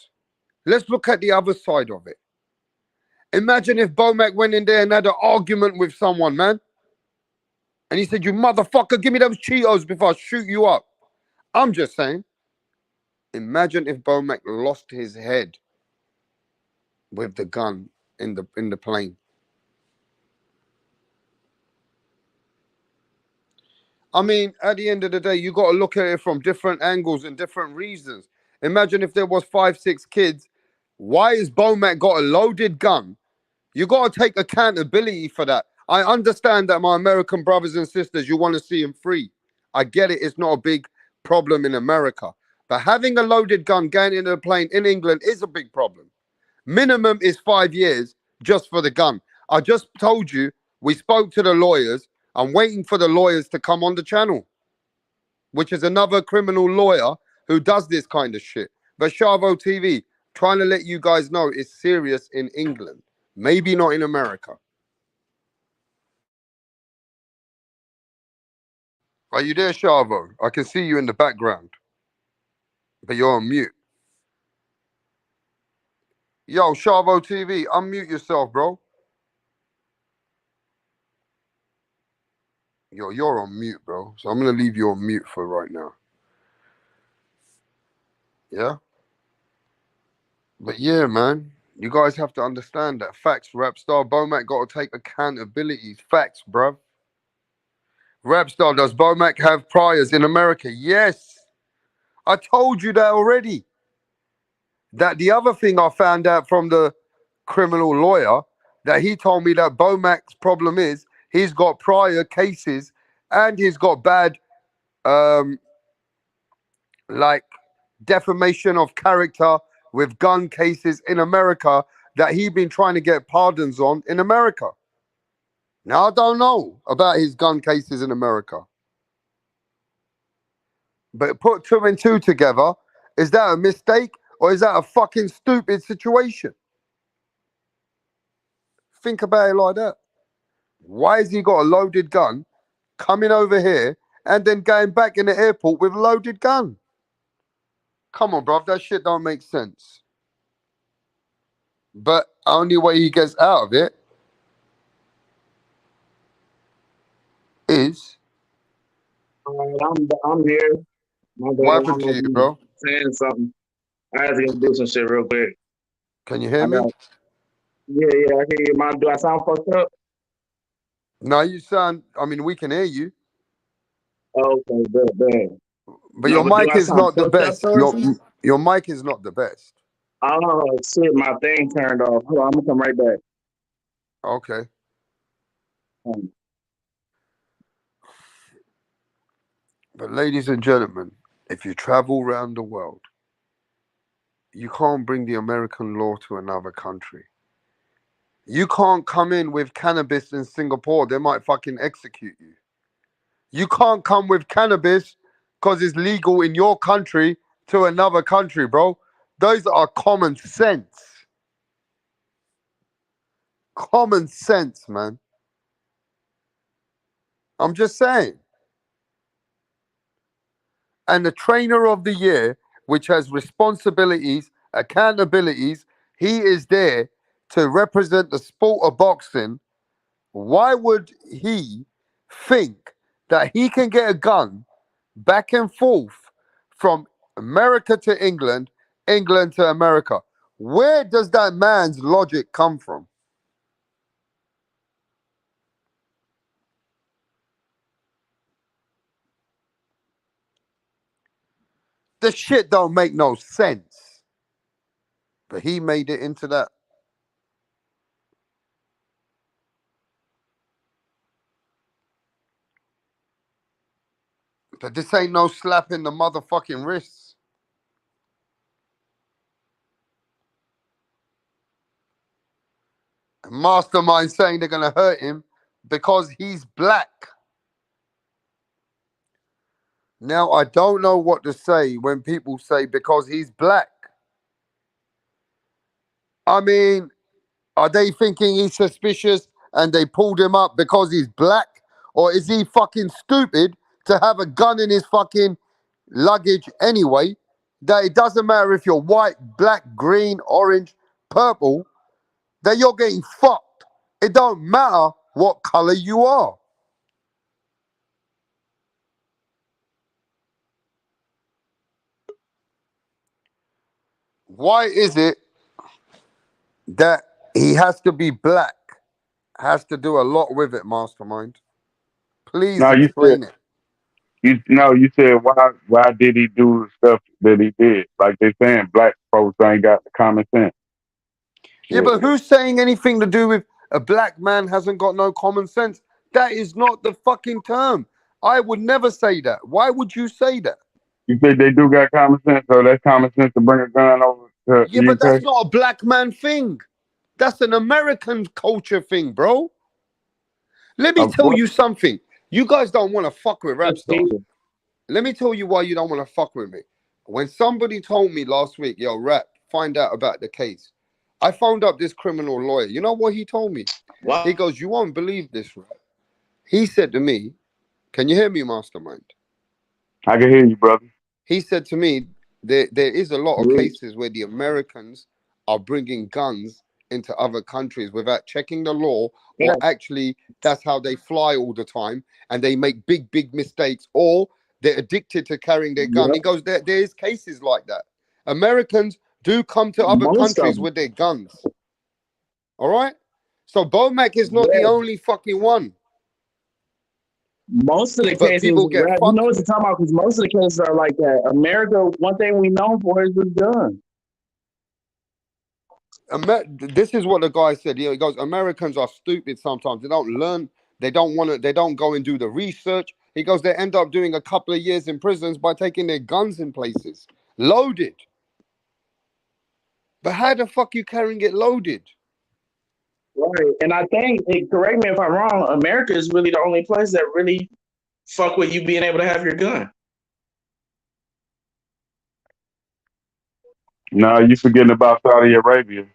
Let's look at the other side of it. Imagine if BOMAC went in there and had an argument with someone, man. And he said, you motherfucker, give me those Cheetos before I shoot you up. I'm just saying, imagine if BOMAC lost his head with the gun in the plane. I mean, at the end of the day, you got to look at it from different angles and different reasons. Imagine if there was 5, 6 kids. Why is BOMAC got a loaded gun? You got to take accountability for that. I understand that, my American brothers and sisters, you want to see him free. I get it. It's not a big problem in America. But having a loaded gun going into a plane in England is a big problem. Minimum is 5 years just for the gun. I just told you, we spoke to the lawyers. I'm waiting for the lawyers to come on the channel, which is another criminal lawyer who does this kind of shit. But Shavo TV, trying to let you guys know it's serious in England. Maybe not in America. Are you there, Shavo? I can see you in the background, but you're on mute. Yo, Shavo TV, unmute yourself, bro. Yo, you're on mute, bro. So I'm going to leave you on mute for right now. Yeah? But yeah, man, you guys have to understand that. Facts, Rapstar. BOMAC got to take accountability. Facts, bruv. Rapstar, does BOMAC have priors in America? Yes. I told you that already. That the other thing I found out from the criminal lawyer, that he told me that BOMAC's problem is he's got prior cases and he's got bad, like defamation of character with gun cases in America that he's been trying to get pardons on in America. Now, I don't know about his gun cases in America. But put 2 and 2 together, is that a mistake or is that a fucking stupid situation? Think about it like that. Why has he got a loaded gun coming over here and then going back in the airport with a loaded gun? Come on, bruv, that shit don't make sense. But only way he gets out of it is... I'm here. What happened to you, bro? Saying something. I had to do some shit real quick. Can you hear me? Yeah, I can hear you. Do I sound fucked up? No, you sound... I mean, we can hear you. Okay, good. But your mic is not the best. Your mic is not the best. Oh, shit, my thing turned off. Hold on, I'm going to come right back. Okay. But ladies and gentlemen, if you travel around the world, you can't bring the American law to another country. You can't come in with cannabis in Singapore. They might fucking execute you. You can't come with cannabis because it's legal in your country to another country, bro. Those are common sense. Common sense, man. I'm just saying. And the trainer of the year, which has responsibilities, accountabilities, he is there to represent the sport of boxing. Why would he think that he can get a gun back and forth from America to England, England to America? Where does that man's logic come from? The shit don't make no sense. But he made it into that. But this ain't no slap in the motherfucking wrists. Mastermind saying they're going to hurt him because he's black. Now, I don't know what to say when people say because he's black. I mean, are they thinking he's suspicious and they pulled him up because he's black? Or is he fucking stupid to have a gun in his fucking luggage anyway? That it doesn't matter if you're white, black, green, orange, purple, that you're getting fucked. It don't matter what color you are. Why is it that he has to be black? Has to do a lot with it, Mastermind. Please No, explain it. you said why did he do the stuff that he did? Like they saying black folks ain't got the common sense. Yeah, but who's saying anything to do with a black man hasn't got no common sense? That is not the fucking term. I would never say that. Why would you say that? You think they do got common sense, so that's common sense to bring a gun over to Yeah, the but that's UK? not a black man thing. That's an American culture thing, bro. Let me Of tell course. you something. You guys don't want to fuck with rap It's stars. people. Let me tell you why you don't want to fuck with me. When somebody told me last week, yo, rap, find out about the case. I phoned up this criminal lawyer. You know what he told me? Wow. He goes, you won't believe this, rap. He said to me, can you hear me, Mastermind? I can hear you, brother. He said to me, there is a lot of cases where the Americans are bringing guns into other countries without checking the law, Yeah. or actually that's how they fly all the time and they make big mistakes, or they're addicted to carrying their gun. Yep. He goes, there is cases like that. Americans do come to other Most of countries them. with their guns. All right? So BOMAC is not the Yeah. only fucking one. Most of the But cases, people get Rap, you fucked know what with. you're talking about, because most of the cases are like that. America, one thing we known for is the gun. This is what the guy said. He goes, Americans are stupid sometimes. They don't learn. They don't want to. They don't go and do the research. He goes, they end up doing a couple of years in prisons by taking their guns in places, loaded. But how the fuck you carrying it loaded? Right. And I think, correct me if I'm wrong, America is really the only place that really fuck with you being able to have your gun. No, you forgetting about Saudi Arabia.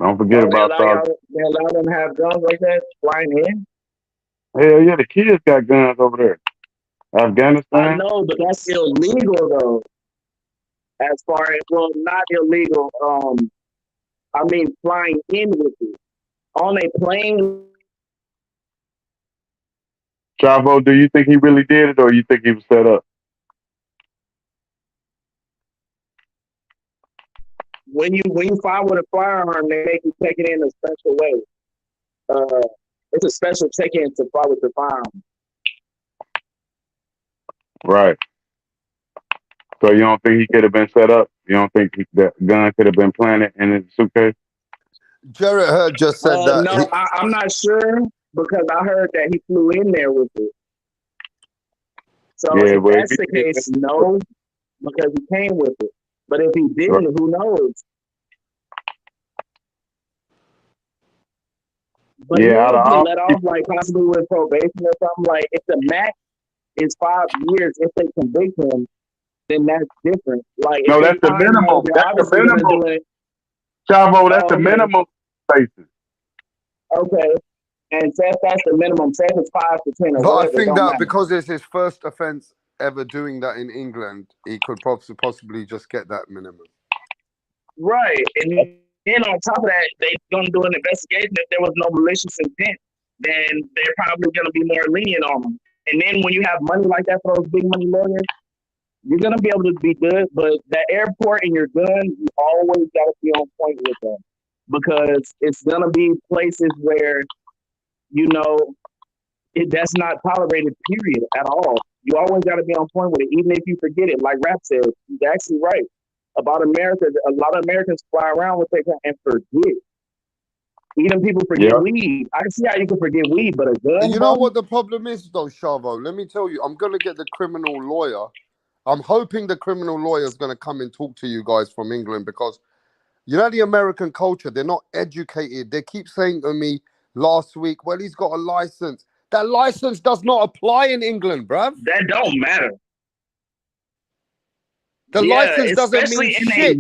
Don't forget Oh, about Saudi. they allow them to have guns like that flying in? Hell yeah, the kids got guns over there. I Afghanistan. know, but that's illegal though. As far as, well, not illegal. I mean flying in with it. On a plane. Chavo, do you think he really did it, or you think he was set up? When you fly with a firearm, they make you take it in a special way. It's a special check-in to fly with the firearm. Right. So you don't think he could have been set up? You don't think that gun could have been planted in his suitcase? Jared Hurd just said that. No, I'm not sure, because I heard that he flew in there with it. So Yeah, if well, that's the case, no, because he came with it. But if he didn't, who knows? But yeah, he out will of get all let off, like possibly with probation or something. Like if the max is 5 years, if they convict him, then that's different. Like if no, they that's the find him, minimum. they're That's the obviously gonna minimum. do it. Chavo, that's the Okay. minimum basis. Okay. And say if that's the minimum, say if it's 5 to 10 or But I whatever, it think don't that matter. because it's his first offense ever doing that in England, he could possibly just get that minimum. Right. And then on top of that, they're gonna do an investigation. If there was no malicious intent, then they're probably gonna be more lenient on them. And then when you have money like that for those big money lawyers, you're gonna be able to be good. But that airport and your gun, you always gotta be on point with them, because it's gonna be places where, you know, that's not tolerated, period, at all. You always got to be on point with it, even if you forget it. Like Rap said, he's actually right about America. A lot of Americans fly around with their gun and forget. Even people forget weed. I can see how you can forget weed, but a gun, You know what the problem is, though, Chavo? Let me tell you, I'm going to get the criminal lawyer. I'm hoping the criminal lawyer is going to come and talk to you guys from England, because, you know, the American culture, they're not educated. They keep saying to me last week, well, he's got a license. That license does not apply in England, bruv. That don't matter. The license doesn't mean shit.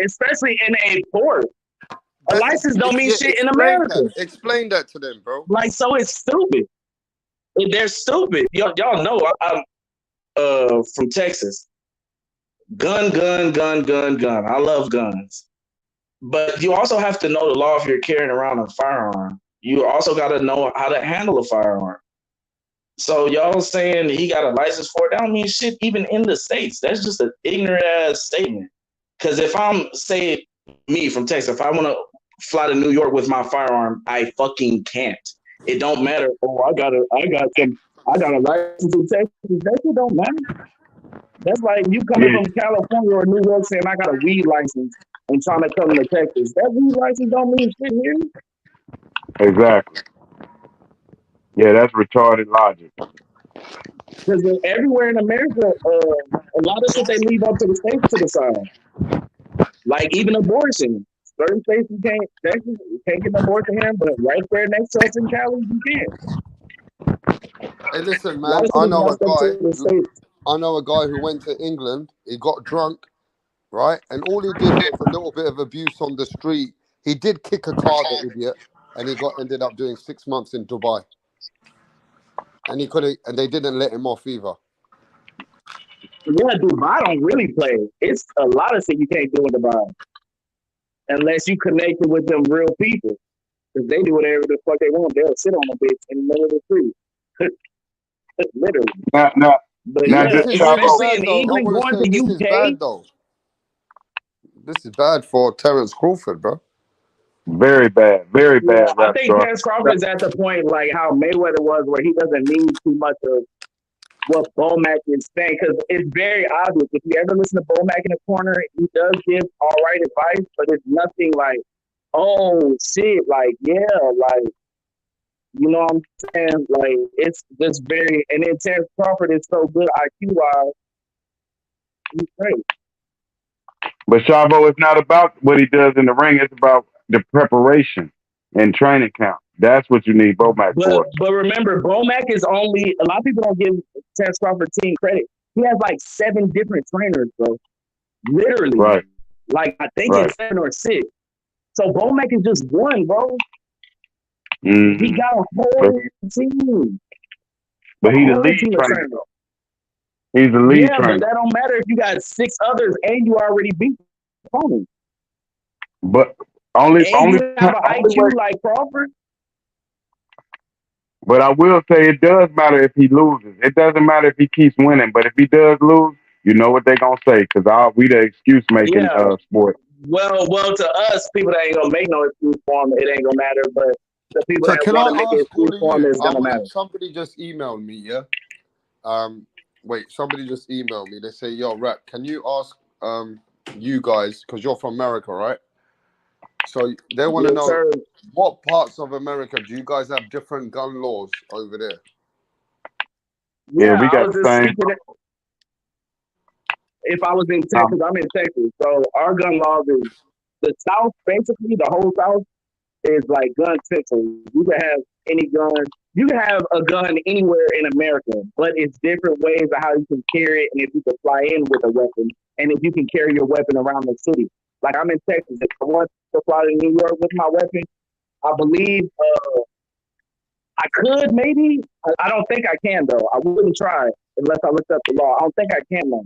Especially in a port. A license don't mean shit in America. Explain that to them, bro. Like, so it's stupid. They're stupid. Y'all know I'm from Texas. Gun. I love guns. But you also have to know the law if you're carrying around a firearm. You also got to know how to handle a firearm. So y'all saying he got a license for it? That don't mean shit even in the States. That's just an ignorant ass statement. Because if I'm, say, me from Texas, if I want to fly to New York with my firearm, I fucking can't. It don't matter. Oh, I got a license in Texas. That shit don't matter. That's like you coming Yeah, from California or New York saying I got a weed license and trying to come to Texas. That weed license don't mean shit here. exactly. Yeah, that's retarded logic. Because everywhere in America, a lot of shit they leave up to the states to decide. Like even abortion. Certain states Texas, you can't get an abortion here, but right there next to us in Cali, you can. Hey, listen, A lot man. of shit is left up to the states. I know a guy who went to England. He got drunk, right? And all he did was a little bit of abuse on the street. He did kick a car, the idiot, and he got ended up doing 6 months in Dubai. And he could have, and they didn't let him off either. Yeah, Dubai don't really play. It's a lot of shit you can't do in Dubai unless you connected with them real people. Because they do whatever the fuck they want. They'll sit on a bitch in the middle of the street. Literally. Now, now, But Yeah, now, yeah, this just is really Chavo. especially bad, in though. I England, want to going say to this is UK. bad, though. This is bad for Terence Crawford, bro. Very Yeah, bad I rap think star. Terence Crawford is at the point like how Mayweather was, where he doesn't need too much of what BOMAC is saying, because it's very obvious. If you ever listen to BOMAC in the corner, he does give all right advice, but it's nothing like, oh shit, like yeah, like you know what I'm saying? Like it's just very, and then Terence Crawford is so good IQ wise, he's great. But Chavo, it's not about what he does in the ring. It's about the preparation and training camp. That's what you need Bomac for. But remember, BOMAC is only a lot of people don't give Terence Crawford team credit. He has like 7 different trainers, bro. Literally, Right, like I think right. it's 7 or 6. So BOMAC is just one, bro. He Mm-hmm. got a But, whole team, a but he's the whole lead team of trainer, trainers. though. He's the lead Yeah, but trainer. that don't matter if you got 6 others and you already beat the opponent. But only, And only, you have an only way. IQ like Crawford. But I will say it does matter if he loses. It doesn't matter if he keeps winning. But if he does lose, you know what they're gonna say because we the excuse making Yeah. sport. Well, to us, people that ain't gonna make no excuse for him, it ain't gonna matter. But the people So that can I want to make an ask all excuse of for him you? is gonna matter. Somebody just emailed me, yeah. Wait, somebody just emailed me. They say, "Yo, Rap, can you ask you guys because you're from America, right? So they want to Yes, know sir. what parts of America do you guys have different gun laws over there?" Yeah, Yeah, we I got was the just same. speaking. If I was in Texas, I'm in Texas. So our gun laws is the South, basically the whole South is like gun central. You can have any gun. You can have a gun anywhere in America, but it's different ways of how you can carry it and if you can fly in with a weapon and if you can carry your weapon around the city. Like I'm in Texas. If I want to fly to New York with my weapon, I believe I could maybe. I don't think I can though. I wouldn't try unless I looked up the law. I don't think I can though.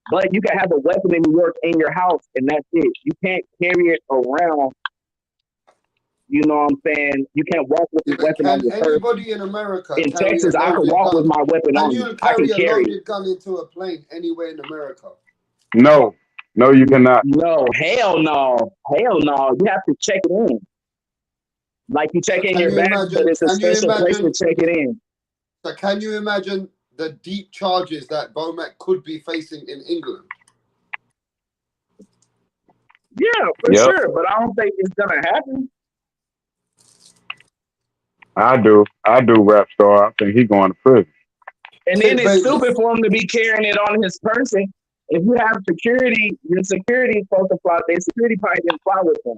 But you can have a weapon in New York in your house, and that's it. You can't carry it around. You know what I'm saying? You can't walk with Yeah, your but weapon on can your person. anybody in America In carry a Texas, I could loaded walk with gun? my weapon Can on me. you I can carry a carry it. loaded gun into a plane anywhere in America? No, no, you cannot. No, hell no. Hell no. You have to check it in. Like you check So in can your you bag, but imagine? it's a Can you special place to imagine? check it in. So can you imagine the deep charges that Bomac could be facing in England? Yeah, for Yep, sure. But I don't think it's gonna happen. I do. I do, rap star. I think he's going to prison. And Hey, then it's baby. stupid for him to be carrying it on his person. If you have security, your security is supposed to fly. Their security probably didn't fly with them.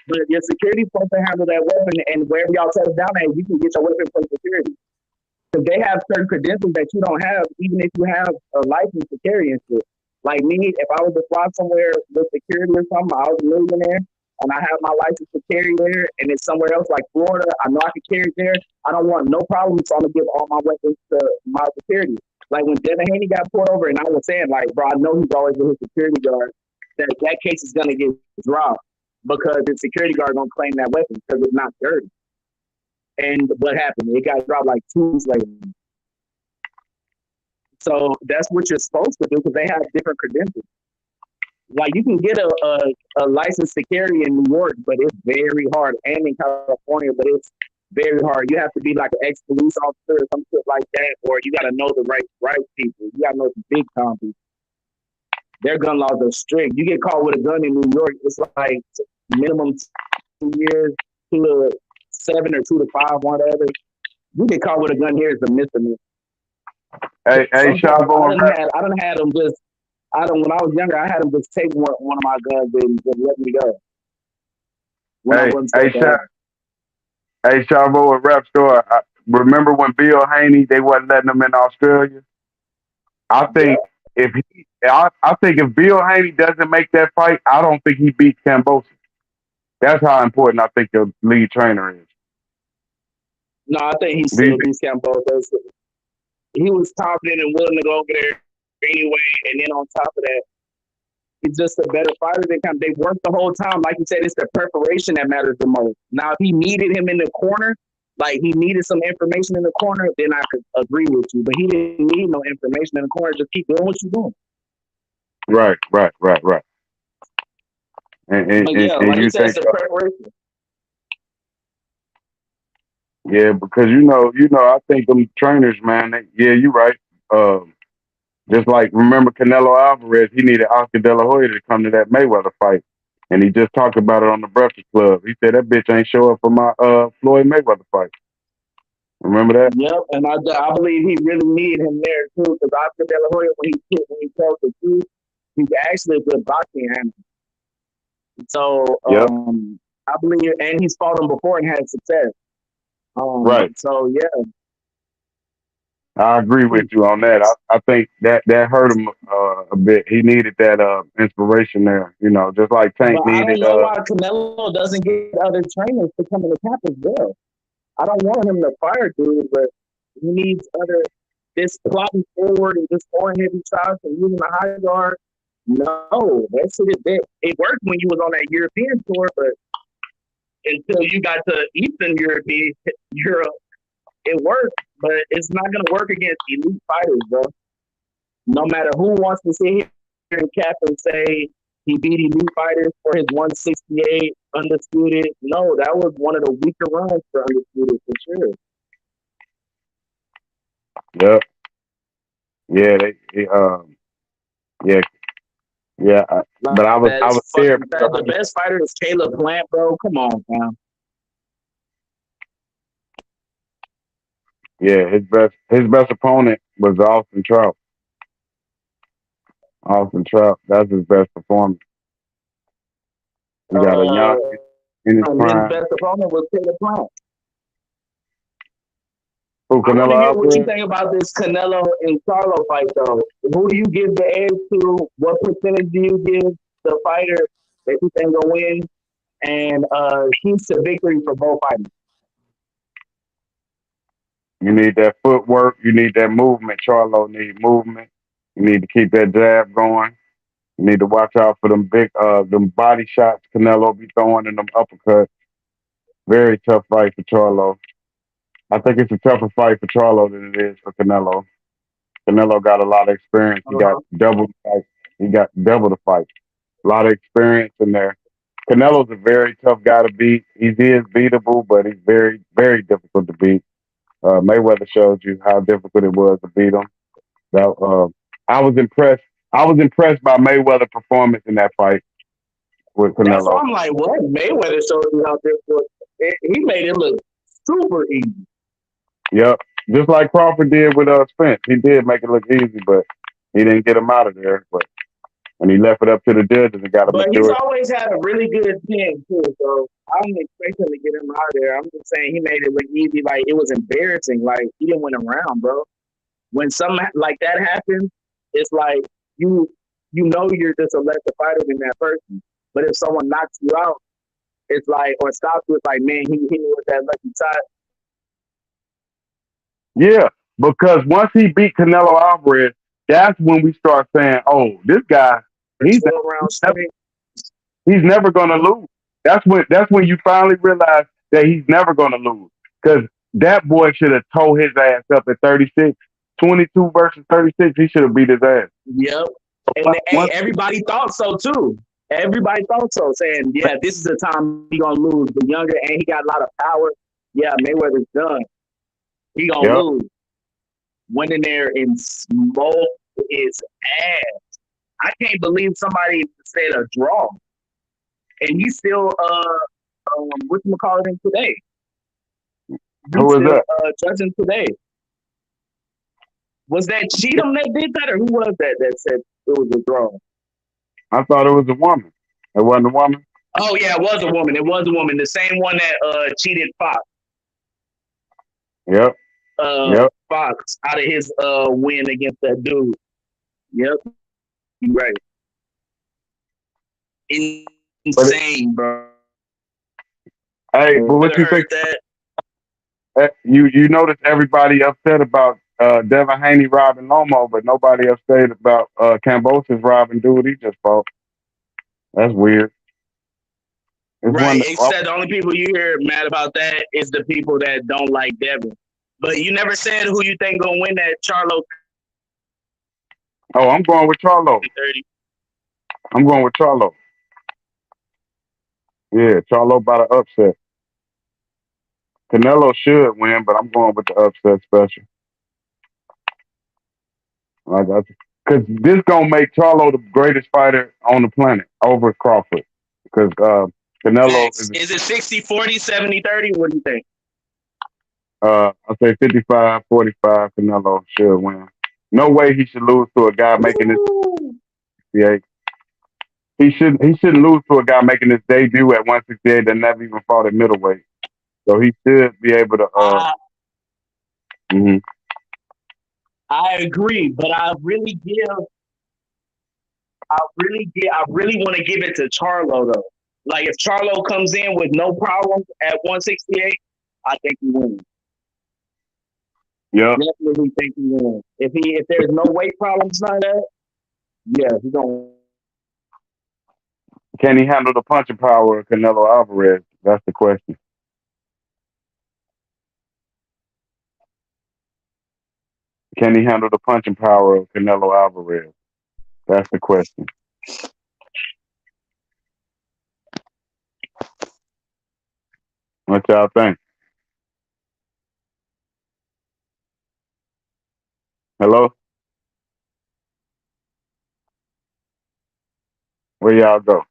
But your security is supposed to handle that weapon, and wherever y'all set it down at, you can get your weapon from security. Because they have certain credentials that you don't have, even if you have a license to carry and shit. Like me, if I was to fly somewhere with security or something, I was a millionaire, and I have my license to carry there, and it's somewhere else like Florida, I know I can carry it there. I don't want no problem, so I'm gonna give all my weapons to my security. Like when Devin Haney got pulled over, and I was saying, like, bro, I know he's always with his security guard. That case is gonna get dropped because the security guard gonna claim that weapon because it's not dirty. And what happened? It got dropped like 2 weeks later. So that's what you're supposed to do because they have different credentials. Like you can get a license to carry in New York, but it's very hard, and in California, but it's very hard. You have to be like an ex-police officer or some shit like that, or you got to know the right people. You got to know the big time people. Their gun laws are strict. You get caught with a gun in New York, it's like minimum 2 years, 2 to 7 or 2 to 5, one or the other. You get caught with a gun here, it's a misdemeanor. Hey, Shavo, I done had them just. When I was younger, I had them just take one of my guns and just let me go. Hey, Shavo, at Rap Store, remember when Bill Haney, they wasn't letting him in Australia? I think if Bill Haney doesn't make that fight, I don't think he beats Kambosos. That's how important I think the lead trainer is. No, I think he still beats Kambosos. He was confident and willing to go over there anyway, and then on top of that, he's just a better fighter. They work the whole time. Like you said, it's the preparation that matters the most. Now, if he needed him in the corner, like he needed some information in the corner, then I could agree with you. But he didn't need no information in the corner. Just keep doing what you're doing. Right. And like you you said, think it's the preparation. Yeah, because you know, I think them trainers, man. You're right. Just like remember Canelo Alvarez, he needed Oscar De La Hoya to come to that Mayweather fight, and he just talked about it on the Breakfast Club. He said that bitch ain't show up for my Floyd Mayweather fight. Remember that? Yep, and I believe he really needed him there too, because Oscar De La Hoya, when he tells the truth, he's actually a good boxing animal. So I believe, and he's fought him before and had success. Right. So yeah, I agree with you on that. I think that hurt him a bit. He needed that inspiration there, just like Tank but needed. I don't know why Canelo doesn't get other trainers to come in the camp as well. I don't want him to fire dude, but he needs this plotting forward and just throwing heavy shots and using the high guard. No, that shit is dead. It worked when you was on that European tour, but until you got to Eastern Europe, it worked, but it's not going to work against elite fighters, bro. No matter who wants to sit here and cap and say he beat elite fighters for his 168 undisputed. No, that was one of the weaker runs for undisputed for sure. Yep. But I was scared. The best fighter is Caleb Plant, bro. Come on, fam. Yeah, his best opponent was Austin Trout. That's his best performance. He got a young in his prime. His best opponent was Caleb Plant. Who, Canelo I want to hear what you Alvarez? think about this Canelo and Charlo fight, though. Who do you give the edge to? What percentage do you give the fighter that you think will win? And keeps the victory for both fighters. You need that footwork. You need that movement. Charlo need movement. You need to keep that jab going. You need to watch out for them big, them body shots Canelo be throwing and them uppercuts. Very tough fight for Charlo. I think it's a tougher fight for Charlo than it is for Canelo. Canelo got a lot of experience. He got double the fight. He got double the fight. A lot of experience in there. Canelo's a very tough guy to beat. He is beatable, but he's very, very difficult to beat. Mayweather showed you how difficult it was to beat him. I was impressed. I was impressed by Mayweather's performance in that fight with Canelo. That's why I'm like, what? Mayweather showed you how difficult. He made it look super easy. Yep. Just like Crawford did with Spence. He did make it look easy, but he didn't get him out of there. But when he left it up to the judges and got him to do it. But he's always had a really good pen, too. So I don't expect him to get him out of there. I'm just saying he made it look easy. Like, it was embarrassing. Like, he didn't win a round, bro. When something like that happens, it's like you know you're just a lesser fighter than that person. But if someone knocks you out, it's like, or stops you, it's like, man, he hit me with that lucky shot. Yeah, because once he beat Canelo Alvarez, that's when we start saying, oh, this guy, he's never going to lose. That's when you finally realize that he's never going to lose. Because that boy should have tore his ass up at 36. 22 versus 36, he should have beat his ass. Yep. And Once- everybody thought so too. Everybody thought so, saying, yeah, this is the time he gonna lose. The younger, and he got a lot of power. Yeah, Mayweather's done. He gonna lose. Went in there and smoked his ass. I can't believe somebody said a draw. And he's still whatchamacallit today. Who was that? Judging today. Was that Cheatham that did that, or who was that said it was a draw? I thought it was a woman. It wasn't a woman? Oh, yeah, it was a woman. It was a woman. The same one that cheated Fox. Yep. Fox out of his win against that dude. Yep. Right. Insane, bro. Hey, but what you think? You notice everybody upset about Devin Haney robbing Lomo, but nobody upset about Cambosis robbing dude he just fought. That's weird. Right. Except the only people you hear mad about that is the people that don't like Devin. But you never said who you think gonna win that Charlo. Oh, I'm going with Charlo. I'm going with Charlo. Yeah, Charlo by the upset. Canelo should win, but I'm going with the upset special. Because this gonna make Charlo the greatest fighter on the planet over Crawford. Because Canelo is it 60-40, 70-30? What do you think? I say 55-45. Canelo should win. No way he should lose to a guy making this. Yeah, he shouldn't lose to a guy making his debut at 168 that never even fought at middleweight. So he should be able to. I agree, but I really want to give it to Charlo though. Like if Charlo comes in with no problems at 168, I think he wins. Yeah, definitely think he wins. If there's no weight problems like that, yeah, he's gonna. Can he handle the punching power of Canelo Alvarez? That's the question. Can he handle the punching power of Canelo Alvarez? That's the question. What y'all think? Hello? Where y'all go?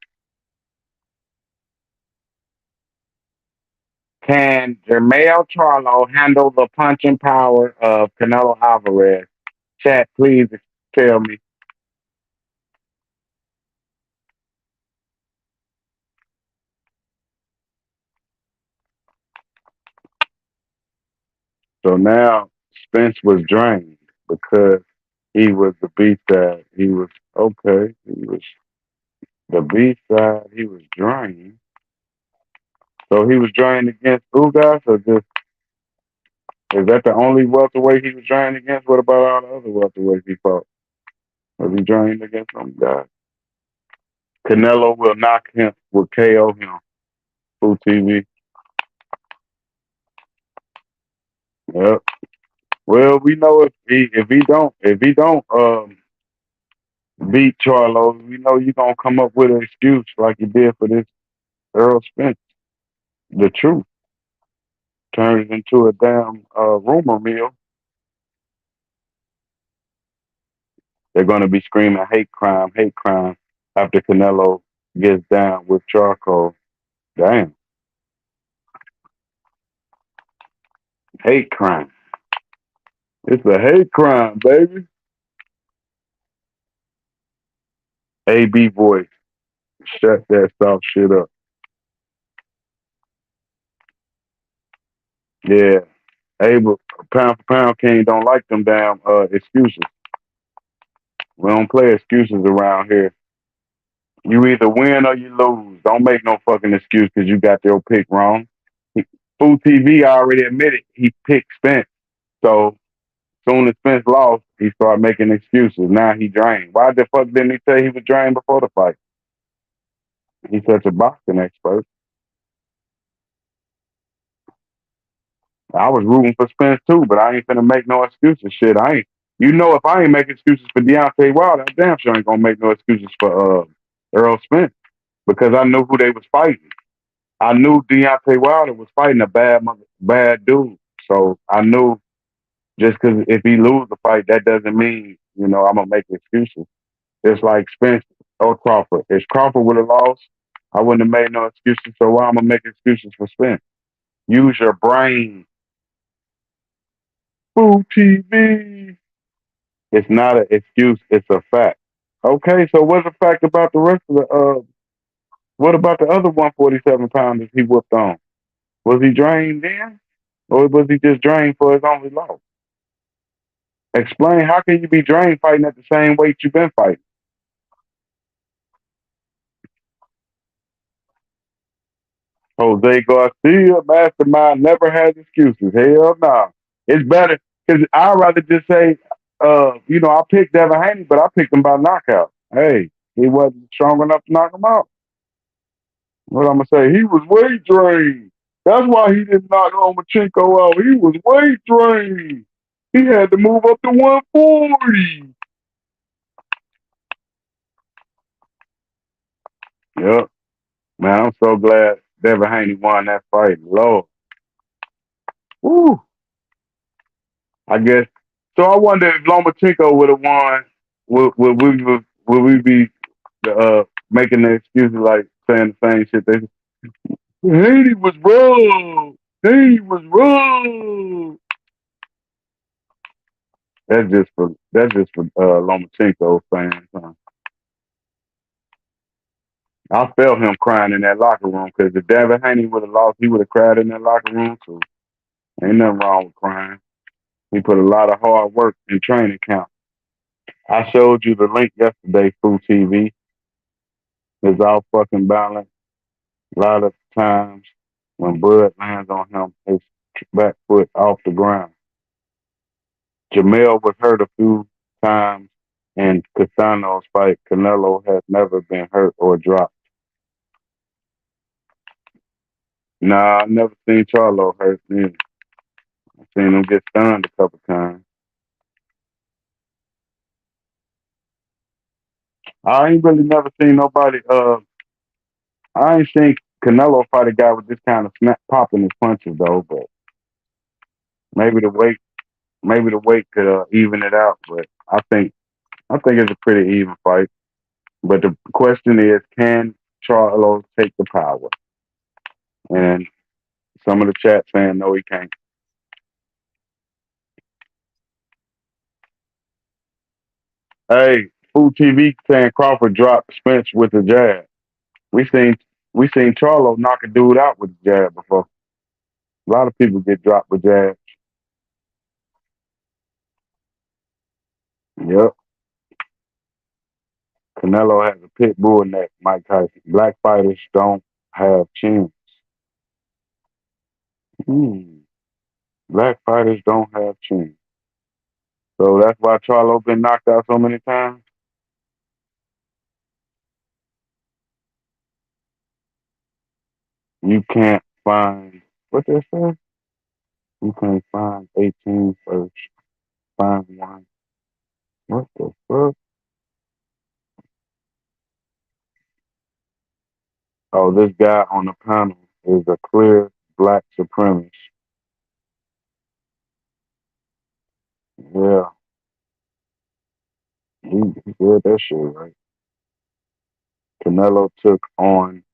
Can Jermell Charlo handle the punching power of Canelo Alvarez? Chat, please tell me. So now Spence was drained because he was the B-side. He was okay. He was the B-side. He was drained. So he was drained against Ugas, or just is that the only welterweight he was drained against? What about all the other welterweights he fought? Was he drained against them guys? Canelo will knock him, will KO him. Full TV. Yep. Well, we know if he don't beat Charlo, we know you're gonna come up with an excuse like you did for this Earl Spence. The truth turns into a damn rumor mill. They're gonna be screaming hate crime after Canelo gets down with charcoal. Damn. Hate crime. It's a hate crime, baby. AB voice. Shut that soft shit up. Yeah. Abel, pound for pound king don't like them damn excuses. We don't play excuses around here. You either win or you lose. Don't make no fucking excuse because you got your pick wrong. Food TV already admitted he picked Spence. So soon as Spence lost, he started making excuses. Now he drained. Why the fuck didn't he say he was drained before the fight? He's such a boxing expert. I was rooting for Spence too, but I ain't finna make no excuses. Shit, I You know, if I ain't making excuses for Deontay Wilder, I damn sure ain't gonna make no excuses for Earl Spence because I knew who they was fighting. I knew Deontay Wilder was fighting a bad dude. So I knew just because if he lose the fight, that doesn't mean I'm gonna make excuses. It's like Spence or Crawford. If Crawford would have lost, I wouldn't have made no excuses. So why am I gonna make excuses for Spence? Use your brain. Food TV. It's not an excuse. It's a fact. Okay, so what's the fact about the rest of the? What about the other 147 pounders he whooped on? Was he drained then, or was he just drained for his only loss? Explain. How can you be drained fighting at the same weight you've been fighting? Jose Garcia, mastermind, never has excuses. Hell no. It's better because I'd rather just say, I picked Devin Haney, but I picked him by knockout. Hey, he wasn't strong enough to knock him out. What I'm gonna say? He was weight drained. That's why he didn't knock Lomachenko out. He was weight drained. He had to move up to 140. Yep. Man, I'm so glad Devin Haney won that fight. Lord. Woo. I guess. So I wonder if Lomachenko would have won, would we be making the excuses like saying the same shit? Haney was wrong. Haney was wrong. That's just for Lomachenko fans. Huh? I felt him crying in that locker room because if Devin Haney would have lost, he would have cried in that locker room too. Ain't nothing wrong with crying. He put a lot of hard work in training camp. I showed you the link yesterday, Food TV. It's all fucking balanced. A lot of times when Bud lands on him, his back foot off the ground. Jamel was hurt a few times in Castano's fight. Canelo has never been hurt or dropped. Nah, I never seen Charlo hurt either. I seen him get stunned a couple times. I ain't really never seen nobody. I ain't seen Canelo fight a guy with this kind of snap popping his punches though. But maybe the weight could even it out. But I think it's a pretty even fight. But the question is, can Charlo take the power? And some of the chat saying no, he can't. Hey, Food TV saying Crawford dropped Spence with the jab. We seen Charlo knock a dude out with the jab before. A lot of people get dropped with jabs. Yep. Canelo has a pit bull neck, Mike Tyson. Black fighters don't have chins. Black fighters don't have chins. So that's why Charlo been knocked out so many times. You can't find what they say. You can't find 18 first. Find one. What the fuck? Oh, this guy on the panel is a clear black supremacist. Yeah, he said that shit right. Canelo took on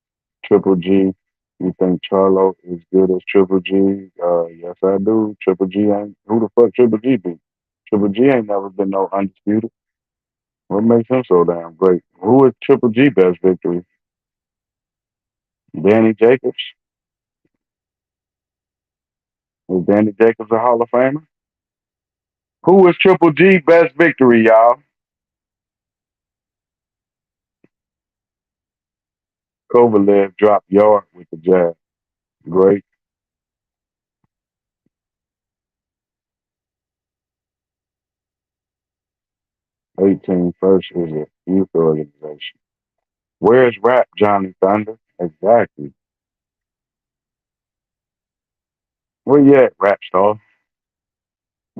Triple G. You think Charlo is good as Triple G? Yes, I do. Triple G ain't. Who the fuck Triple G be? Triple G ain't never been no undisputed. What makes him so damn great? Who is Triple G best victory? Danny Jacobs? Is Danny Jacobs a Hall of Famer? Who is Triple G best victory, y'all? Kovalev dropped yard with the jab. Great. First is a youth organization. Where's Rap Johnny Thunder? Exactly. Where you at, Rap Star?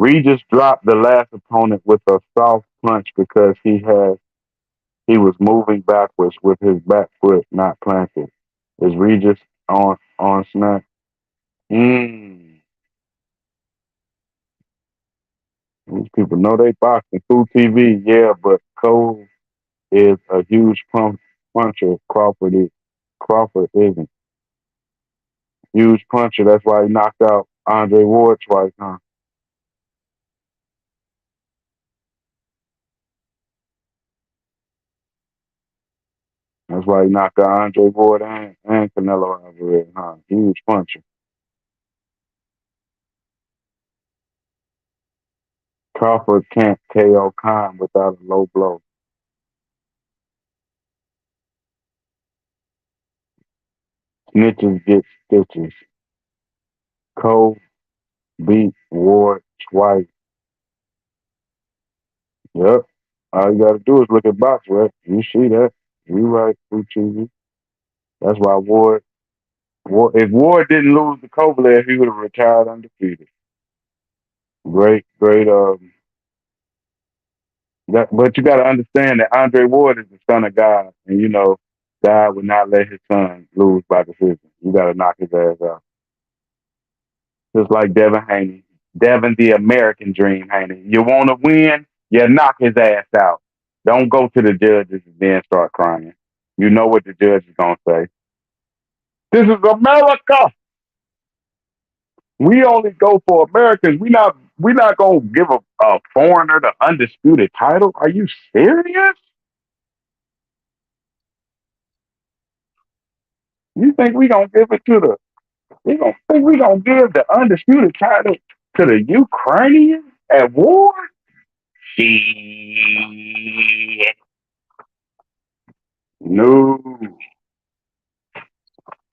Regis dropped the last opponent with a soft punch because he was moving backwards with his back foot not planted. Is Regis on snack? These people know they boxing. Food TV, yeah, but Cole is a huge puncher. Crawford isn't. Huge puncher. That's why he knocked out Andre Ward twice, huh? That's why he knocked out Andre Ward and Canelo Alvarez, huh? Huge puncher. Crawford can't KO Khan without a low blow. Snitches get stitches. Cole beat Ward twice. Yep. All you got to do is look at box rec. You see that. You right, Food TV. That's why if Ward didn't lose to Kovalev, he would have retired undefeated. Great. But you got to understand that Andre Ward is the son of God, and God would not let his son lose by decision. You got to knock his ass out. Just like Devin Haney. Devin, the American Dream, Haney. You want to win? You knock his ass out. Don't go to the judges and then start crying. You know what the judge is going to say. This is America. We only go for Americans. We're not going to give a foreigner the undisputed title. Are you serious? You think we going to give it to we going to give the undisputed title to the Ukrainians at war? Shit. No.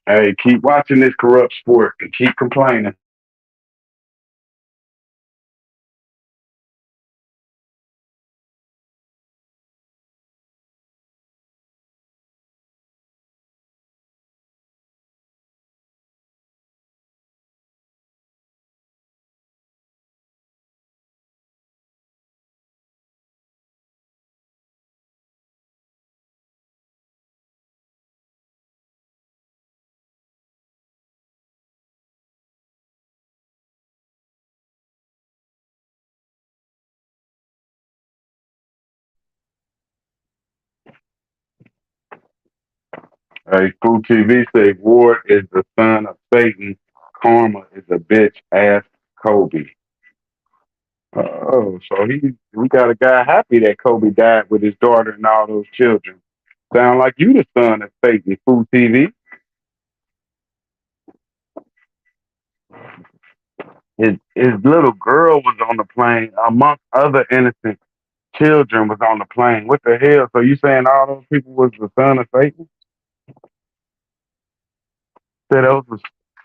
Hey, keep watching this corrupt sport and keep complaining. Hey, Food TV say Ward is the son of Satan. Karma is a bitch. Ask Kobe. Oh, so we got a guy happy that Kobe died with his daughter and all those children. Sound like you the son of Satan, Food TV. His little girl was on the plane, amongst other innocent children was on the plane. What the hell? So you saying all those people was the son of Satan? Said those was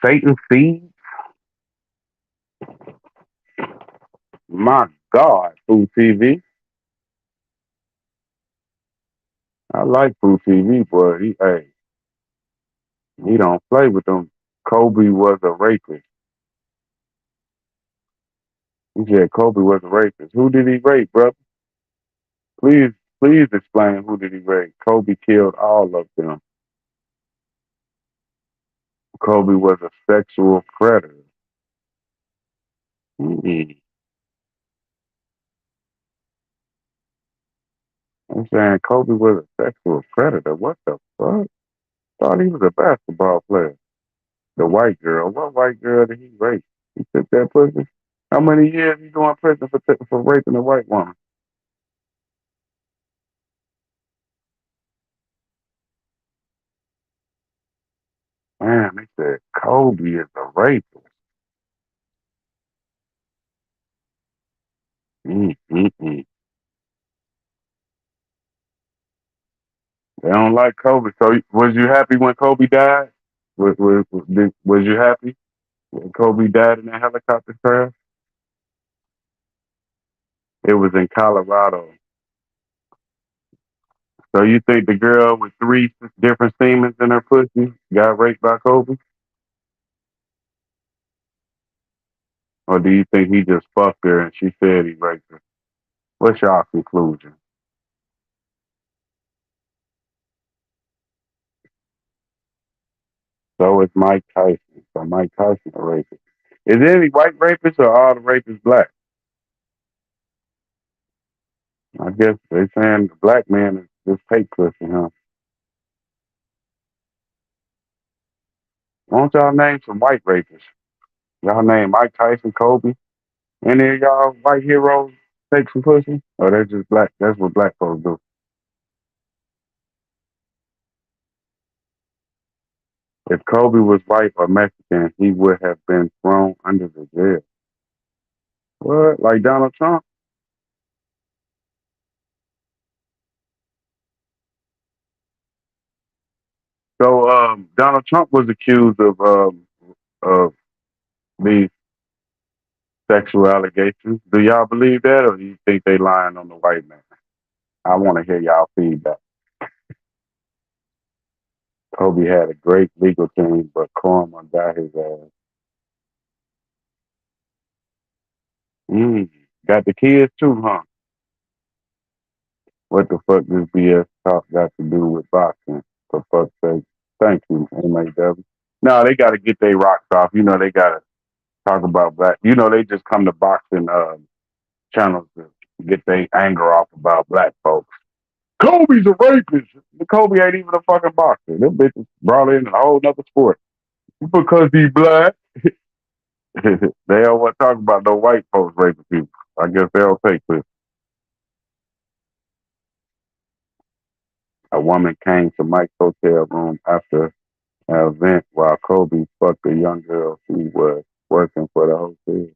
Satan's seed? My God, Food TV. I like Food TV, boy. He don't play with them. Kobe was a rapist. He said Kobe was a rapist. Who did he rape, brother? Please explain who did he rape. Kobe killed all of them. Kobe was a sexual predator. I'm saying Kobe was a sexual predator. What the fuck? Thought he was a basketball player. The white girl. What white girl did he rape? He took that pussy. How many years he going to prison for raping a white woman? Man, they said Kobe is a rapist. Mm-mm-mm. They don't like Kobe. So was you happy when Kobe died? Was you happy when Kobe died in that helicopter crash? It was in Colorado. So you think the girl with 3 different semens in her pussy got raped by Kobe? Or do you think he just fucked her and she said he raped her? What's y'all conclusion? So is Mike Tyson. So Mike Tyson a rapist. Is there any white rapists or all the rapists black? I guess they saying the black man is just fake pussy, huh? Why don't y'all name some white rapists? Y'all name Mike Tyson, Kobe. Any of y'all white heroes take some pussy? Or they're just black? That's what black folks do. If Kobe was white or Mexican, he would have been thrown under the jail. What? Like Donald Trump? So Donald Trump was accused of these sexual allegations. Do y'all believe that, or do you think they lying on the white man? I want to hear y'all feedback. Kobe had a great legal team, but Karma got his ass. Got the kids too, huh? What the fuck this BS talk got to do with boxing? For fuck's sake. Thank you, MAW. No, they got to get their rocks off. You know, they got to talk about black. You know, they just come to boxing channels to get their anger off about black folks. Kobe's a rapist. Kobe ain't even a fucking boxer. Them bitches brought in a whole nother sport. Because he black. They don't want to talk about no white folks raping people. I guess they don't take this. A woman came to Mike's hotel room after an event while Kobe fucked a young girl who was working for the hotel.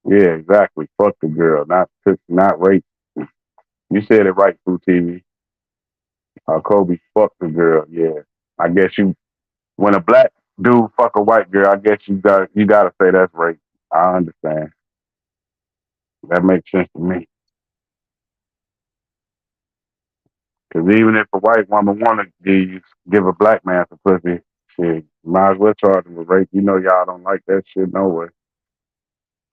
Yeah, exactly. Fuck the girl, not rape. You said it right, Food TV. Kobe fucked the girl. Yeah, I guess when a black dude fuck a white girl, I guess you gotta say that's rape. I understand. That makes sense to me. Because even if a white woman want to give a black man some pussy, shit, might as well charge him with rape. You know y'all don't like that shit no way.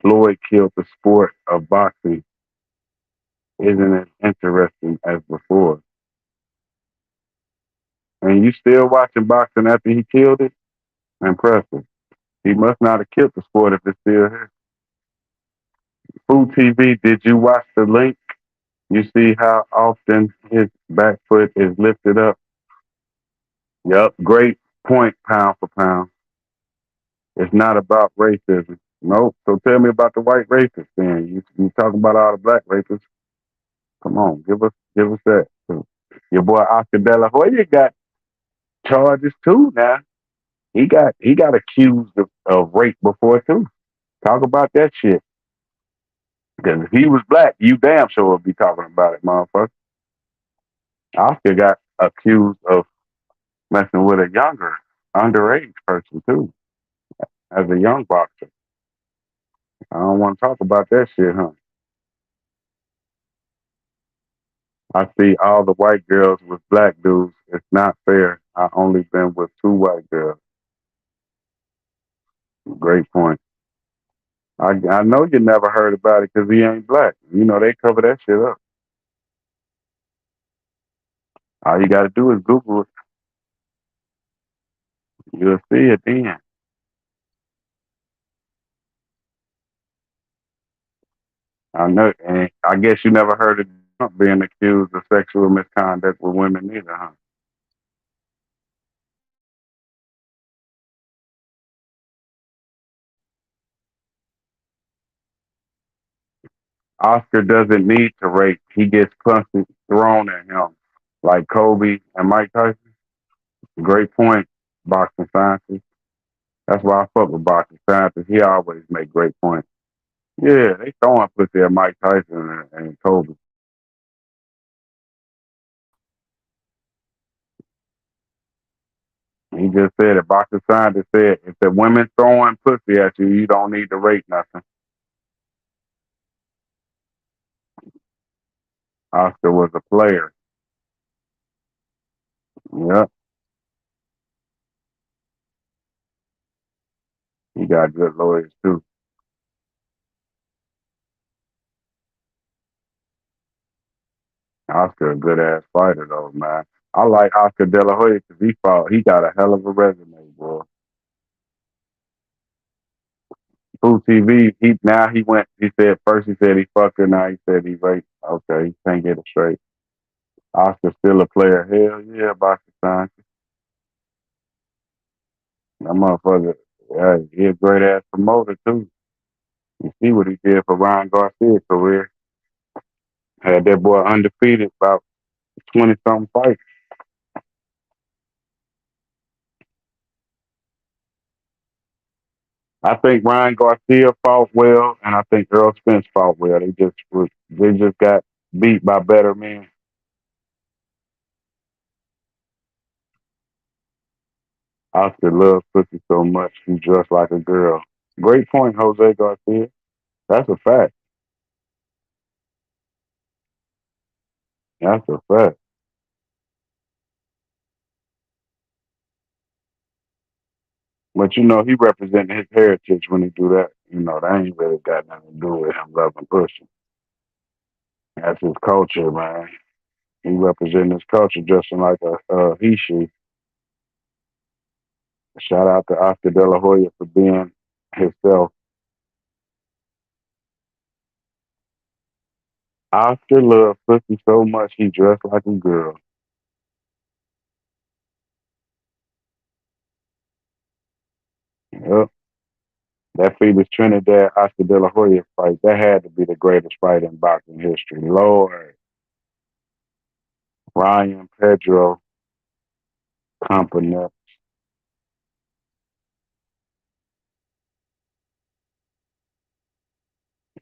Floyd killed the sport of boxing. Isn't as interesting as before? And you still watching boxing after he killed it? Impressive. He must not have killed the sport if it's still here. Food TV, did you watch the link? You see how often his back foot is lifted up? Yup, great point, pound for pound. It's not about racism. Nope. So tell me about the white racists then. You talking about all the black racists. Come on, give us that. Your boy Oscar De La Hoya got charges too now. He got accused of rape before too. Talk about that shit. Because if he was black, you damn sure would be talking about it, motherfucker. Oscar got accused of messing with a underage person too, as a young boxer. I don't want to talk about that shit, huh? I see all the white girls with black dudes. It's not fair. I only been with 2 white girls. Great point. I know you never heard about it because he ain't black. You know, they cover that shit up. All you got to do is Google it. You'll see it then. I know, and I guess you never heard of Trump being accused of sexual misconduct with women either, huh? Oscar doesn't need to rape. He gets punches thrown at him, like Kobe and Mike Tyson. Great point, boxing scientist. That's why I fuck with boxing scientists. He always make great points. Yeah, they throwing pussy at Mike Tyson and Kobe. He just said it. Boxing scientist said if the women throwing pussy at you, you don't need to rate nothing. Oscar was a player. Yep. He got good lawyers too. Oscar a good ass fighter though, man. I like Oscar De La Hoya because he fought. He got a hell of a resume, boy. Full TV. He went. He said first he said he fucked her. Now he said he raped. Okay, he can't get it straight. Oscar's still a player. Hell yeah, boxing time. That motherfucker. Yeah, he a great ass promoter too. You see what he did for Ryan Garcia's career. Had that boy undefeated about 20 something fights. I think Ryan Garcia fought well, and I think Earl Spence fought well. They just got beat by better men. Oscar loves pussy so much he dressed like a girl. Great point, Jose Garcia. That's a fact. That's a fact. But he represented his heritage when he do that. That ain't really got nothing to do with him loving pussy. That's his culture, man. He represented his culture dressing like a he-she. Shout out to Oscar De La Hoya for being himself. Oscar loved pussy so much he dressed like a girl. Yep. That Felix Trinidad Oscar De La Hoya fight, that had to be the greatest fight in boxing history. Lord. Ryan Pedro Company.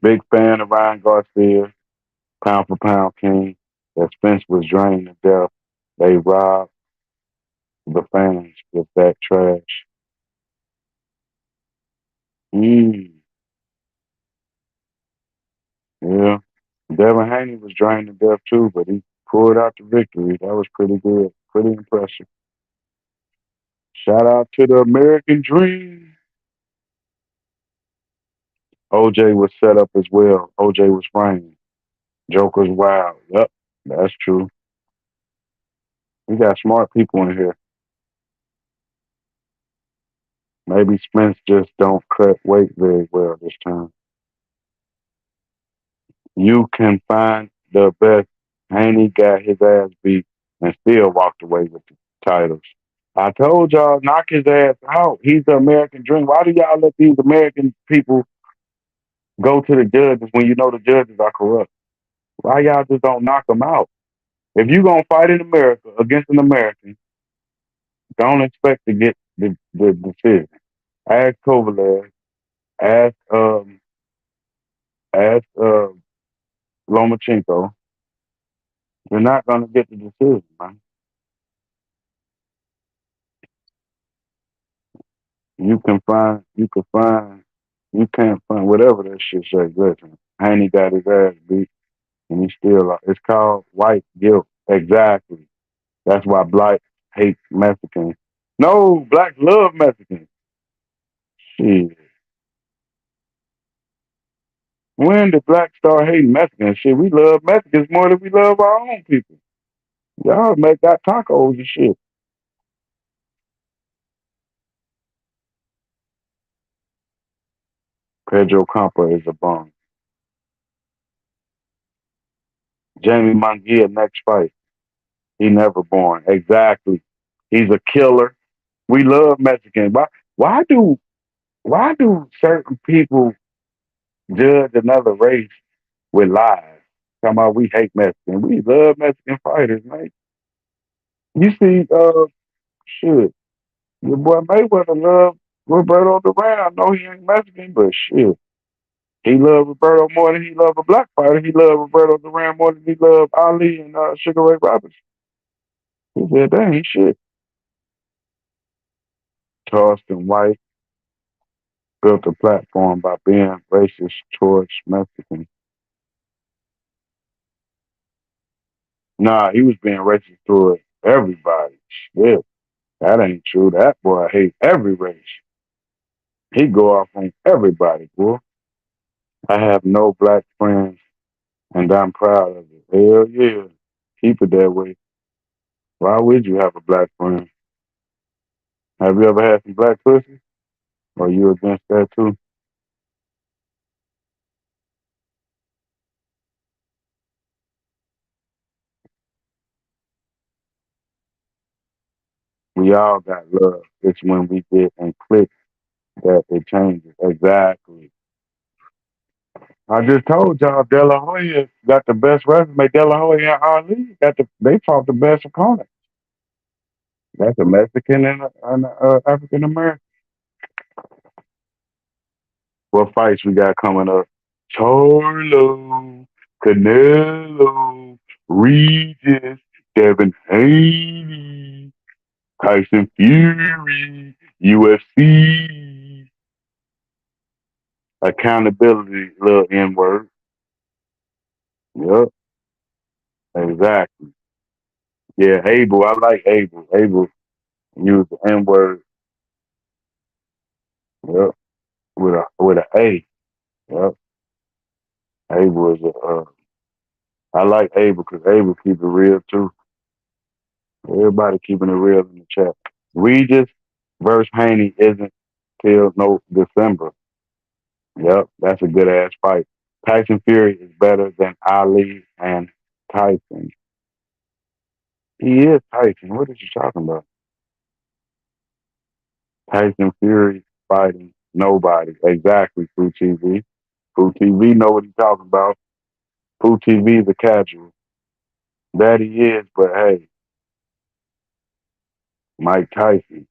Big fan of Ryan Garcia, pound for pound king. That Spence was drained to death. They robbed the fans with that trash. Yeah. Devin Haney was drained to death too, but he pulled out the victory. That was pretty good. Pretty impressive. Shout out to the American Dream. OJ was set up as well. OJ was framed. Joker's wild. Yep, that's true. We got smart people in here. Maybe Spence just don't cut weight very well this time. You can find the best. Haney got his ass beat and still walked away with the titles. I told y'all, knock his ass out. He's the American dream. Why do y'all let these American people go to the judges when you know the judges are corrupt? Why y'all just don't knock them out? If you gonna fight in America against an American, don't expect to get the decision. Ask Kovalev, ask ask Lomachenko. You're not gonna get the decision, man. You can't find whatever that shit says. Listen, Haney got his ass beat and he still, it's called white guilt. Exactly. That's why blacks hate Mexicans. No, blacks love Mexicans. Shit. When did blacks start hating Mexicans? Shit, we love Mexicans more than we love our own people. Y'all make that tacos and shit. Pedro Campa is a bum. Jamie Munguia next fight. He never born. Exactly. He's a killer. We love Mexicans. Why do certain people judge another race with lies? Talking about we hate Mexicans. We love Mexican fighters, mate. You see, shit, your boy Mayweather love Roberto Duran. I know he ain't Mexican, but shit. He loved Roberto more than he loved a black fighter. He loved Roberto Duran more than he loved Ali and Sugar Ray Robinson. He said, that ain't shit. Charleston White built a platform by being racist towards Mexicans. Nah, he was being racist towards everybody. Shit, that ain't true. That boy hates every race. He go off on everybody, boy. I have no black friends, and I'm proud of it. Hell yeah. Keep it that way. Why would you have a black friend? Have you ever had some black pussy? Or you against that too? We all got love. It's when we get and click that it changes. Exactly. I just told y'all De La Hoya got the best resume. De La Hoya and Ali they fought the best opponent. That's a Mexican and a African American. What fights we got coming up? Charlo, Canelo, Regis, Devin Haney, Tyson Fury, UFC. Accountability, little N word. Yep, exactly. Yeah, Abel. I like Abel. Abel used the N word. Yep, with a A. Yep, Abel is a. I like Abel because Abel keep it real too. Everybody keeping it real in the chat. Regis versus Haney isn't till no December. Yep, that's a good ass fight. Tyson Fury is better than Ali and Tyson. He is Tyson. What are you talking about? Tyson Fury fighting nobody. Exactly, Pooh TV. Pooh TV know what he's talking about. Pooh TV is a casual. That he is, but hey, Mike Tyson.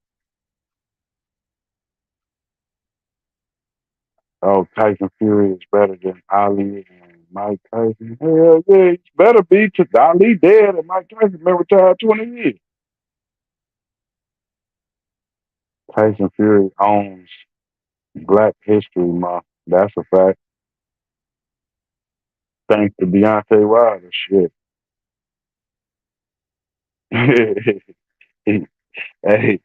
Oh, Tyson Fury is better than Ali and Mike Tyson. Hell yeah, it's better be to Ali dead and Mike Tyson been retired 20 years. Tyson Fury owns Black History Month. That's a fact. Thanks to Deontay Wilder. Shit. Hey,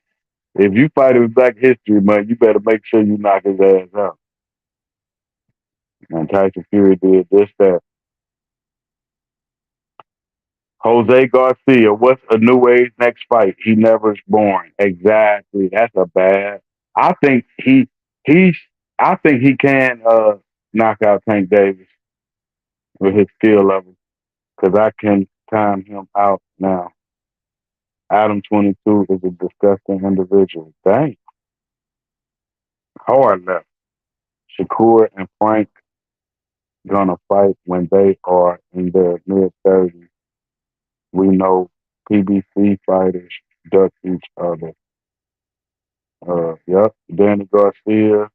if you fight with Black History Month, you better make sure you knock his ass out. And Tyson Fury did this, that. Jose Garcia, what's Inouye's next fight? He never's born. Exactly. That's a bad. I think he I think he can knock out Tank Davis with his skill level because I can time him out now. Adam 22 is a disgusting individual. Dang. Hard left. Shakur and Frank gonna fight when they are in their mid-30s. We know PBC fighters duck each other. Yep. Danny Garcia.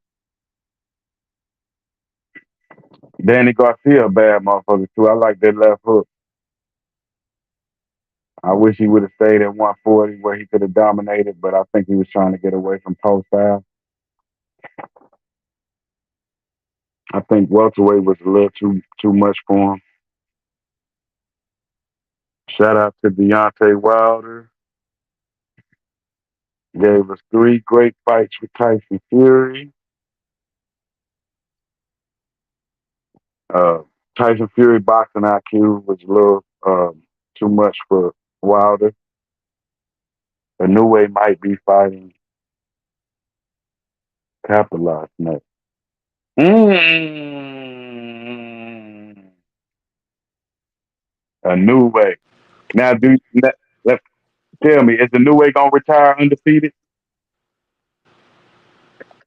Danny Garcia, a bad motherfucker too. I like that left hook. I wish he would have stayed at 140 where he could have dominated, but I think he was trying to get away from post style. I think welterweight was a little too much for him. Shout out to Deontay Wilder. Gave us 3 great fights with Tyson Fury. Tyson Fury boxing IQ was a little too much for Wilder. Inoue might be fighting Capitalized next. A new way. Now, tell me, is the new way gonna retire undefeated?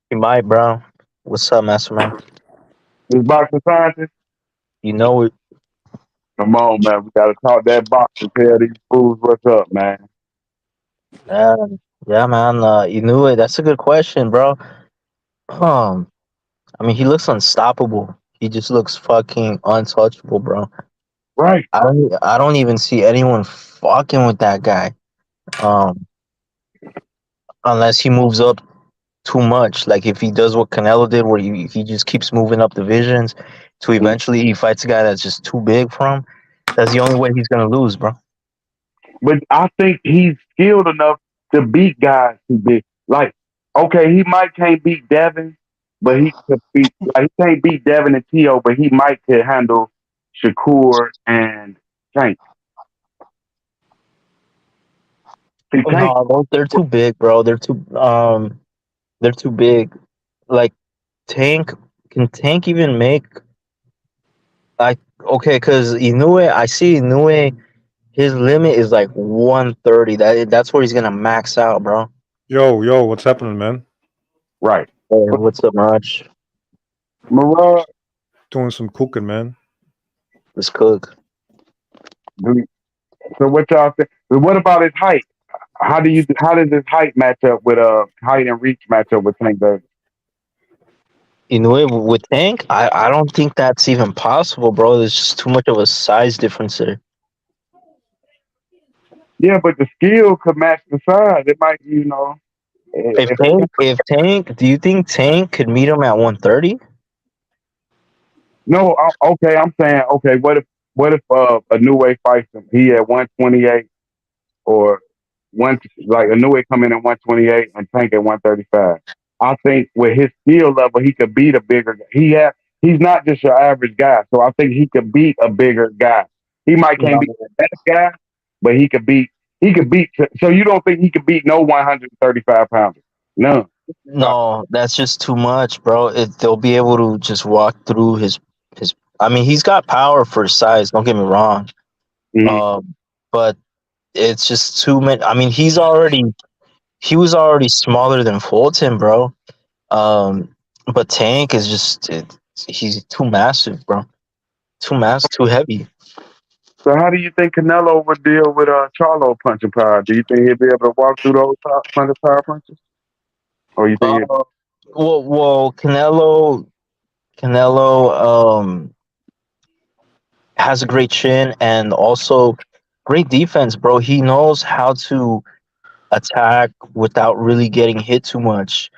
He might, bro. What's up, Masterman? This boxing scientist? You know it. Come on, man. We gotta talk that boxing. Tell these fools what's up, man. Yeah, man. You knew it. That's a good question, bro. I mean, he looks unstoppable. He just looks fucking untouchable, bro. Right. I don't even see anyone fucking with that guy. Unless he moves up too much. Like if he does what Canelo did, where he just keeps moving up divisions, to eventually he fights a guy that's just too big for him. That's the only way he's gonna lose, bro. But I think he's skilled enough to beat guys too big. Like, okay, he might can't beat Devin, but he could beat. Like, he can't beat Devin and Tio, but he might could handle Shakur and Tank. See, Tank. No, they're too big, bro. They're too big. Like Tank, can Tank even make like okay? Because Inoue, I see Inoue. His limit is like 130. That's where he's gonna max out, bro. Yo, what's happening, man? Right. Hey, what's up, Mirage? Mirage. Doing some cooking, man. Let's cook. So what y'all think? But what about his height? How does his height match up with height and reach match up with Tank Davis? Inoue with Tank, I don't think that's even possible, bro. There's just too much of a size difference there. Yeah, but the skill could match the size. It might, you know. If Tank, do you think Tank could meet him at 130? No, okay. I'm saying, okay. What if a new way fights him? He at 128, or a new way come in at 128 and Tank at 135. I think with his skill level, he could beat a bigger. He's not just your average guy, so I think he could beat a bigger guy. He might can't beat the best guy, but he could beat. He could beat. So you don't think he could beat no 135 pounder? No. No, that's just too much, bro. They'll be able to just walk through his. I mean, he's got power for his size. Don't get me wrong. But it's just too many. I mean, he was already smaller than Fulton, bro. But Tank is he's too massive, bro. Too heavy. So how do you think Canelo would deal with Charlo punching power? Do you think he'd be able to walk through those power punches? Or you think? Well, Canelo, has a great chin and also great defense, bro. He knows how to attack without really getting hit too much.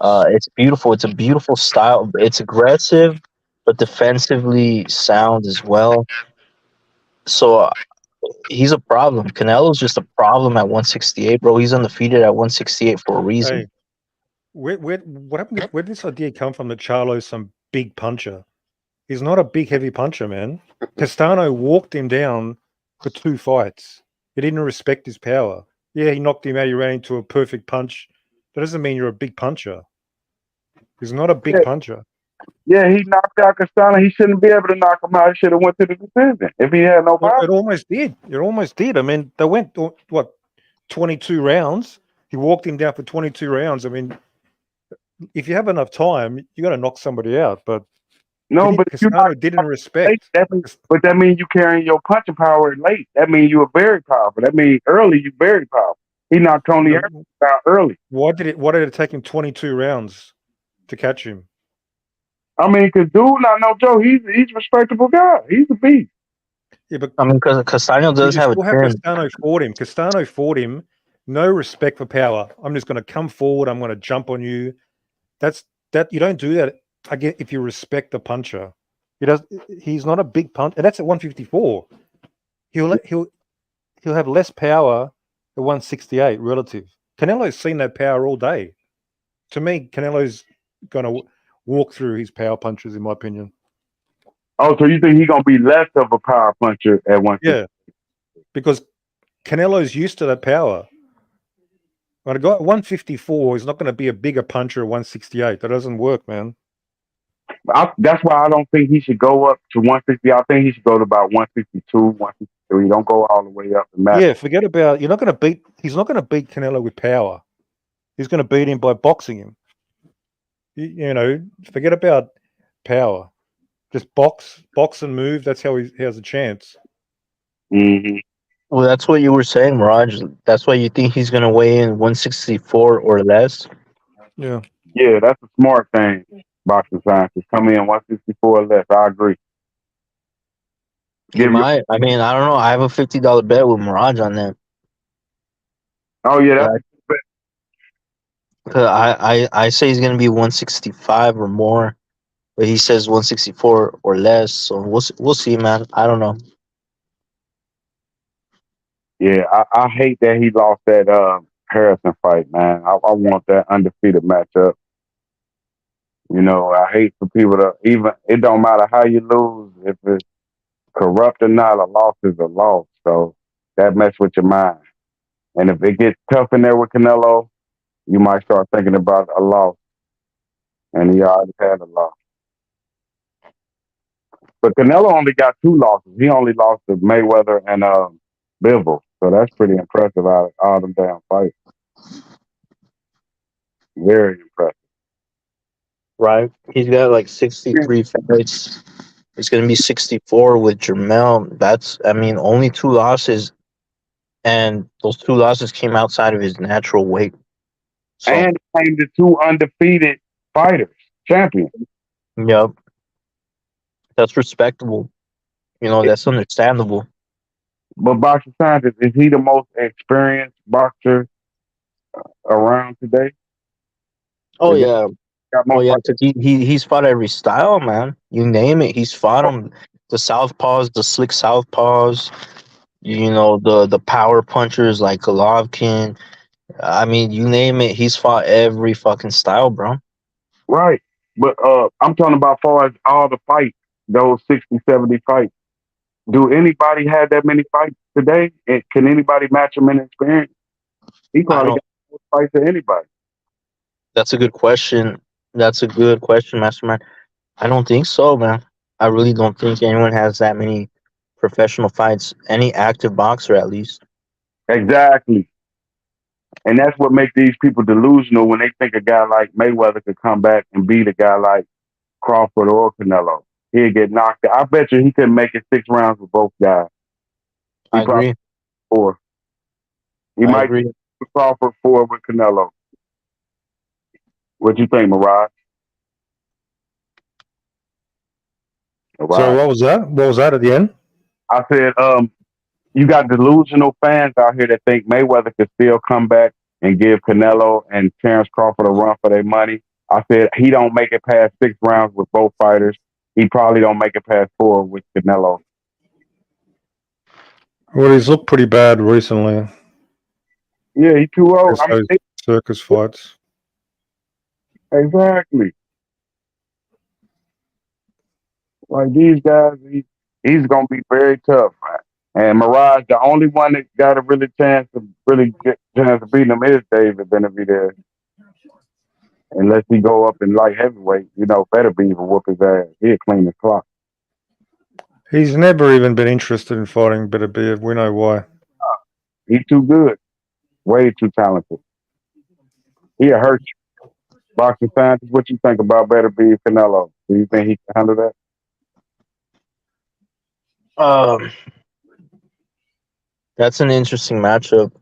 It's beautiful. It's a beautiful style. It's aggressive, but defensively sound as well. So he's a problem. Canelo's just a problem at 168, bro. He's undefeated at 168 for a reason. Hey, what happened? Where did this idea come from that Charlo's some big puncher? He's not a big, heavy puncher, man. Castano walked him down for 2 fights. He didn't respect his power. Yeah, he knocked him out. He ran into a perfect punch. That doesn't mean you're a big puncher. He's not a big puncher. Yeah, he knocked out Castano. He shouldn't be able to knock him out. He should have went to the decision if he had no power. It almost did. It almost did. I mean, they went, 22 rounds? He walked him down for 22 rounds. I mean, if you have enough time, you got to knock somebody out. But no, but Castano didn't respect. But that means you carrying your punching power late. That means you were very powerful. That means early you very powerful. He knocked Tony Harrison out early. Why did it take him 22 rounds to catch him? I mean, because dude, not no Joe. He's a respectable guy. He's a beast. Yeah, but I mean, because Castano does have a chin. Castano fought him. No respect for power. I'm just going to come forward. I'm going to jump on you. You don't do that. I get if you respect the puncher. He's not a big punch, and that's at 154. He'll have less power at 168 relative. Canelo's seen that power all day. To me, Canelo's going to walk through his power punches, in my opinion. Oh, so you think he's going to be less of a power puncher at 160? Yeah, because Canelo's used to that power. But a guy at 154 is not going to be a bigger puncher at 168. That doesn't work, man. That's why I don't think he should go up to 160. I think he should go to about 162, 163. Don't go all the way up the map. Yeah, forget about. He's not going to beat Canelo with power. He's going to beat him by boxing him. Forget about power. Just box and move. That's how he has a chance. Mm-hmm. Well, that's what you were saying, Mirage. That's why you think he's going to weigh in 164 or less? Yeah. Yeah, that's a smart thing. Boxing scientists come in 164 or less. I agree. He might. I mean, I don't know. I have a $50 bet with Mirage on that. Oh yeah, that's I say he's gonna be 165 or more, but he says 164 or less. So we'll see, man. I don't know. Yeah, I hate that he lost that Harrison fight, man. I want that undefeated matchup. You know, I hate for people to even. It don't matter how you lose, if it's corrupt or not. A loss is a loss. So that mess with your mind. And if it gets tough in there with Canelo, you might start thinking about a loss. And he already had a loss. But Canelo only got 2 losses. He only lost to Mayweather and Bivol. So that's pretty impressive out of all them damn fights. Very impressive. Right? He's got like 63 fights. It's going to be 64 with Jermel. That's, I mean, only 2 losses. And those 2 losses came outside of his natural weight. So, And he came to 2 undefeated fighters, champions. yep. That's respectable. You know, that's understandable. But boxing scientist, is he the most experienced boxer around today? Oh, Is yeah. got Oh, more yeah. fights? 'Cause he's fought every style, man. You name it. He's fought them. The southpaws, the slick southpaws, you know, the power punchers like Golovkin. I mean, you name it. He's fought every fucking style, bro. Right. But I'm talking about far as all the fights, those 60, 70 fights. Do anybody have that many fights today? And can anybody match him in experience? He I probably don't. got more fights than anybody. That's a good question. That's a good question, Mastermind. I don't think so, man. I really don't think anyone has that many professional fights. Any active boxer, at least. Exactly. And that's what makes these people delusional when they think a guy like Mayweather could come back and beat a guy like Crawford or Canelo. He'd get knocked out. I bet you he couldn't make it 6 rounds with both guys. He I probably agree. 4. He I might agree. with Crawford 4 with Canelo. What you think, Mirage? So Mirage. what was that? What was that at the end? I said, you got delusional fans out here that think Mayweather could still come back and give Canelo and Terrence Crawford a run for their money. I said he don't make it past 6 rounds with both fighters. He probably don't make it past 4 with Canelo. Well, he's looked pretty bad recently. Yeah, he's too old. Just those circus fights. Exactly. Like these guys, he's gonna be very tough. And Mirage, the only one that got a really chance to get chance to beat him is David Benavidez. Unless he go up in light heavyweight, better be even whoop his ass. He'll clean the clock. He's never even been interested in fighting Beterbiev. We know why. He's too good. Way too talented. He'll hurt you. Boxing scientist, what you think about Beterbiev Canelo? Do you think he can handle that? That's an interesting matchup.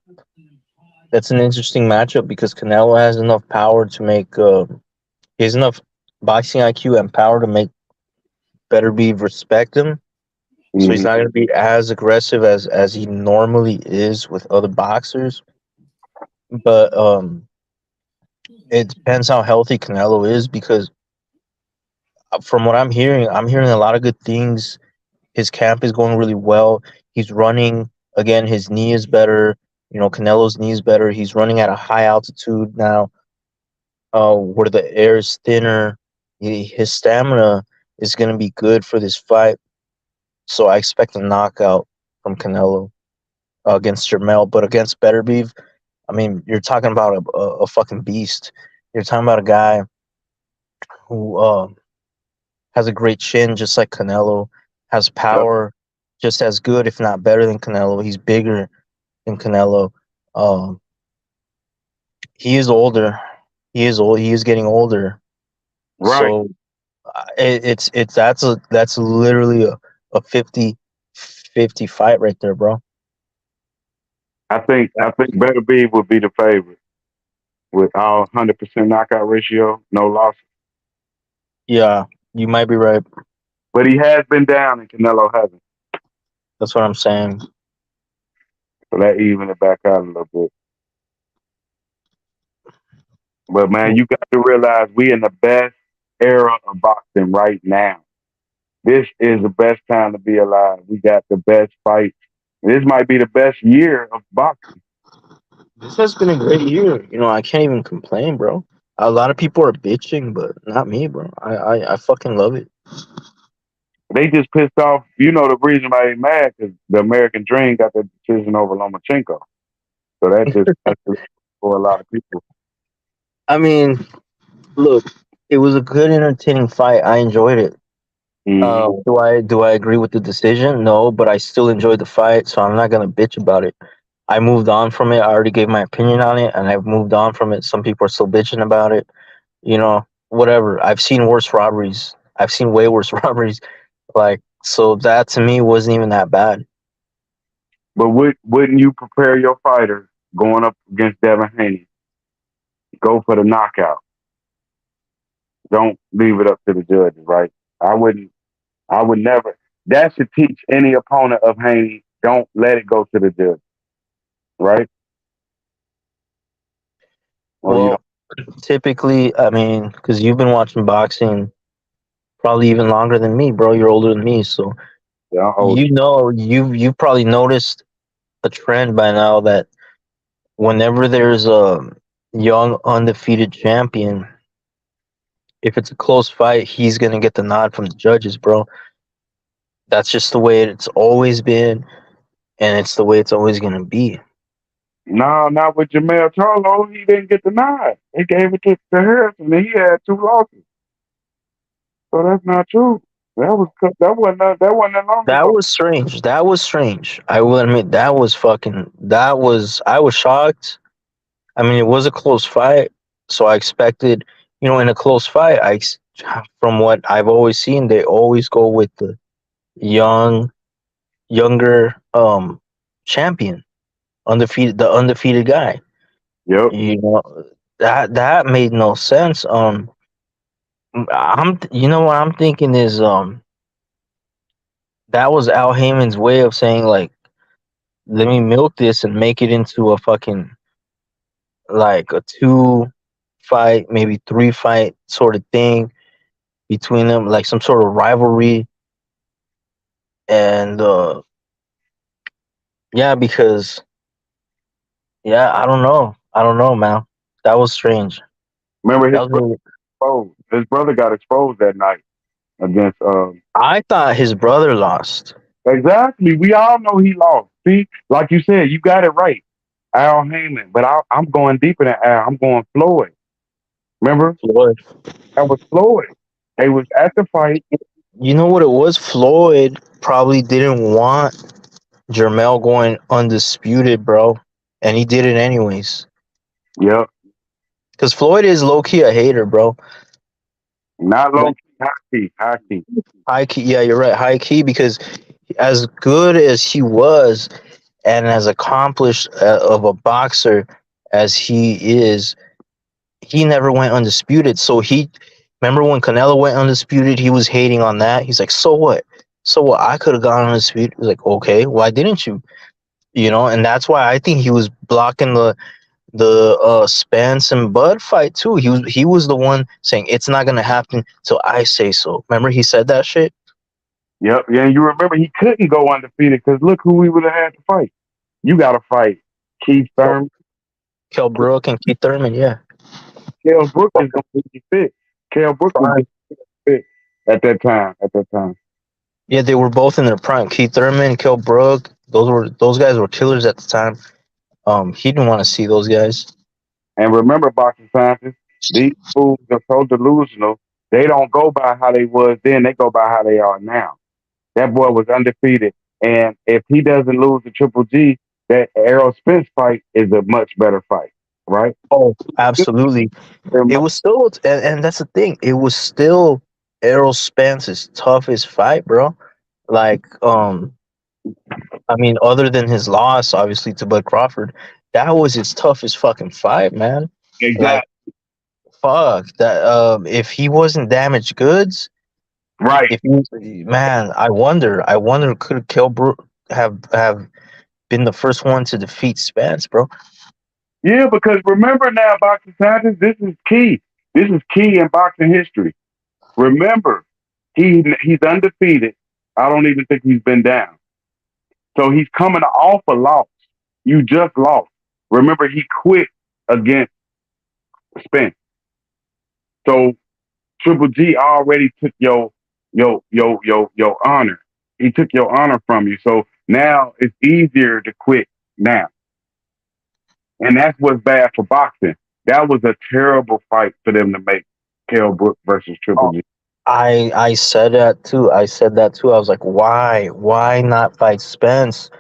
That's an interesting matchup because Canelo has enough power to make. He has enough boxing IQ and power to make Beterbiev respect him. So he's not going to be as aggressive as he normally is with other boxers. But it depends how healthy Canelo is because from what I'm hearing a lot of good things. His camp is going really well. He's running again. His knee is better. You know, Canelo's knee is better. He's running at a high altitude now, where the air is thinner. His stamina is going to be good for this fight. So I expect a knockout from Canelo against Jermel. But against Beterbiev, I mean, you're talking about a fucking beast. You're talking about a guy who has a great chin, just like Canelo, has power just as good, if not better than Canelo. He's bigger than Canelo. He is older. He is old. He is getting older. Right. So it's that's literally a 50-50 fight right there, bro. I think Beterbiev would be the favorite with our 100% knockout ratio, no losses. Yeah, you might be right. But he has been down and Canelo hasn't. That's what I'm saying. So that even it back out a little bit. But man, you got to realize we in the best era of boxing right now. This is the best time to be alive. We got the best fights. This might be the best year of boxing. This has been a great year. You know, I can't even complain, bro. A lot of people are bitching, but not me, bro. I fucking love it. They just pissed off. You know the reason why they mad because the American Dream got that decision over Lomachenko. So that's just for a lot of people. I mean, look, it was a good, entertaining fight. I enjoyed it. Mm-hmm. Do I agree with the decision? No, but I still enjoyed the fight, so I'm not gonna bitch about it. I moved on from it. I already gave my opinion on it, and I've moved on from it. Some people are still bitching about it. Whatever. I've seen worse robberies. I've seen way worse robberies. Like, so that to me wasn't even that bad. But wouldn't you prepare your fighter going up against Devin Haney? Go for the knockout. Don't leave it up to the judges, right? I wouldn't. I would never. That should teach any opponent of Haney. Don't let it go to the judge, right? Or you Well, typically, I mean, because you've been watching boxing probably even longer than me, bro. You're older than me, so don't. Yeah, I'm old. you've probably noticed a trend by now that whenever there's a young undefeated champion, if it's a close fight, he's gonna get the nod from the judges, bro. That's just the way it's always been, and it's the way it's always gonna be. No, not with Jamel Charlo. He didn't get the nod. They gave it to Harrison, and he had 2 losses. So that's not true. That wasn't that long That ago. was strange. That was strange. I will admit I was shocked. I mean, it was a close fight, so I expected, in a close fight, from what I've always seen, they always go with the young, younger champion, the undefeated guy. Yep. That made no sense. What I'm thinking is that was Al Heyman's way of saying, like, let me milk this and make it into a fucking, like, a 2 fight, maybe 3 fight sort of thing between them, like some sort of rivalry. And yeah, because I don't know, man. That was strange. Remember That his was brother really, exposed. His brother got exposed that night against. I thought his brother lost. Exactly. We all know he lost. See, like you said, you got it right. Al Heyman, but I'm going deeper than Al. I'm going Floyd. Remember? Floyd. That was Floyd. They was at the fight. You know what it was? Floyd probably didn't want Jermell going undisputed, bro, and he did it anyways. Yep. Because Floyd is low key a hater, bro. Not low Like, key, high key, high key. high key, yeah, you're right, high key. Because as good as he was, and as accomplished of a boxer as he is, he never went undisputed. So remember when Canelo went undisputed, he was hating on that. He's like, so what? So what? I could have gone undisputed. He's like, okay, why didn't you? And that's why I think he was blocking the Spence and Bud fight too. He was the one saying it's not gonna happen till I say so. Remember he said that shit. Yep. Yeah, and you remember he couldn't go undefeated because look who we would have had to fight. You got to fight Keith Thurman. Kell Brook and Keith Thurman, yeah. Kell Brook is going to be fit. Kell Brook was fit at that time. Yeah, they were both in their prime. Keith Thurman, Kell Brook, those guys were killers at the time. He didn't want to see those guys. And remember, boxing scientists, these fools are so delusional. They don't go by how they was then. They go by how they are now. That boy was undefeated. And if he doesn't lose the Triple G, that Errol Spence fight is a much better fight, right? Oh, absolutely. It was still, and that's the thing. It was still Errol Spence's toughest fight, bro. Like, I mean, other than his loss, obviously, to Bud Crawford, that was his toughest fucking fight, man. Exactly. Like, fuck that. If he wasn't damaged goods, right? Man, I wonder, could Kell Brook have been the first one to defeat Spence, bro? Yeah, because remember now, boxing scientists, this is key. This is key in boxing history. Remember, he's undefeated. I don't even think he's been down. So he's coming off a loss. You just lost. Remember, he quit against Spence. So Triple G already took your honor. He took your honor from you. So now it's easier to quit now. And that's what's bad for boxing. That was a terrible fight for them to make. Kell Brook versus Triple G. I said that too. I was like, why not fight Spence?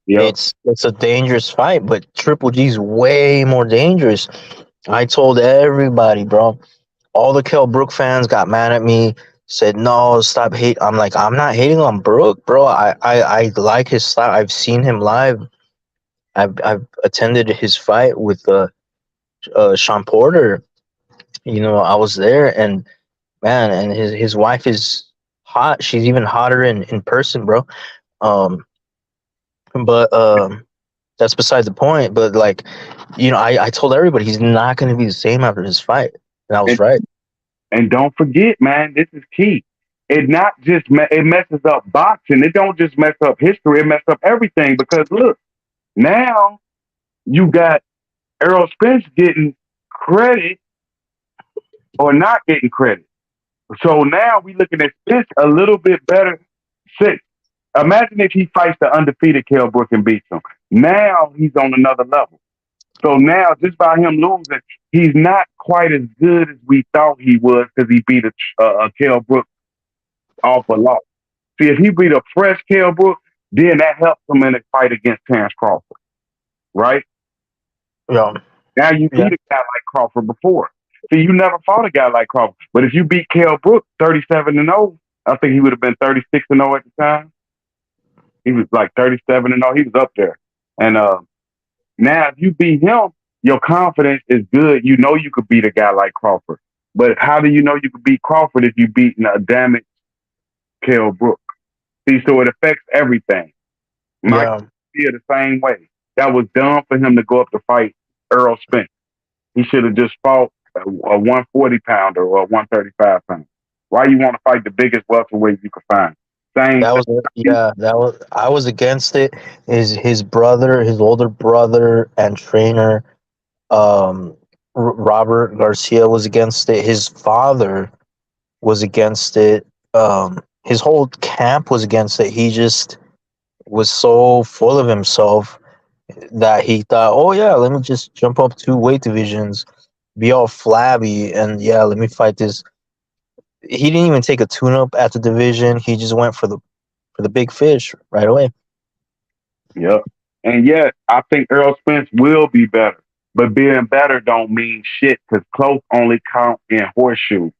Yep. It's a dangerous fight, but Triple G's way more dangerous. I told everybody, bro. All the Kell Brook fans got mad at me. Said no, stop hate. I'm like, I'm not hating on Brook, bro. I like his style. I've seen him live. I've attended his fight with Sean Porter. You know, I was there, and man, and his wife is hot. She's even hotter in person, bro. Um, but that's beside the point. But like, you know, I told everybody he's not going to be the same after this fight, and I was right. And don't forget, man, this is key. It not just it messes up boxing. It don't just mess up history. It messes up everything because look, now you got Errol Spence getting credit or not getting credit. So now we looking at Spence a little bit better. Imagine if he fights the undefeated Kell Brook and beats him. Now he's on another level. So now, just by him losing, he's not quite as good as we thought he was because he beat a Kell Brook off a loss. See, if he beat a fresh Kell Brook, then that helps him in a fight against Terrence Crawford, right? Yeah. Now you beat a guy like Crawford before. See, you never fought a guy like Crawford. But if you beat Kell Brook 37-0, I think he would have been 36-0 at the time. He was like 37-0. He was up there. And now, if you beat him, your confidence is good. You know you could beat a guy like Crawford. But how do you know you could beat Crawford if you beat a damaged Kell Brook? See, so it affects everything. Mike feel the same way. That was dumb for him to go up to fight Errol Spence. He should have just fought a 140 pounder or a 135 pounder. Why you want to fight the biggest welterweight you could find? That was I was against it. His brother, his older brother and trainer, Robert Garcia was against it. His father was against it. His whole camp was against it. He just was so full of himself that he thought, oh yeah, let me just jump up 2 weight divisions, be all flabby, and yeah, let me fight this. He didn't even take a tune-up at the division. He just went for the big fish right away. Yep. And yes, I think Errol Spence will be better. But being better don't mean shit because close only count in horseshoes.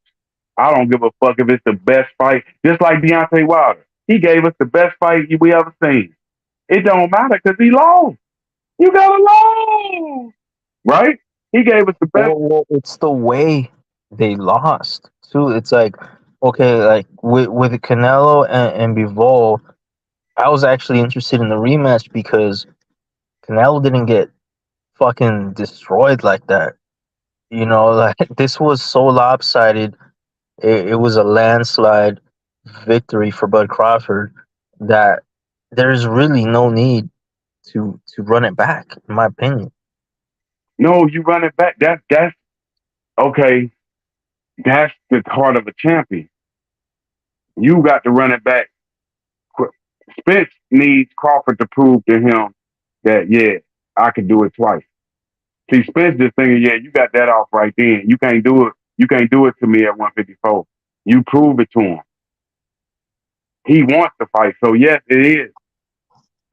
I don't give a fuck if it's the best fight. Just like Deontay Wilder. He gave us the best fight we ever seen. It don't matter because he lost. You gotta lose. Right? He gave us the best. Well, it's the way they lost too. It's like, okay, like with Canelo and Bivol, I was actually interested in the rematch because Canelo didn't get fucking destroyed like that. You know, like this was so lopsided. It was a landslide victory for Bud Crawford that there's really no need to run it back, in my opinion. No, you run it back. That's okay. That's the heart of a champion. You got to run it back. Spence needs Crawford to prove to him that, yeah, I can do it twice. See, Spence just thinking, yeah, you got that off right then. You can't do it. You can't do it to me at 154. You prove it to him. He wants to fight. So, yes, it is.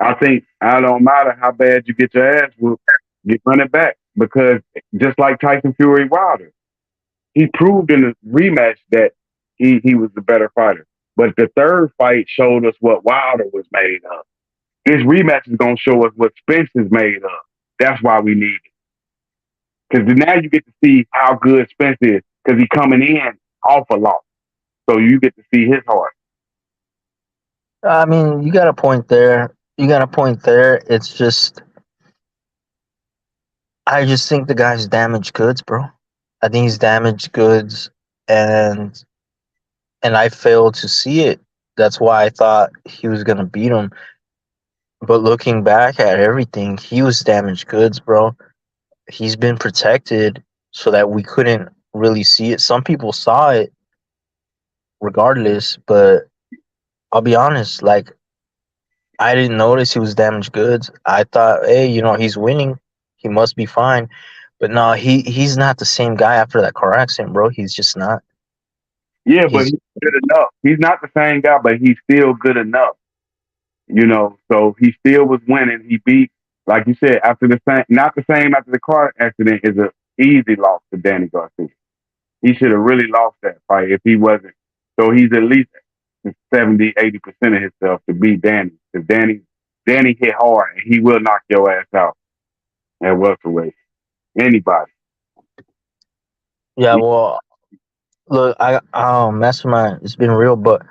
I think it don't matter how bad you get your ass whooped, you run it back. Because just like Tyson Fury Wilder, he proved in the rematch that he was the better fighter. But the third fight showed us what Wilder was made of. This rematch is going to show us what Spence is made of. That's why we need it. Because now you get to see how good Spence is. Because he's coming in off a loss. So you get to see his heart. I mean, you got a point there. It's just, I just think the guy's damaged goods, bro. I think he's damaged goods, and I failed to see it. That's why I thought he was gonna beat him. But looking back at everything, he was damaged goods, bro. He's been protected so that we couldn't really see it. Some people saw it regardless, but I'll be honest, like I didn't notice he was damaged goods. I thought, hey, he's winning. He must be fine. But no, he's not the same guy after that car accident, bro. He's just not. Yeah, but He's he's good enough. He's not the same guy, but he's still good enough. So he still was winning. He beat, like you said, after the same, not the same after the car accident is a easy loss to Danny Garcia. He should have really lost that fight if he wasn't. So he's at least 70, 80% of himself to beat Danny. If Danny hit hard, and he will knock your ass out at welterweight. Anybody. yeah. Well, look, Mastermind, it's been real, but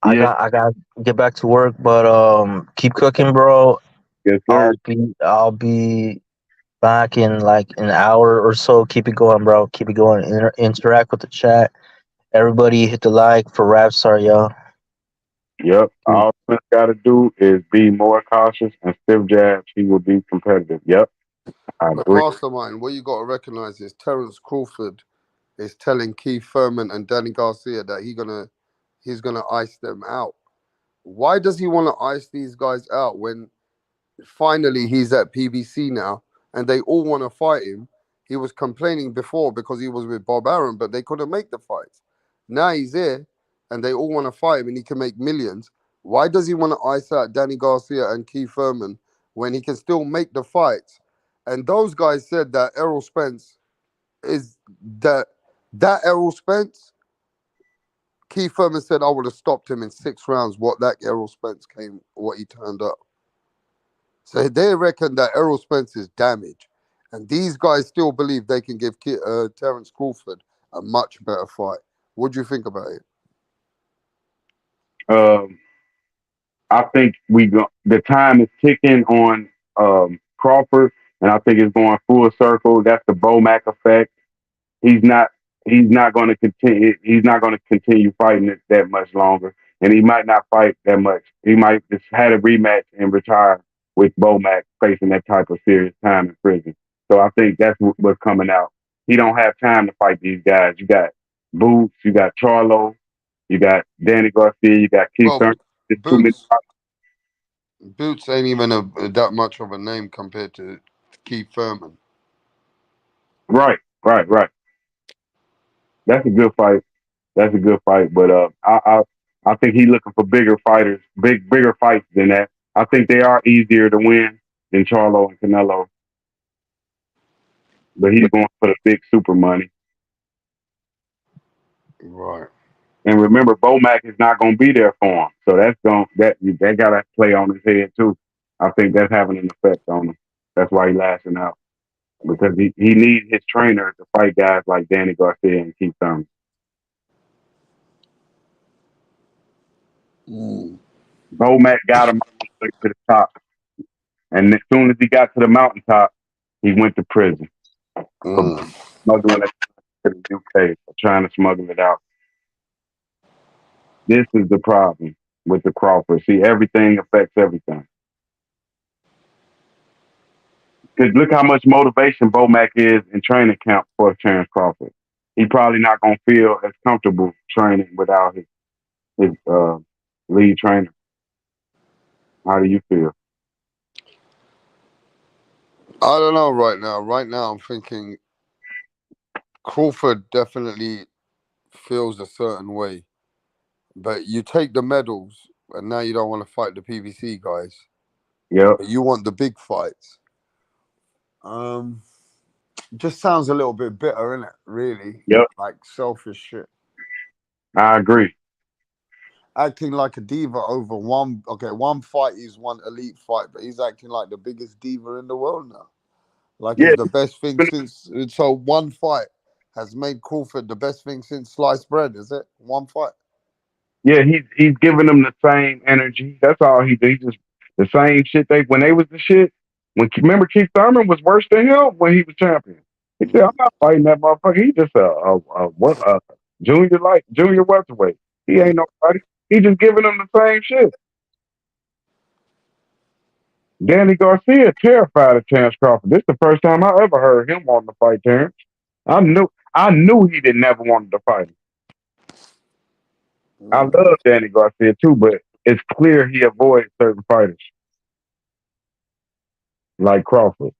Yeah. I got to get back to work. But keep cooking, bro. Yes, sir. I'll be back in like an hour or so. Keep it going, bro. Keep it going. Interact with the chat. Everybody hit the like for Rapstar, yo. Yep. All Smith got to do is be more cautious and stiff jabs. He will be competitive. Yep. I But agree. Mastermind, what you got to recognize is Terence Crawford is telling Keith Thurman and Danny Garcia that he's gonna ice them out. Why does he want to ice these guys out when finally he's at PBC now and they all want to fight him? He was complaining before because he was with Bob Arum, but they couldn't make the fights. Now he's here and they all want to fight him and he can make millions. Why does he want to ice out Danny Garcia and Keith Thurman when he can still make the fights? And those guys said that Errol Spence is that Errol Spence. Keith Thurman said I would have stopped him in 6 rounds. What he turned up. So they reckon that Errol Spence is damaged, and these guys still believe they can give Terence Crawford a much better fight. What do you think about it? I think the time is ticking on Crawford, and I think it's going full circle. That's the BOMAC effect. He's not going to continue. He's not going to continue fighting it that much longer, and he might not fight that much. He might just had a rematch and retire with BOMAC facing that type of serious time in prison. So I think that's what's coming out. He don't have time to fight these guys. You got Boots, you got Charlo, you got Danny Garcia, you got Keith Thurman. Boots ain't even that much of a name compared to Keith Thurman. Right. That's a good fight. But I think he's looking for bigger fighters, bigger fights than that. I think they are easier to win than Charlo and Canelo. But he's going for the big super money. Right. And remember, BOMAC is not going to be there for him. So that got to play on his head too. I think that's having an effect on him. That's why he's lashing out. Because he needs his trainer to fight guys like Danny Garcia and Keith Thurman. BOMAC got him to the top. And as soon as he got to the mountaintop, he went to prison. For smuggling it to the UK, for trying to smuggle it out. This is the problem with the Crawford. See, everything affects everything. Because look how much motivation BOMAC is in training camp for Terence Crawford. He probably not going to feel as comfortable training without his lead trainer. How do you feel? I don't know right now. Right now, I'm thinking Crawford definitely feels a certain way. But you take the medals, and now you don't want to fight the PBC guys. Yeah. But you want the big fights. Just sounds a little bit bitter, innit? Really? Yep. Like selfish shit. I agree. Acting like a diva over one fight is one elite fight, but he's acting like the biggest diva in the world now. Like it's the best thing since. So one fight has made Crawford the best thing since sliced bread, is it? One fight. Yeah, he's giving them the same energy. That's all he did. Just the same shit when they was the shit. Remember Keith Thurman was worse than him when he was champion. He said, "I'm not fighting that motherfucker. He's just a junior welterweight. He ain't nobody. He just giving them the same shit." Danny Garcia terrified of Terence Crawford. This is the first time I ever heard him wanting to fight Terence. I knew he didn't never wanted to fight him. I Mm. love Danny Garcia too, but it's clear he avoids certain fighters like Crawford.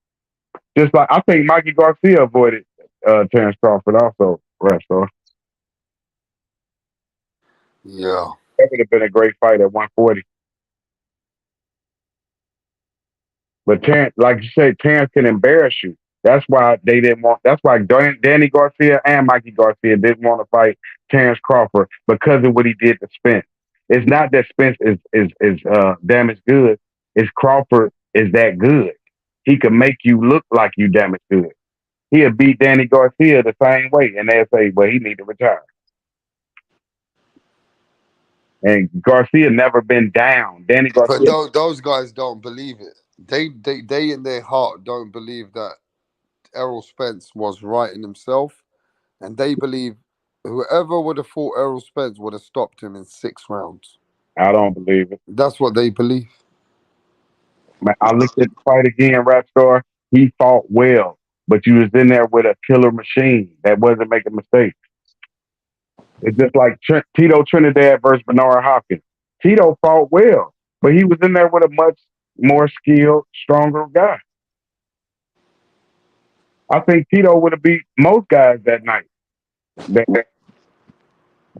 Just like I think Mikey Garcia avoided Terrence Crawford also, wrestler. Yeah. That would have been a great fight at 140. But Terrence, like you said, Terrence can embarrass you. That's why they didn't want. That's why Danny Garcia and Mikey Garcia didn't want to fight Terrence Crawford because of what he did to Spence. It's not that Spence is damaged good. It's Crawford is that good. He can make you look like you damaged good. He'll beat Danny Garcia the same way, and they'll say, "Well, he need to retire." And Garcia never been down. Danny But Garcia. those guys don't believe it. They in their heart don't believe that Errol Spence was right in himself, and they believe whoever would have fought Errol Spence would have stopped him in 6 rounds. I don't believe it. That's what they believe. Man, I looked at the fight again, Rap Star. He fought well, but you was in there with a killer machine that wasn't making mistakes. It's just like Tito Trinidad versus Bernard Hopkins. Tito fought well, but he was in there with a much more skilled, stronger guy. I think Tito would have beat most guys that night.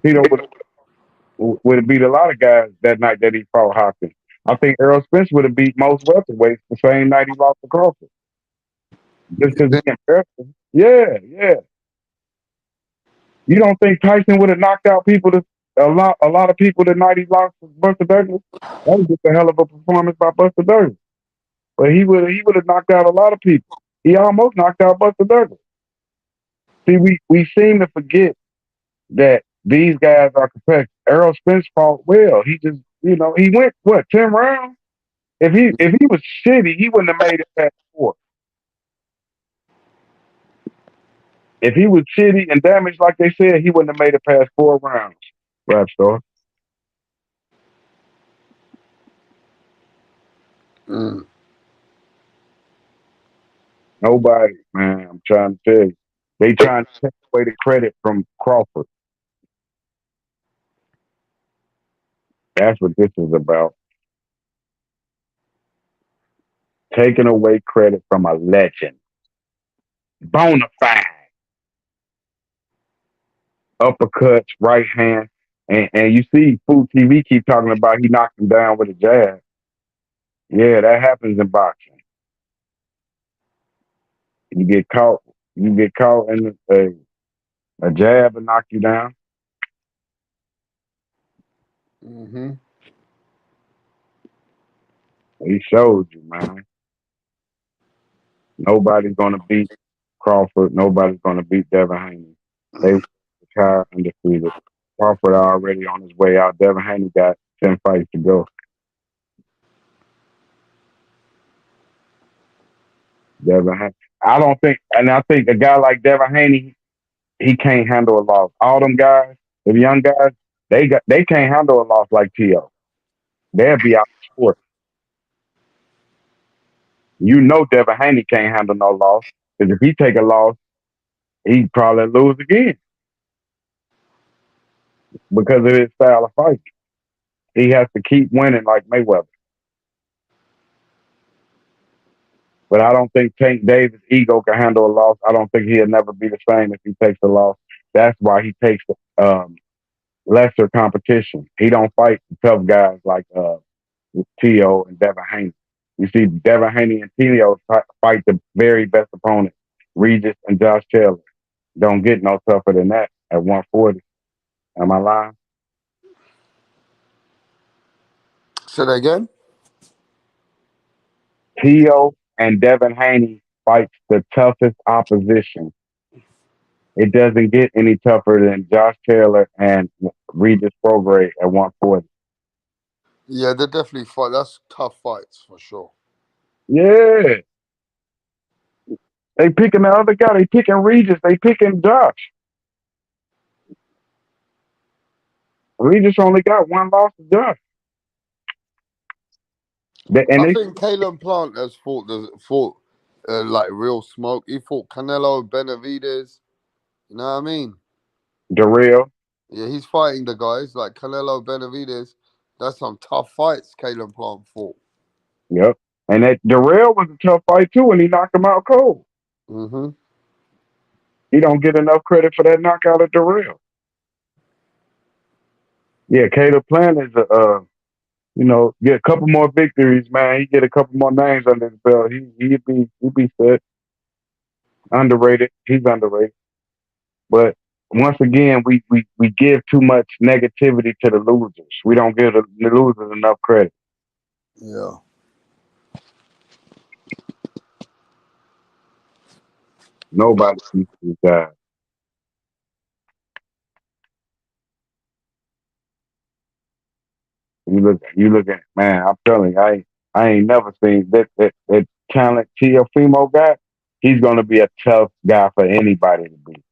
Tito would have beat a lot of guys that night that he fought Hopkins. I think Errol Spence would have beat most welterweights the same night he lost to Crawford. Just because he embarrassed him. Yeah, yeah. You don't think Tyson would have knocked out a lot of people the night he lost to Buster Douglas? That was just a hell of a performance by Buster Douglas. But he would have knocked out a lot of people. He almost knocked out Buster Douglas. See, we seem to forget that these guys are competitive. Errol Spence fought well. He just he went 10 rounds? If he was shitty, he wouldn't have made it past 4. If he was shitty and damaged, like they said, he wouldn't have made it past 4 rounds. Rap Star. Mm. Nobody, man. I'm trying to tell you. They trying to take away the credit from Crawford. That's what this is about. Taking away credit from a legend. Bona fide. Uppercuts, right hand. And you see Food TV keep talking about he knocked him down with a jab. Yeah, that happens in boxing. You get caught in a jab and knock you down. Mm-hmm. He showed you, man. Nobody's gonna beat Crawford. Nobody's gonna beat Devin Haney. They retired undefeated. Crawford already on his way out. Devin Haney got 10 fights to go. Devin Haney. I think a guy like Devin Haney, he can't handle a loss. All them guys, the young guys, they can't handle a loss like T.O. They'll be out of sport. You know Devin Haney can't handle no loss. Because if he take a loss, he'd probably lose again. Because of his style of fight. He has to keep winning like Mayweather. But I don't think Tank Davis' ego can handle a loss. I don't think he'll never be the same if he takes a loss. That's why he takes lesser competition. He don't fight tough guys like T.O. and Devin Haney. You see, Devin Haney and T.O. fight the very best opponent, Regis and Josh Taylor. Don't get no tougher than that at 140. Am I lying? Say that again? T.O. and Devin Haney fights the toughest opposition. It doesn't get any tougher than Josh Taylor and Regis Prograis at 140. Yeah, they definitely fight. That's tough fights for sure. Yeah. They picking the other guy. They picking Regis. They picking Josh. Regis only got 1 loss to Josh. I think Kalen Plant has fought like real smoke. He fought Canelo, Benavidez. You know what I mean? Darrell. Yeah, he's fighting the guys like Canelo Benavides. That's some tough fights Caleb Plant fought. Yep. And that Darrell was a tough fight too, and he knocked him out cold. Mm-hmm. He don't get enough credit for that knockout of Darrell. Yeah, Caleb Plant is get a couple more victories, man. He get a couple more names under his belt. He'd be set. Underrated. He's underrated. But once again, we give too much negativity to the losers. We don't give the losers enough credit. Yeah. Nobody beats these guys. You look at man. I'm telling you, I ain't never seen that talent Teofimo guy. He's gonna be a tough guy for anybody to beat.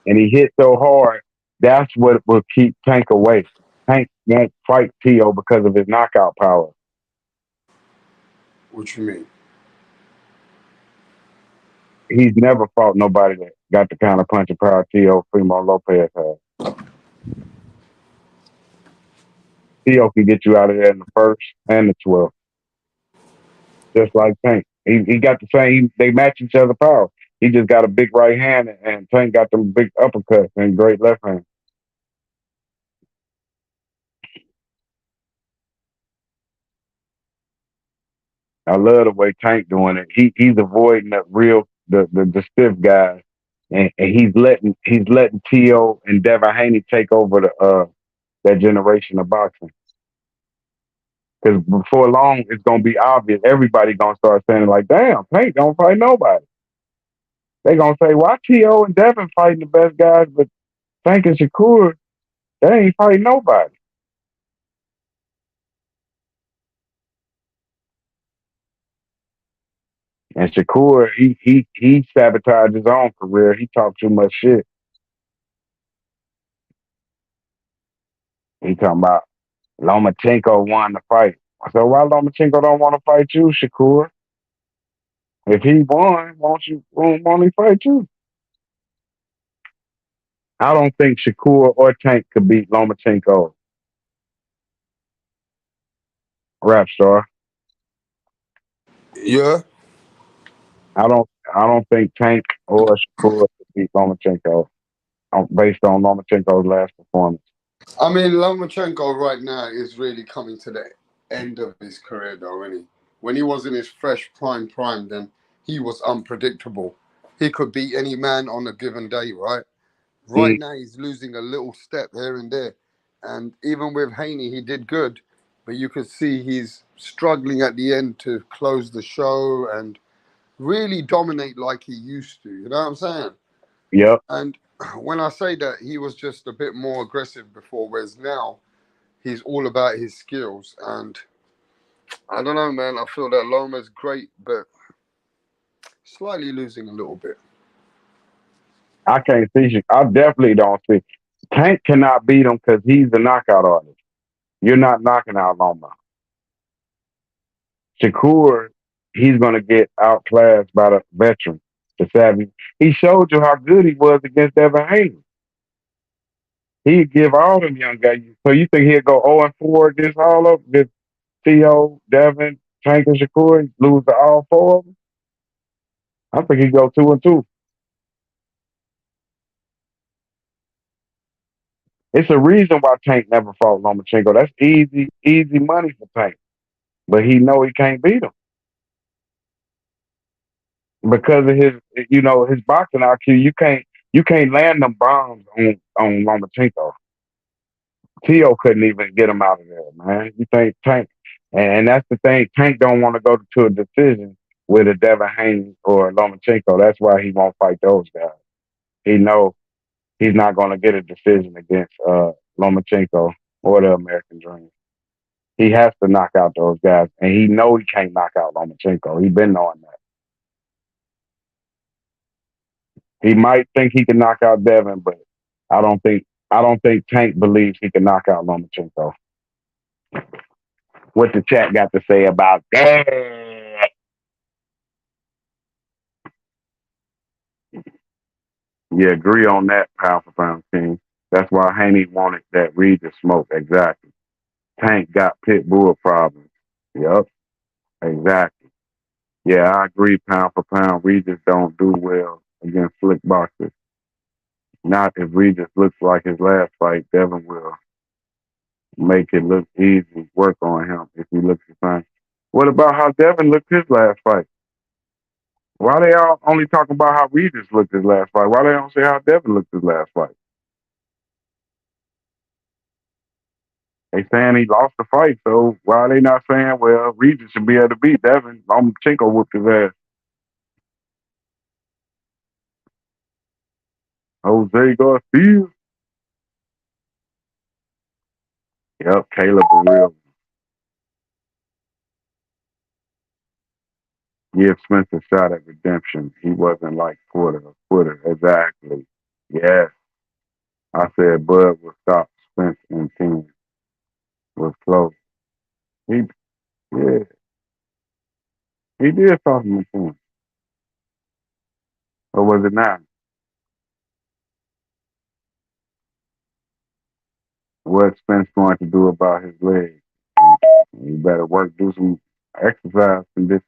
And he hit so hard. That's what will keep Tank away. Tank won't fight Tio because of his knockout power. What you mean? He's never fought nobody that got the kind of punching power Teofimo Lopez has. Tio can get you out of there in the first and the 12th. Just like Tank. He got the same, they match each other power. He just got a big right hand, and Tank got them big uppercuts and great left hand. I love the way Tank doing it. He's avoiding the stiff guys, and he's letting Tio and Devin Haney take over that generation of boxing. Because before long, it's gonna be obvious. Everybody gonna start saying like, "Damn, Tank don't fight nobody." They gonna say, "Why Tio and Devin fighting the best guys, but Tank and Shakur, they ain't fighting nobody." And Shakur, he sabotaged his own career. He talked too much shit. He talking about Lomachenko won the fight. So why Lomachenko don't want to fight you, Shakur? If he won, won't he fight you? I don't think Shakur or Tank could beat Lomachenko. Rap star. Yeah. I don't think Tank or Shakur could beat Lomachenko based on Lomachenko's last performance. I mean, Lomachenko right now is really coming to the end of his career, though, isn't he? When he was in his fresh prime, then he was unpredictable. He could beat any man on a given day, right? Right now, he's losing a little step here and there. And even with Haney, he did good. But you could see he's struggling at the end to close the show and really dominate like he used to. You know what I'm saying? Yep. And when I say that, he was just a bit more aggressive before, whereas now he's all about his skills. And I don't know, man. I feel that Loma's great, but slightly losing a little bit. I can't see you. I definitely don't see. Tank cannot beat him because he's the knockout artist. You're not knocking out Loma. Shakur, he's going to get outclassed by the veteran, the savvy. He showed you how good he was against Devin Haney. He'd give all them young guys. So you think he'd go 0-4 against all of them? Theo, Devin, Tank, and Shakur, lose to all four of them? I think he'd go 2-2. It's a reason why Tank never fought Lomachenko. That's easy money for Tank. But he know he can't beat him. Because of his boxing IQ, you can't land them bombs on Lomachenko. Tio couldn't even get him out of there, man. You think Tank, and that's the thing. Tank don't want to go to a decision with a Devin Haney or Lomachenko. That's why he won't fight those guys. He know he's not going to get a decision against Lomachenko or the American Dream. He has to knock out those guys, and he know he can't knock out Lomachenko. He's been knowing that. He might think he can knock out Devin, but I don't think Tank believes he can knock out Lomachenko. What the chat got to say about that? Yeah, agree on that, pound for pound king. That's why Haney wanted that Regis smoke. Exactly. Tank got pit bull problems. Yep, exactly. Yeah, I agree, pound for pound. Regis don't do well against slick boxers. Not if Regis looks like his last fight, Devin will make it look easy, work on him if he looks the same. What about how Devin looked his last fight? Why they all only talking about how Regis looked his last fight? Why they don't say how Devin looked his last fight? They saying he lost the fight, so why are they not saying, well, Regis should be able to beat Devin? Lomachenko whooped his ass. Jose Garcia. Yep, Caleb a real. Give Spence a shot at redemption. He wasn't like Porter. Exactly. Yes. I said Bud will stop Spence in 10. Was close. He yeah. He did stop him in 10. Or was it 9? What's Spence going to do about his leg? You better do some exercise conditioning.